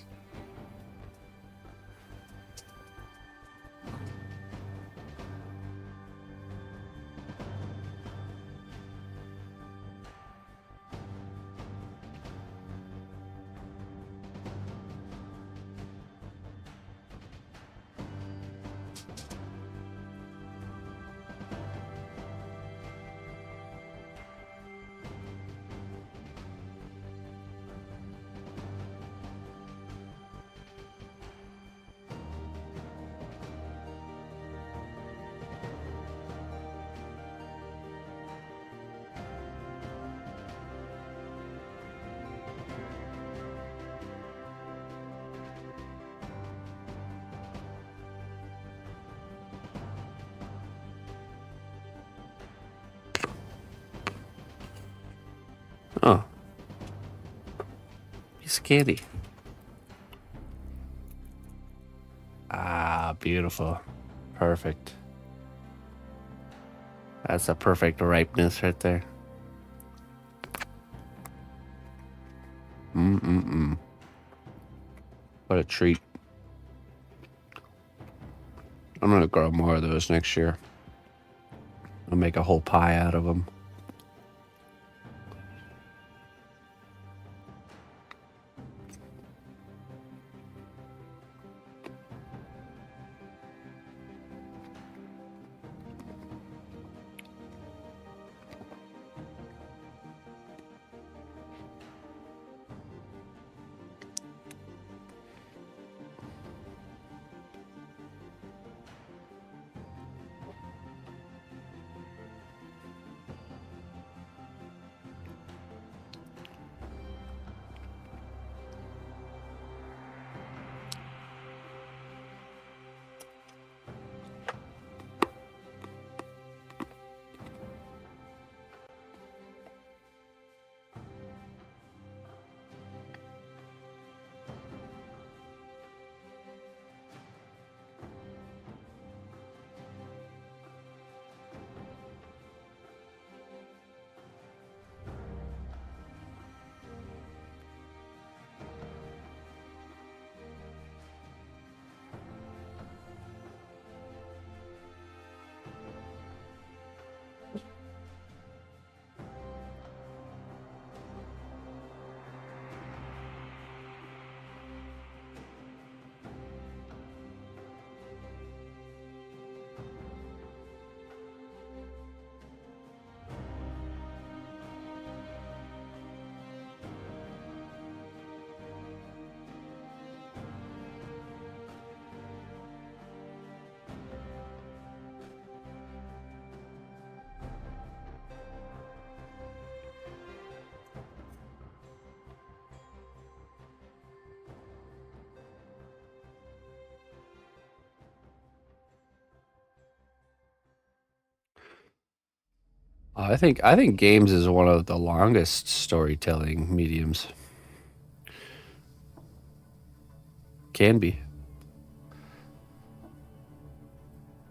Oh. Piece of candy. Ah, beautiful. Perfect. That's a perfect ripeness right there. What a treat. I'm gonna grow more of those next year. I'll make a whole pie out of them. I think games is one of the longest storytelling mediums. Can be.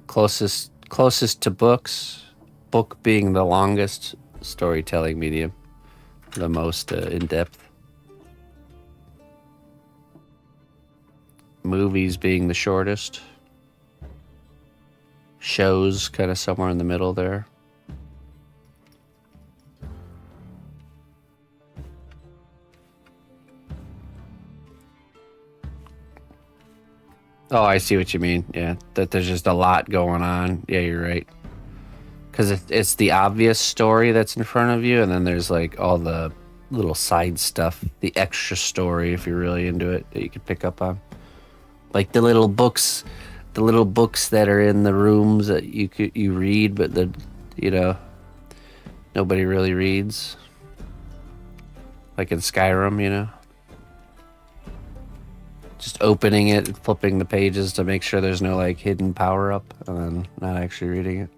Closest to books, book being the longest storytelling medium, the most in-depth. Movies being the shortest. Shows kind of somewhere in the middle there. Oh, I see what you mean. Yeah, that there's just a lot going on. Yeah, you're right. Because it's the obvious story that's in front of you, and then there's like all the little side stuff, the extra story if you're really into it that you can pick up on, like the little books that are in the rooms that you read, but nobody really reads. like in Skyrim, you know? Just opening it and flipping the pages to make sure there's no like hidden power up, and then not actually reading it.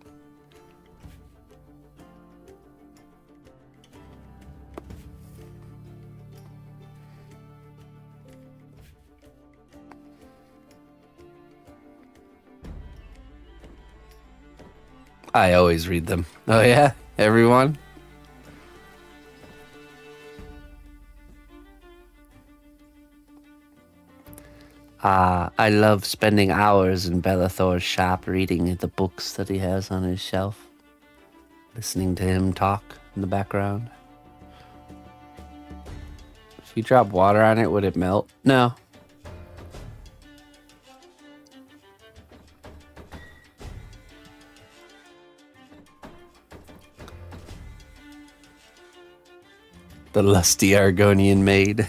I always read them. Oh yeah? Everyone? I love spending hours in Bellathor's shop reading the books that he has on his shelf. Listening to him talk in the background. If you drop water on it, would it melt? No. The lusty Argonian maid.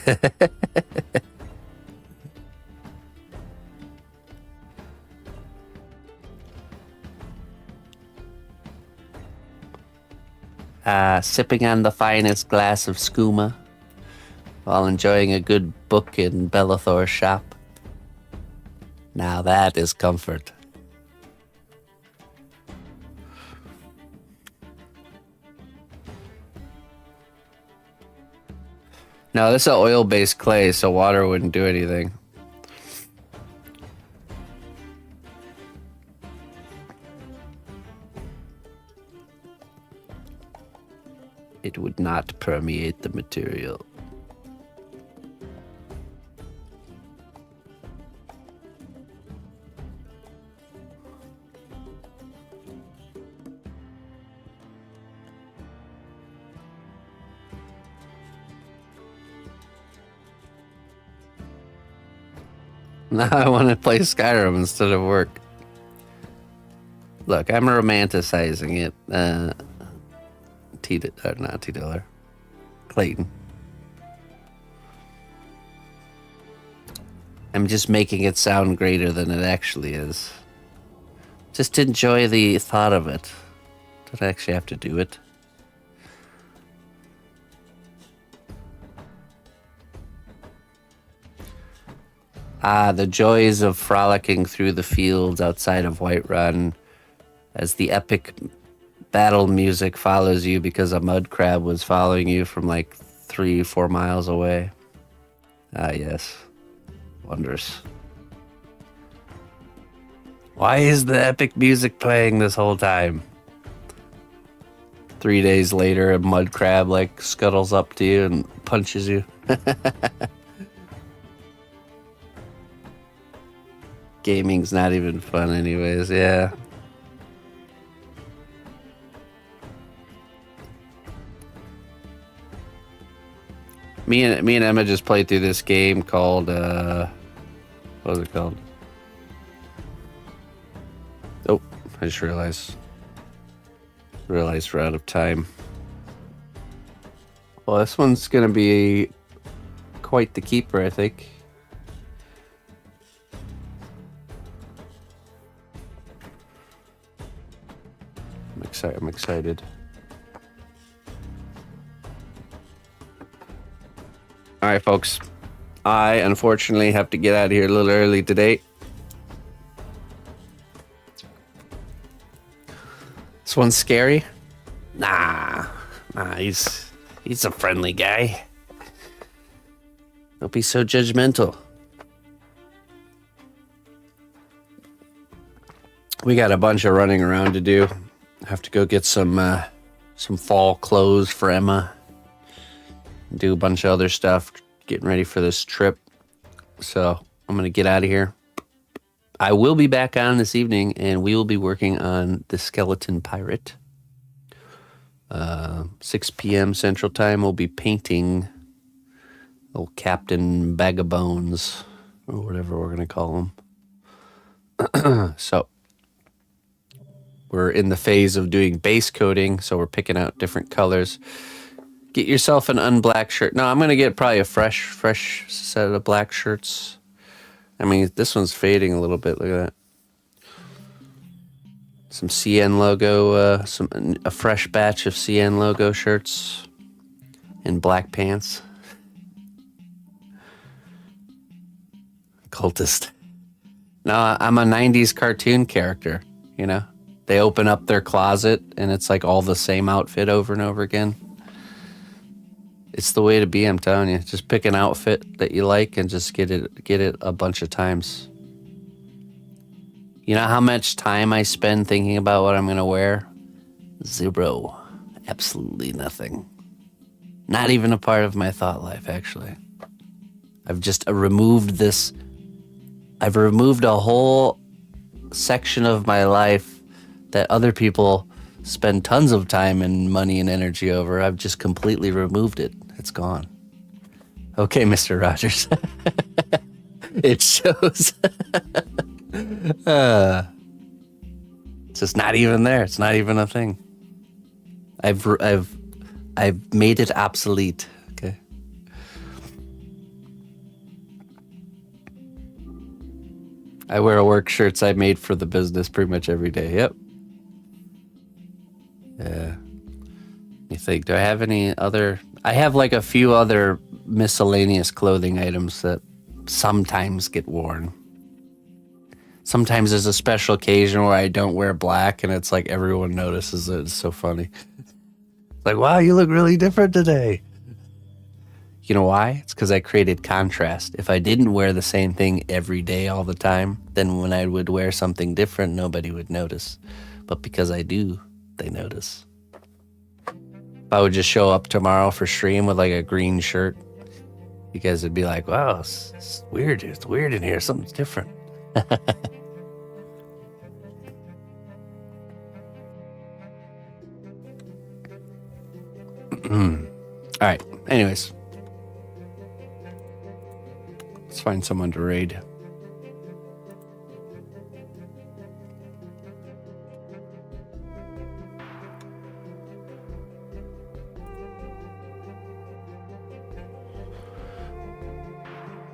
Sipping on the finest glass of skooma while enjoying a good book in Bellathor's shop. Now that is comfort. No, this is oil-based clay, so water wouldn't do anything. It would not permeate the material. Now I want to play Skyrim instead of work. Look, I'm romanticizing it. Not T-Dollar. Clayton. I'm just making it sound greater than it actually is. Just enjoy the thought of it. Don't actually have to do it. The joys of frolicking through the fields outside of Whiterun as the epic battle music follows you because a mud crab was following you from like 3-4 miles away. Ah, yes. Wondrous. Why is the epic music playing this whole time? 3 days later, a mud crab like scuttles up to you and punches you. Gaming's not even fun anyways, yeah. Me and Emma just played through this game called, what was it called? Oh, I just realized we're out of time. Well, this one's gonna be quite the keeper, I think. I'm excited. All right, folks. I unfortunately have to get out of here a little early today. This one's scary. Nah, he's a friendly guy. Don't be so judgmental. We got a bunch of running around to do. Have to go get some fall clothes for Emma. Do a bunch of other stuff, getting ready for this trip. So I'm gonna get out of here. I will be back on this evening, and we will be working on the Skeleton Pirate. 6 p.m. Central Time. We'll be painting old Captain Bag of Bones, or whatever we're gonna call him. So we're in the phase of doing base coating, so we're picking out different colors. Get yourself an unblack shirt. No, I'm going to get probably a fresh set of black shirts. I mean, this one's fading a little bit. Look at that. Some CN logo, a fresh batch of CN logo shirts and black pants. Cultist. No, I'm a 90s cartoon character, you know? They open up their closet and it's like all the same outfit over and over again. It's the way to be, I'm telling you. Just pick an outfit that you like and just get it a bunch of times. You know how much time I spend thinking about what I'm going to wear? 0. Absolutely nothing. Not even a part of my thought life, actually. I've just removed this. I've removed a whole section of my life that other people spend tons of time and money and energy over. I've just completely removed it. It's gone. Okay, Mr. Rogers. It shows. It's just not even there. It's not even a thing. I've made it obsolete. Okay. I wear work shirts I made for the business pretty much every day. Yep. Yeah. You think, do I have any other? I have like a few other miscellaneous clothing items that sometimes get worn. Sometimes there's a special occasion where I don't wear black and it's like everyone notices it. It's so funny. Like, wow, you look really different today. You know why? It's because I created contrast. If I didn't wear the same thing every day all the time, then when I would wear something different, nobody would notice. But because I do, they notice. If I would just show up tomorrow for stream with like a green shirt, you guys would be like, wow, it's weird. It's weird in here. Something's different. All right. Anyways. Let's find someone to raid.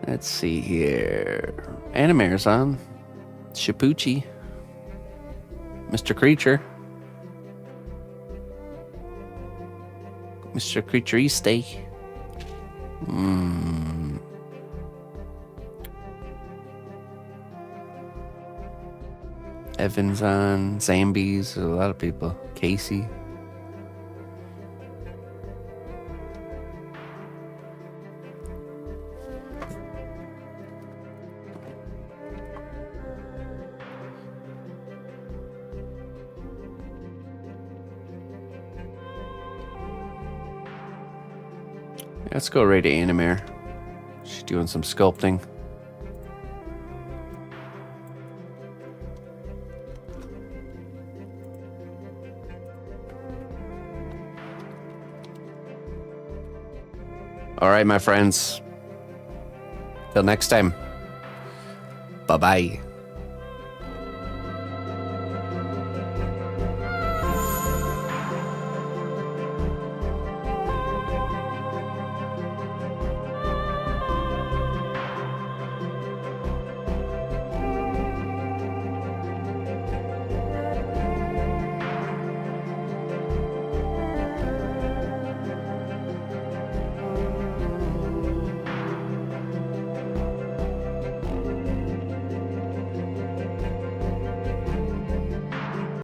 Let's see here. Animare's on. Shapuchi. Mr. Creature. Mr. Creaturiste. Evan's on. Zambies. A lot of people. Casey. Let's go right to Animare. She's doing some sculpting. All right, my friends. Till next time. Bye-bye.